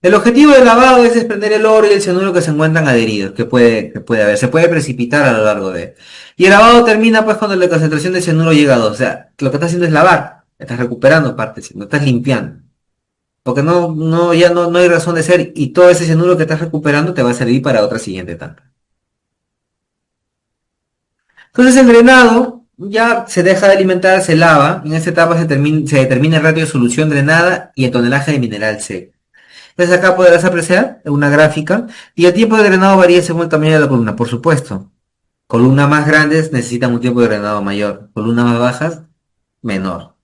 El objetivo del lavado es desprender el oro y el cianuro que se encuentran adheridos, que puede haber, se puede precipitar a lo largo de. Y el lavado termina pues cuando la concentración de cianuro llega a 2. O sea, lo que estás haciendo es lavar, estás recuperando partes, no estás limpiando. Porque no hay razón de ser y todo ese cianuro que estás recuperando te va a servir para otra siguiente etapa. Entonces el drenado ya se deja de alimentar, se lava, en esta etapa se determina el ratio de solución drenada y el tonelaje de mineral seco. Entonces acá podrás apreciar una gráfica y el tiempo de drenado varía según el tamaño de la columna, por supuesto. Columnas más grandes necesitan un tiempo de drenado mayor, columnas más bajas, menor.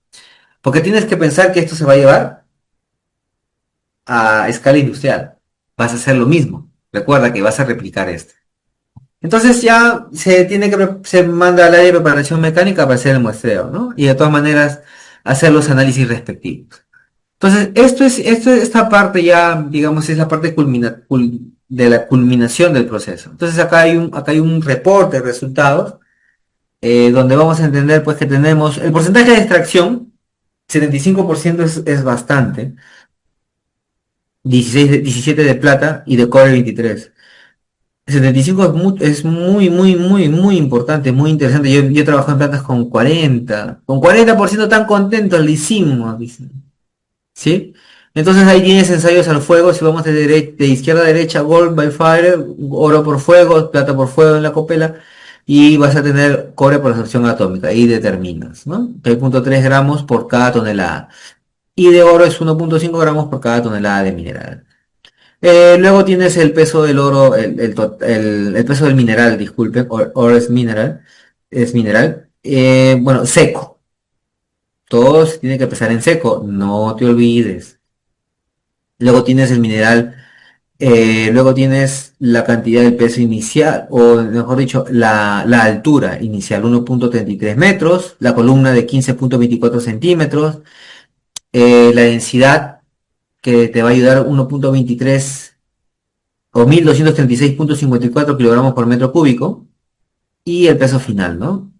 Porque tienes que pensar que esto se va a llevar a escala industrial. Vas a hacer lo mismo. Recuerda que vas a replicar esto. Entonces ya se manda al área de preparación mecánica para hacer el muestreo, ¿no? Y de todas maneras hacer los análisis respectivos. Entonces, esta parte ya, digamos, es la parte de la culminación del proceso. Entonces, acá hay un reporte de resultados, donde vamos a entender, pues, que tenemos el porcentaje de extracción, 75% es bastante, 17 de plata y de cobre 23. 75 es muy importante, muy interesante. Yo he trabajado en plantas con 40% tan contentos, lo hicimos, dicen. ¿Sí? Entonces ahí tienes ensayos al fuego, si vamos de izquierda a derecha, gold by fire, oro por fuego, plata por fuego en la copela, y vas a tener cobre por absorción atómica, ahí determinas, ¿no? 6.3 gramos por cada tonelada. Y de oro es 1.5 gramos por cada tonelada de mineral. Luego tienes el peso del oro, el peso del mineral, disculpen, oro es mineral, bueno, seco. Todo se tiene que pesar en seco, no te olvides. Luego tienes el mineral, luego tienes la cantidad del peso inicial, o mejor dicho, la altura inicial, 1.33 metros, la columna de 15.24 centímetros, la densidad que te va a ayudar 1.23 o 1236.54 kilogramos por metro cúbico, y el peso final, ¿no?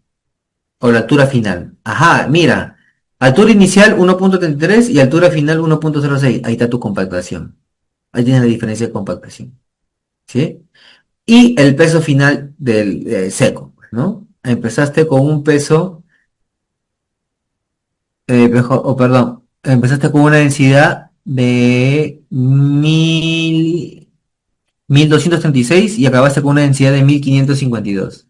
O la altura final. Ajá, mira, altura inicial 1.33 y altura final 1.06, ahí está tu compactación. Ahí tienes la diferencia de compactación, ¿sí? Y el peso final del seco, ¿no? Empezaste con un peso, perdón, empezaste con una densidad de 1236 y acabaste con una densidad de 1552.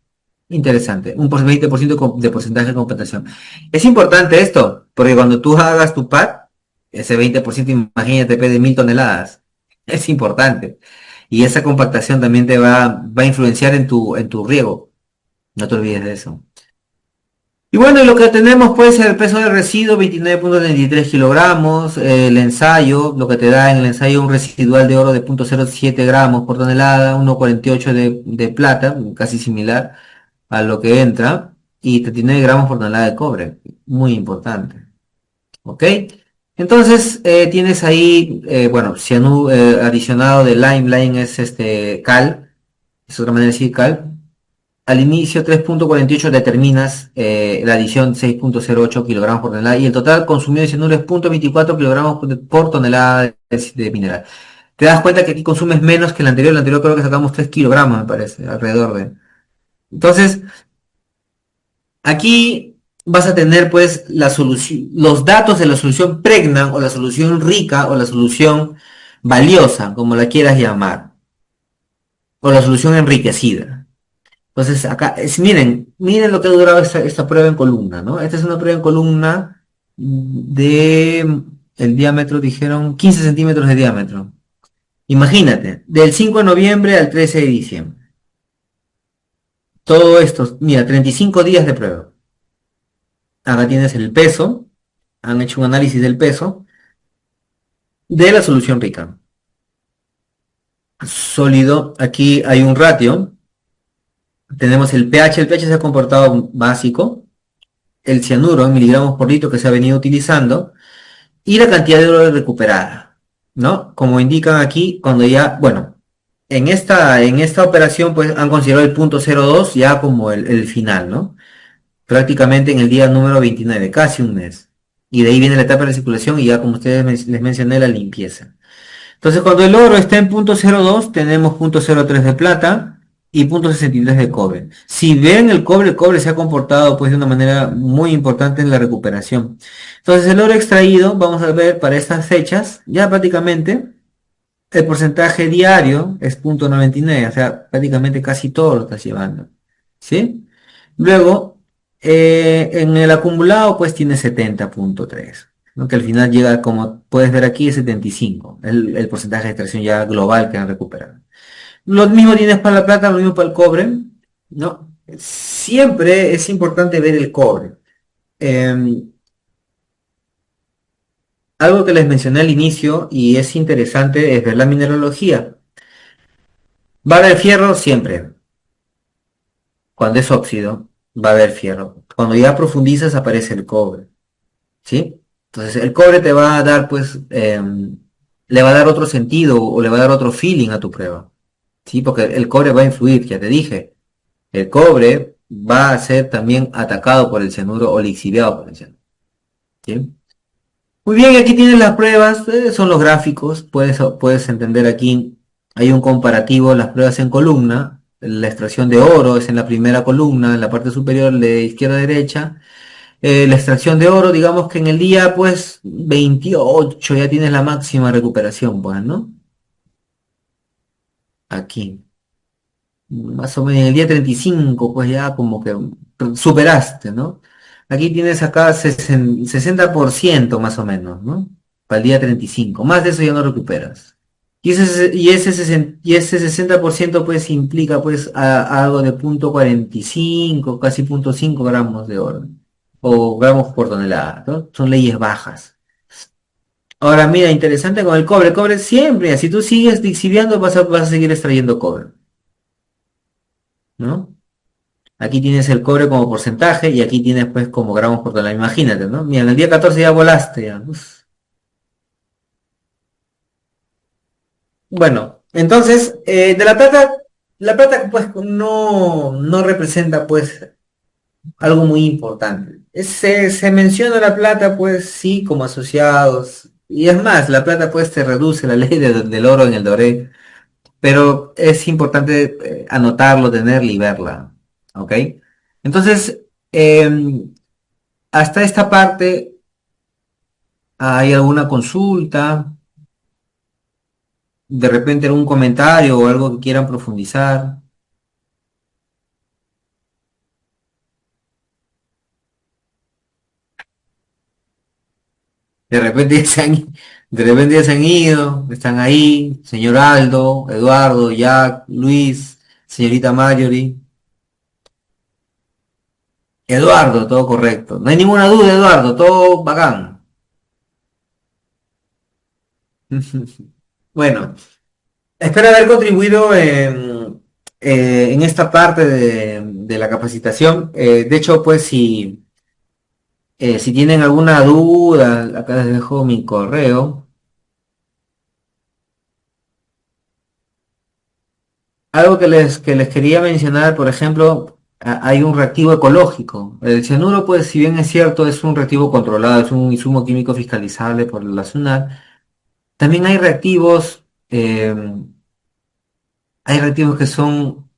Interesante, 20% de porcentaje de compactación. Es importante esto, porque cuando tú hagas tu pad, ese 20%, imagínate, de 1000 toneladas. Es importante. Y esa compactación también te va a influenciar en tu riego. No te olvides de eso. Y bueno, y lo que tenemos puede ser el peso del residuo, 29.33 kilogramos, el ensayo, lo que te da en el ensayo un residual de oro de 0.07 gramos por tonelada, 1.48 de plata, casi similar a lo que entra, y 39 gramos por tonelada de cobre, muy importante. ¿Ok? Entonces, tienes ahí, bueno, cianuro adicionado de lime. Lime es cal, es otra manera de decir cal. Al inicio 3.48 determinas la adición 6.08 kilogramos por tonelada y el total consumido de cianuro es 0.24 kilogramos por tonelada de mineral. Te das cuenta que aquí consumes menos que el anterior creo que sacamos 3 kilogramos, me parece, alrededor de. Entonces, aquí vas a tener pues la solución, los datos de la solución pregnant o la solución rica o la solución valiosa, como la quieras llamar, o la solución enriquecida. Entonces acá, miren lo que ha durado esta prueba en columna, ¿no? Esta es una prueba en columna de, el diámetro dijeron 15 centímetros de diámetro. Imagínate, del 5 de noviembre al 13 de diciembre. Todo esto, mira, 35 días de prueba. Acá tienes el peso, han hecho un análisis del peso de la solución rica. Sólido, aquí hay un ratio. Tenemos el pH se ha comportado básico, el cianuro en miligramos por litro que se ha venido utilizando y la cantidad de oro recuperada, ¿no? Como indican aquí, cuando ya, bueno, en esta operación pues han considerado el punto 02 ya como el final, ¿no? Prácticamente en el día número 29, casi un mes. Y de ahí viene la etapa de circulación y ya como ustedes les mencioné la limpieza. Entonces, cuando el oro está en punto 0.2, tenemos punto 0.3 de plata y punto 63 de cobre. Si ven el cobre se ha comportado pues de una manera muy importante en la recuperación. Entonces, el oro extraído, vamos a ver para estas fechas, ya prácticamente el porcentaje diario es punto 99, o sea, prácticamente casi todo lo estás llevando. ¿Sí? Luego, en el acumulado pues tiene 70.3. ¿No? Que al final llega, como puedes ver aquí, es 75, el porcentaje de extracción ya global que han recuperado. Lo mismo tienes para la plata, lo mismo para el cobre, ¿no? Siempre es importante ver el cobre. Algo que les mencioné al inicio y es interesante es ver la mineralogía. Va a haber fierro siempre. Cuando es óxido, va a haber fierro. Cuando ya profundizas aparece el cobre. ¿Sí? Entonces el cobre te va a dar, pues, le va a dar otro sentido o le va a dar otro feeling a tu prueba. ¿Sí? Porque el cobre va a influir, ya te dije. El cobre va a ser también atacado por el cianuro o lixiviado por el cianuro. ¿Sí? Muy bien, aquí tienes las pruebas, son los gráficos, puedes entender aquí, hay un comparativo, las pruebas en columna, la extracción de oro es en la primera columna, en la parte superior de izquierda a derecha, la extracción de oro, digamos que en el día pues 28 ya tienes la máxima recuperación, pues, ¿no? Aquí. Más o menos en el día 35 pues ya como que superaste, ¿no? Aquí tienes acá 60% más o menos, ¿no? Para el día 35. Más de eso ya no recuperas. Y ese 60% pues implica pues algo de 0.45, casi 0.5 gramos de oro. O gramos por tonelada, ¿no? Son leyes bajas. Ahora mira, interesante con el cobre. El cobre siempre, si tú sigues lixiviando vas a seguir extrayendo cobre, ¿no? Aquí tienes el cobre como porcentaje y aquí tienes pues como gramos por tonelada. Imagínate, ¿no? Mira, en el día 14 ya volaste ya. Uf. Bueno, entonces, de la plata pues no representa pues algo muy importante. Se menciona la plata pues sí como asociados. Y es más, la plata pues te reduce la ley del oro en el doré. Pero es importante anotarlo, tenerla y verla. ¿Ok? Entonces, hasta esta parte, ¿hay alguna consulta? De repente algún comentario o algo que quieran profundizar. De repente ya se han ido, están ahí, señor Aldo, Eduardo, Jack, Luis, señorita Marjorie. Eduardo, todo correcto. No hay ninguna duda, Eduardo, todo bacán. Bueno, espero haber contribuido en esta parte de la capacitación. De hecho, pues si Si tienen alguna duda, acá les dejo mi correo. Algo que les quería mencionar, por ejemplo, hay un reactivo ecológico. El cianuro, pues, si bien es cierto, es un reactivo controlado, es un insumo químico fiscalizable por la SUNAT, también hay reactivos que son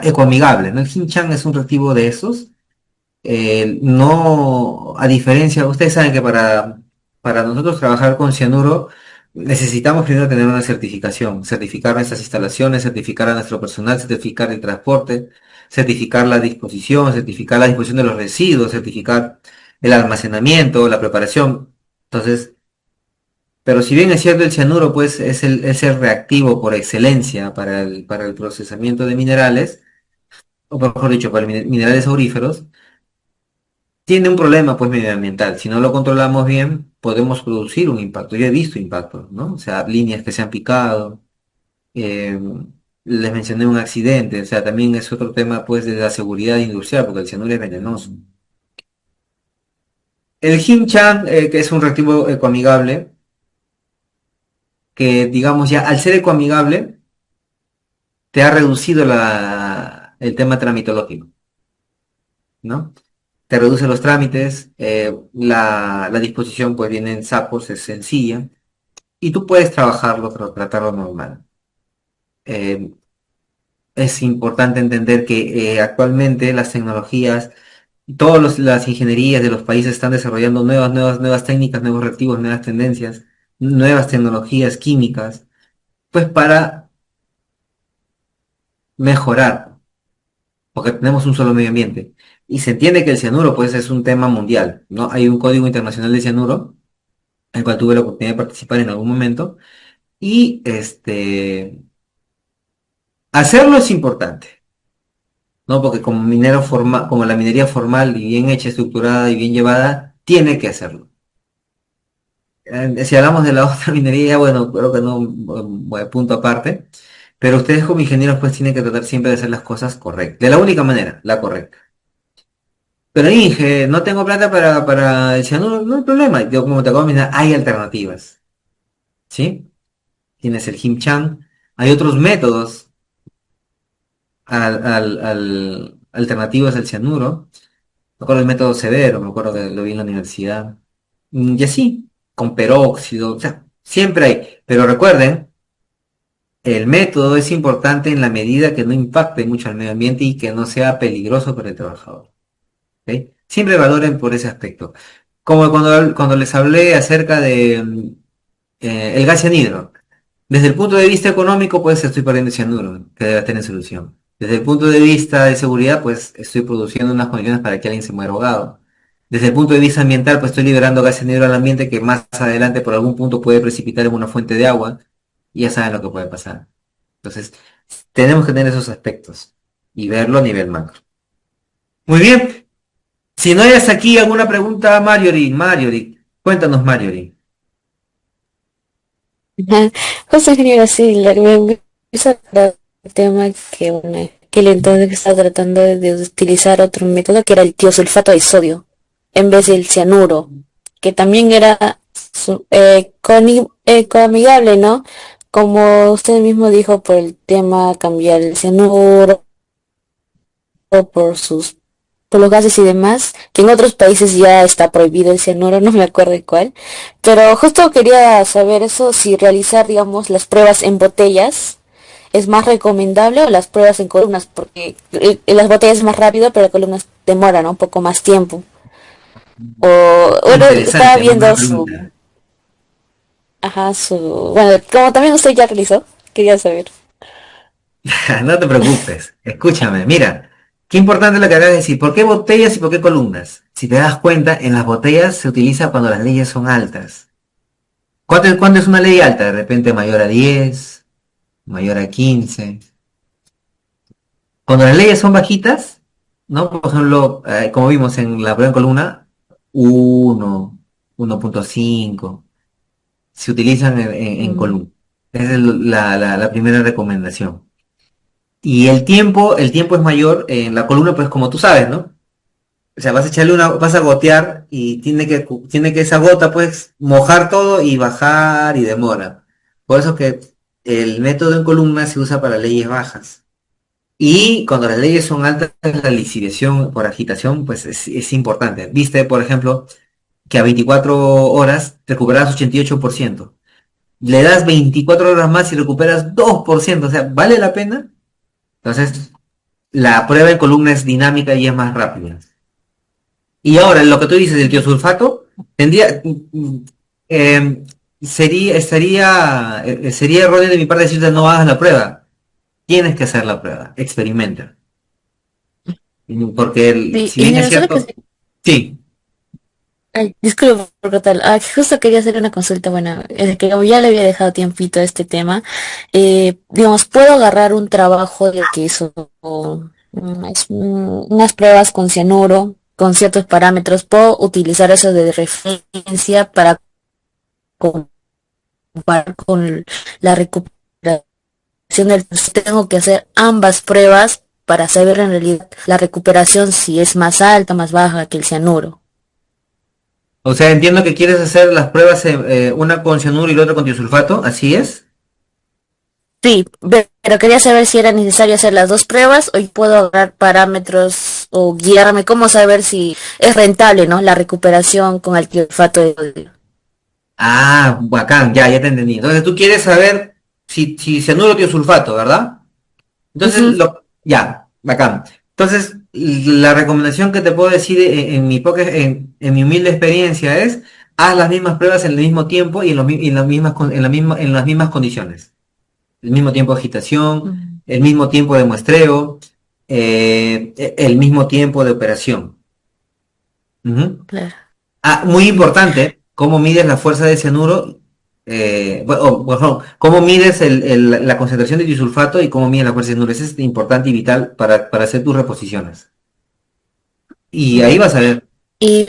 ecoamigables, ¿no? El Hinchan es un reactivo de esos. No, a diferencia, ustedes saben que para nosotros trabajar con cianuro necesitamos primero tener una certificación, certificar nuestras instalaciones, certificar a nuestro personal, certificar el transporte, certificar la disposición de los residuos, certificar el almacenamiento, la preparación. Entonces, pero si bien es cierto el cianuro pues es el reactivo por excelencia para el procesamiento de minerales, o mejor dicho, para minerales auríferos, tiene un problema pues medioambiental. Si no lo controlamos bien, podemos producir un impacto. Yo he visto impactos, ¿no? O sea, líneas que se han picado. eh, Les mencioné un accidente. O sea, también es otro tema pues de la seguridad industrial, porque el cianuro es venenoso. El Hinchan, que es un reactivo ecoamigable, que digamos ya al ser ecoamigable, te ha reducido el tema tramitológico, ¿no? Te reduce los trámites, la disposición pues viene en sapos, es sencilla. Y tú puedes trabajarlo, pero tratarlo normal. Eh, es importante entender que actualmente las tecnologías, todas las ingenierías de los países están desarrollando nuevas técnicas, nuevos reactivos, nuevas tendencias, nuevas tecnologías químicas, pues para mejorar, porque tenemos un solo medio ambiente. Y se entiende que el cianuro, pues, es un tema mundial, ¿no? Hay un código internacional de cianuro, el cual tuve la oportunidad de participar en algún momento, y hacerlo es importante. ¿No? Porque como la minería formal y bien hecha, estructurada y bien llevada, tiene que hacerlo. Si hablamos de la otra minería, bueno, creo que no, punto aparte, pero ustedes como ingenieros pues tienen que tratar siempre de hacer las cosas correctas, de la única manera, la correcta. Pero Inge, no tengo plata para el cianuro, no hay problema. Yo como te acabo de mencionar, hay alternativas, ¿sí? Tienes el Himchan, hay otros métodos alternativos al cianuro. Me acuerdo del método severo, me acuerdo que lo vi en la universidad. Y así, con peróxido, o sea, siempre hay. Pero recuerden, el método es importante en la medida que no impacte mucho al medio ambiente y que no sea peligroso para el trabajador. ¿Ok? Siempre valoren por ese aspecto. Como cuando les hablé acerca de el gas cianhidro. Desde el punto de vista económico, pues estoy perdiendo cianuro, que debe tener solución. Desde el punto de vista de seguridad, pues estoy produciendo unas condiciones para que alguien se muera ahogado. Desde el punto de vista ambiental, pues estoy liberando gas cianhidro al ambiente que más adelante por algún punto puede precipitar en una fuente de agua y ya saben lo que puede pasar. Entonces, tenemos que tener esos aspectos y verlo a nivel macro. Muy bien. Si no hay hasta aquí alguna pregunta, Marjorie, cuéntanos, Marjorie. Ajá. Justo ingeniero, sí, me hizo acordar el tema que, bueno, que el entonces estaba tratando de utilizar otro método que era el tiosulfato de sodio en vez del cianuro, que también era coamigable, ¿no? Como usted mismo dijo, por el tema cambiar el cianuro, por sus por los gases y demás, que en otros países ya está prohibido el cianuro, no me acuerdo de cuál, pero justo quería saber eso, si realizar, digamos, las pruebas en botellas es más recomendable o las pruebas en columnas, porque en las botellas es más rápido, pero las columnas demoran, ¿no? Un poco más tiempo. O, bueno, estaba Interesante, muy viendo buena su, pregunta. ajá, bueno, como también usted ya realizó, quería saber. No te preocupes, escúchame, mira, qué importante lo que acabas de decir. ¿Por qué botellas y por qué columnas? Si te das cuenta, en las botellas se utiliza cuando las leyes son altas. ¿Cuándo es una ley alta? De repente mayor a 10, mayor a 15. Cuando las leyes son bajitas, ¿no? Por ejemplo, como vimos en la primera columna, 1, 1.5, se utilizan en Mm, columna. Esa es la primera recomendación. Y el tiempo es mayor en la columna, pues como tú sabes, ¿no? O sea, vas a gotear y tiene que esa gota pues mojar todo y bajar y demora. Por eso que el método en columna se usa para leyes bajas. Y cuando las leyes son altas, la lixiviación por agitación pues es importante. Viste, por ejemplo, que a 24 horas recuperas 88%. Le das 24 horas más y recuperas 2%. O sea, ¿vale la pena? Entonces, la prueba en columna es dinámica y es más rápida. Y ahora, lo que tú dices del tiosulfato, tendría, eh, sería erróneo de mi parte decirte no hagas la prueba. Tienes que hacer la prueba, experimenta. Porque Sí, si bien es ingeniero, solo que cierto, sí, ay, disculpe por cortar. Justo quería hacer una consulta. Bueno, es que como ya le había dejado tiempito a este tema, digamos, ¿puedo agarrar un trabajo de que hizo unas pruebas con cianuro, con ciertos parámetros? ¿Puedo utilizar eso de referencia para comparar con la recuperación del... Tengo que hacer ambas pruebas para saber en realidad la recuperación si es más alta, más baja que el cianuro. o sea, entiendo que quieres hacer las pruebas, una con cianuro y la otra con tiosulfato, ¿así es? Sí, pero quería saber si era necesario hacer las dos pruebas o puedo agarrar parámetros o guiarme, cómo saber si es rentable, ¿no? La recuperación con el sulfato de sodio. Ah, bacán, ya te entendí. Entonces tú quieres saber si cianuro o tiosulfato, ¿verdad? Entonces, Ujú, ya, bacán. Entonces, la recomendación que te puedo decir en mi humilde experiencia es, haz las mismas pruebas en el mismo tiempo y en las mismas, en las mismas condiciones. El mismo tiempo de agitación, mm, el mismo tiempo de muestreo, el mismo tiempo de operación. Ujú. claro. Ah, muy importante, cómo mides la fuerza de cianuro, bueno, cómo mides la concentración de disulfato y cómo mides la fuerza de cianuro. Eso es importante y vital para hacer tus reposiciones. Y ahí Mm. vas a ver. Y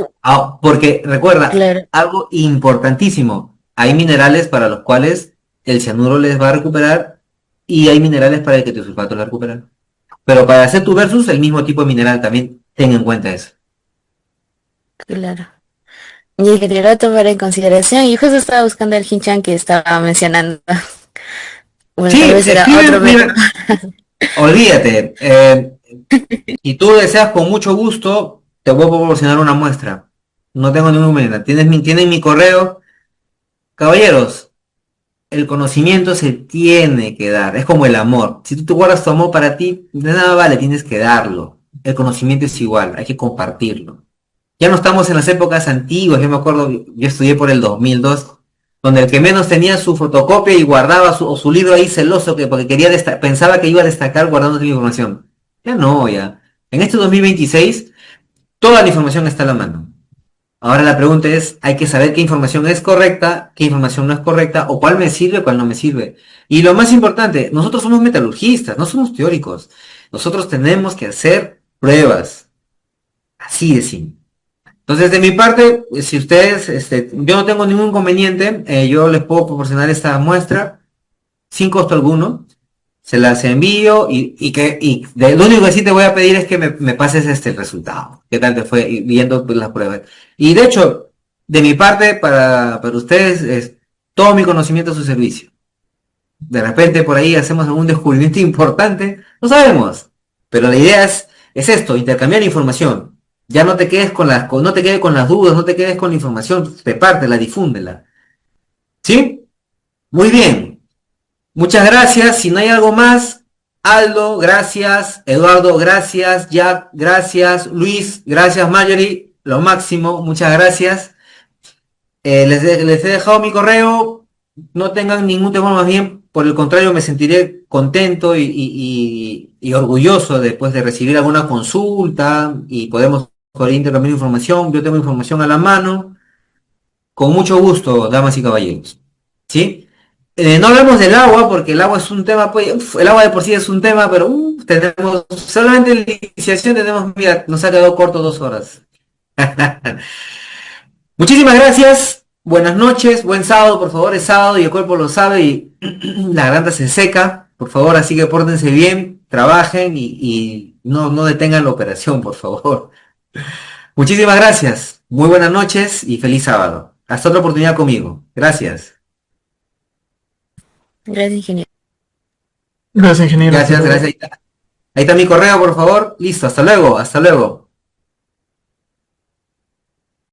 Porque recuerda, claro, algo importantísimo, hay minerales para los cuales el cianuro les va a recuperar y hay minerales para el que el disulfato les va a recuperar. Pero para hacer tu versus, el mismo tipo de mineral también, ten en cuenta eso. claro. Y que lo tomar en consideración. Y justo estaba buscando el Hinchan que estaba mencionando. Bueno, tal Sí, vez era escribe, otro método. mira, olvídate. Si tú deseas con mucho gusto, te voy a proporcionar una muestra. No tengo ningún problema. Tienen mi correo. Caballeros, el conocimiento se tiene que dar. Es como el amor. Si tú te guardas tu amor para ti, de nada vale, tienes que darlo. El conocimiento es igual, hay que compartirlo. Ya no estamos en las épocas antiguas. Yo me acuerdo, yo estudié por el 2002, donde el que menos tenía su fotocopia y guardaba su libro ahí celoso porque pensaba que iba a destacar guardando la información. Ya no, ya. En este 2026, toda la información está a la mano. Ahora la pregunta es, hay que saber qué información es correcta, qué información no es correcta, o cuál me sirve, cuál no me sirve. Y lo más importante, nosotros somos metalurgistas, no somos teóricos. Nosotros tenemos que hacer pruebas. Así de simple. Entonces, de mi parte, si ustedes, yo no tengo ningún inconveniente, yo les puedo proporcionar esta muestra sin costo alguno, se las envío lo único que sí te voy a pedir es que me pases el resultado, qué tal te fue viendo pues, las pruebas. Y de hecho, de mi parte, para ustedes, es todo mi conocimiento a su servicio. De repente por ahí hacemos algún descubrimiento importante, no sabemos, pero la idea es esto, intercambiar información. Ya no te quedes no te quedes con las dudas, no te quedes con la información, repártela, difúndela. ¿Sí? Muy bien. Muchas gracias. Si no hay algo más, Aldo, gracias. Eduardo, gracias. Jack, gracias. Luis, gracias. Marjorie, lo máximo. Muchas gracias. Les he dejado mi correo. No tengan ningún temor, más bien, por el contrario, me sentiré contento y orgulloso después de recibir alguna consulta y podemos por ahí intercambiar información. Yo tengo información a la mano. Con mucho gusto, damas y caballeros. ¿Sí? No hablemos del agua, porque el agua es un tema, pues, el agua de por sí es un tema, pero tenemos, solamente en la iniciación tenemos, mira, nos ha quedado corto 2 horas. Muchísimas gracias, buenas noches, buen sábado, por favor, es sábado y el cuerpo lo sabe y la garganta se seca, por favor, así que pórtense bien, trabajen y no detengan la operación, por favor. Muchísimas gracias. Muy buenas noches y feliz sábado. Hasta otra oportunidad conmigo. Gracias. Gracias, ingeniero. Gracias, ingeniero. Hasta Gracias, luego. gracias. Ahí está mi correo, por favor. Listo, hasta luego, hasta luego.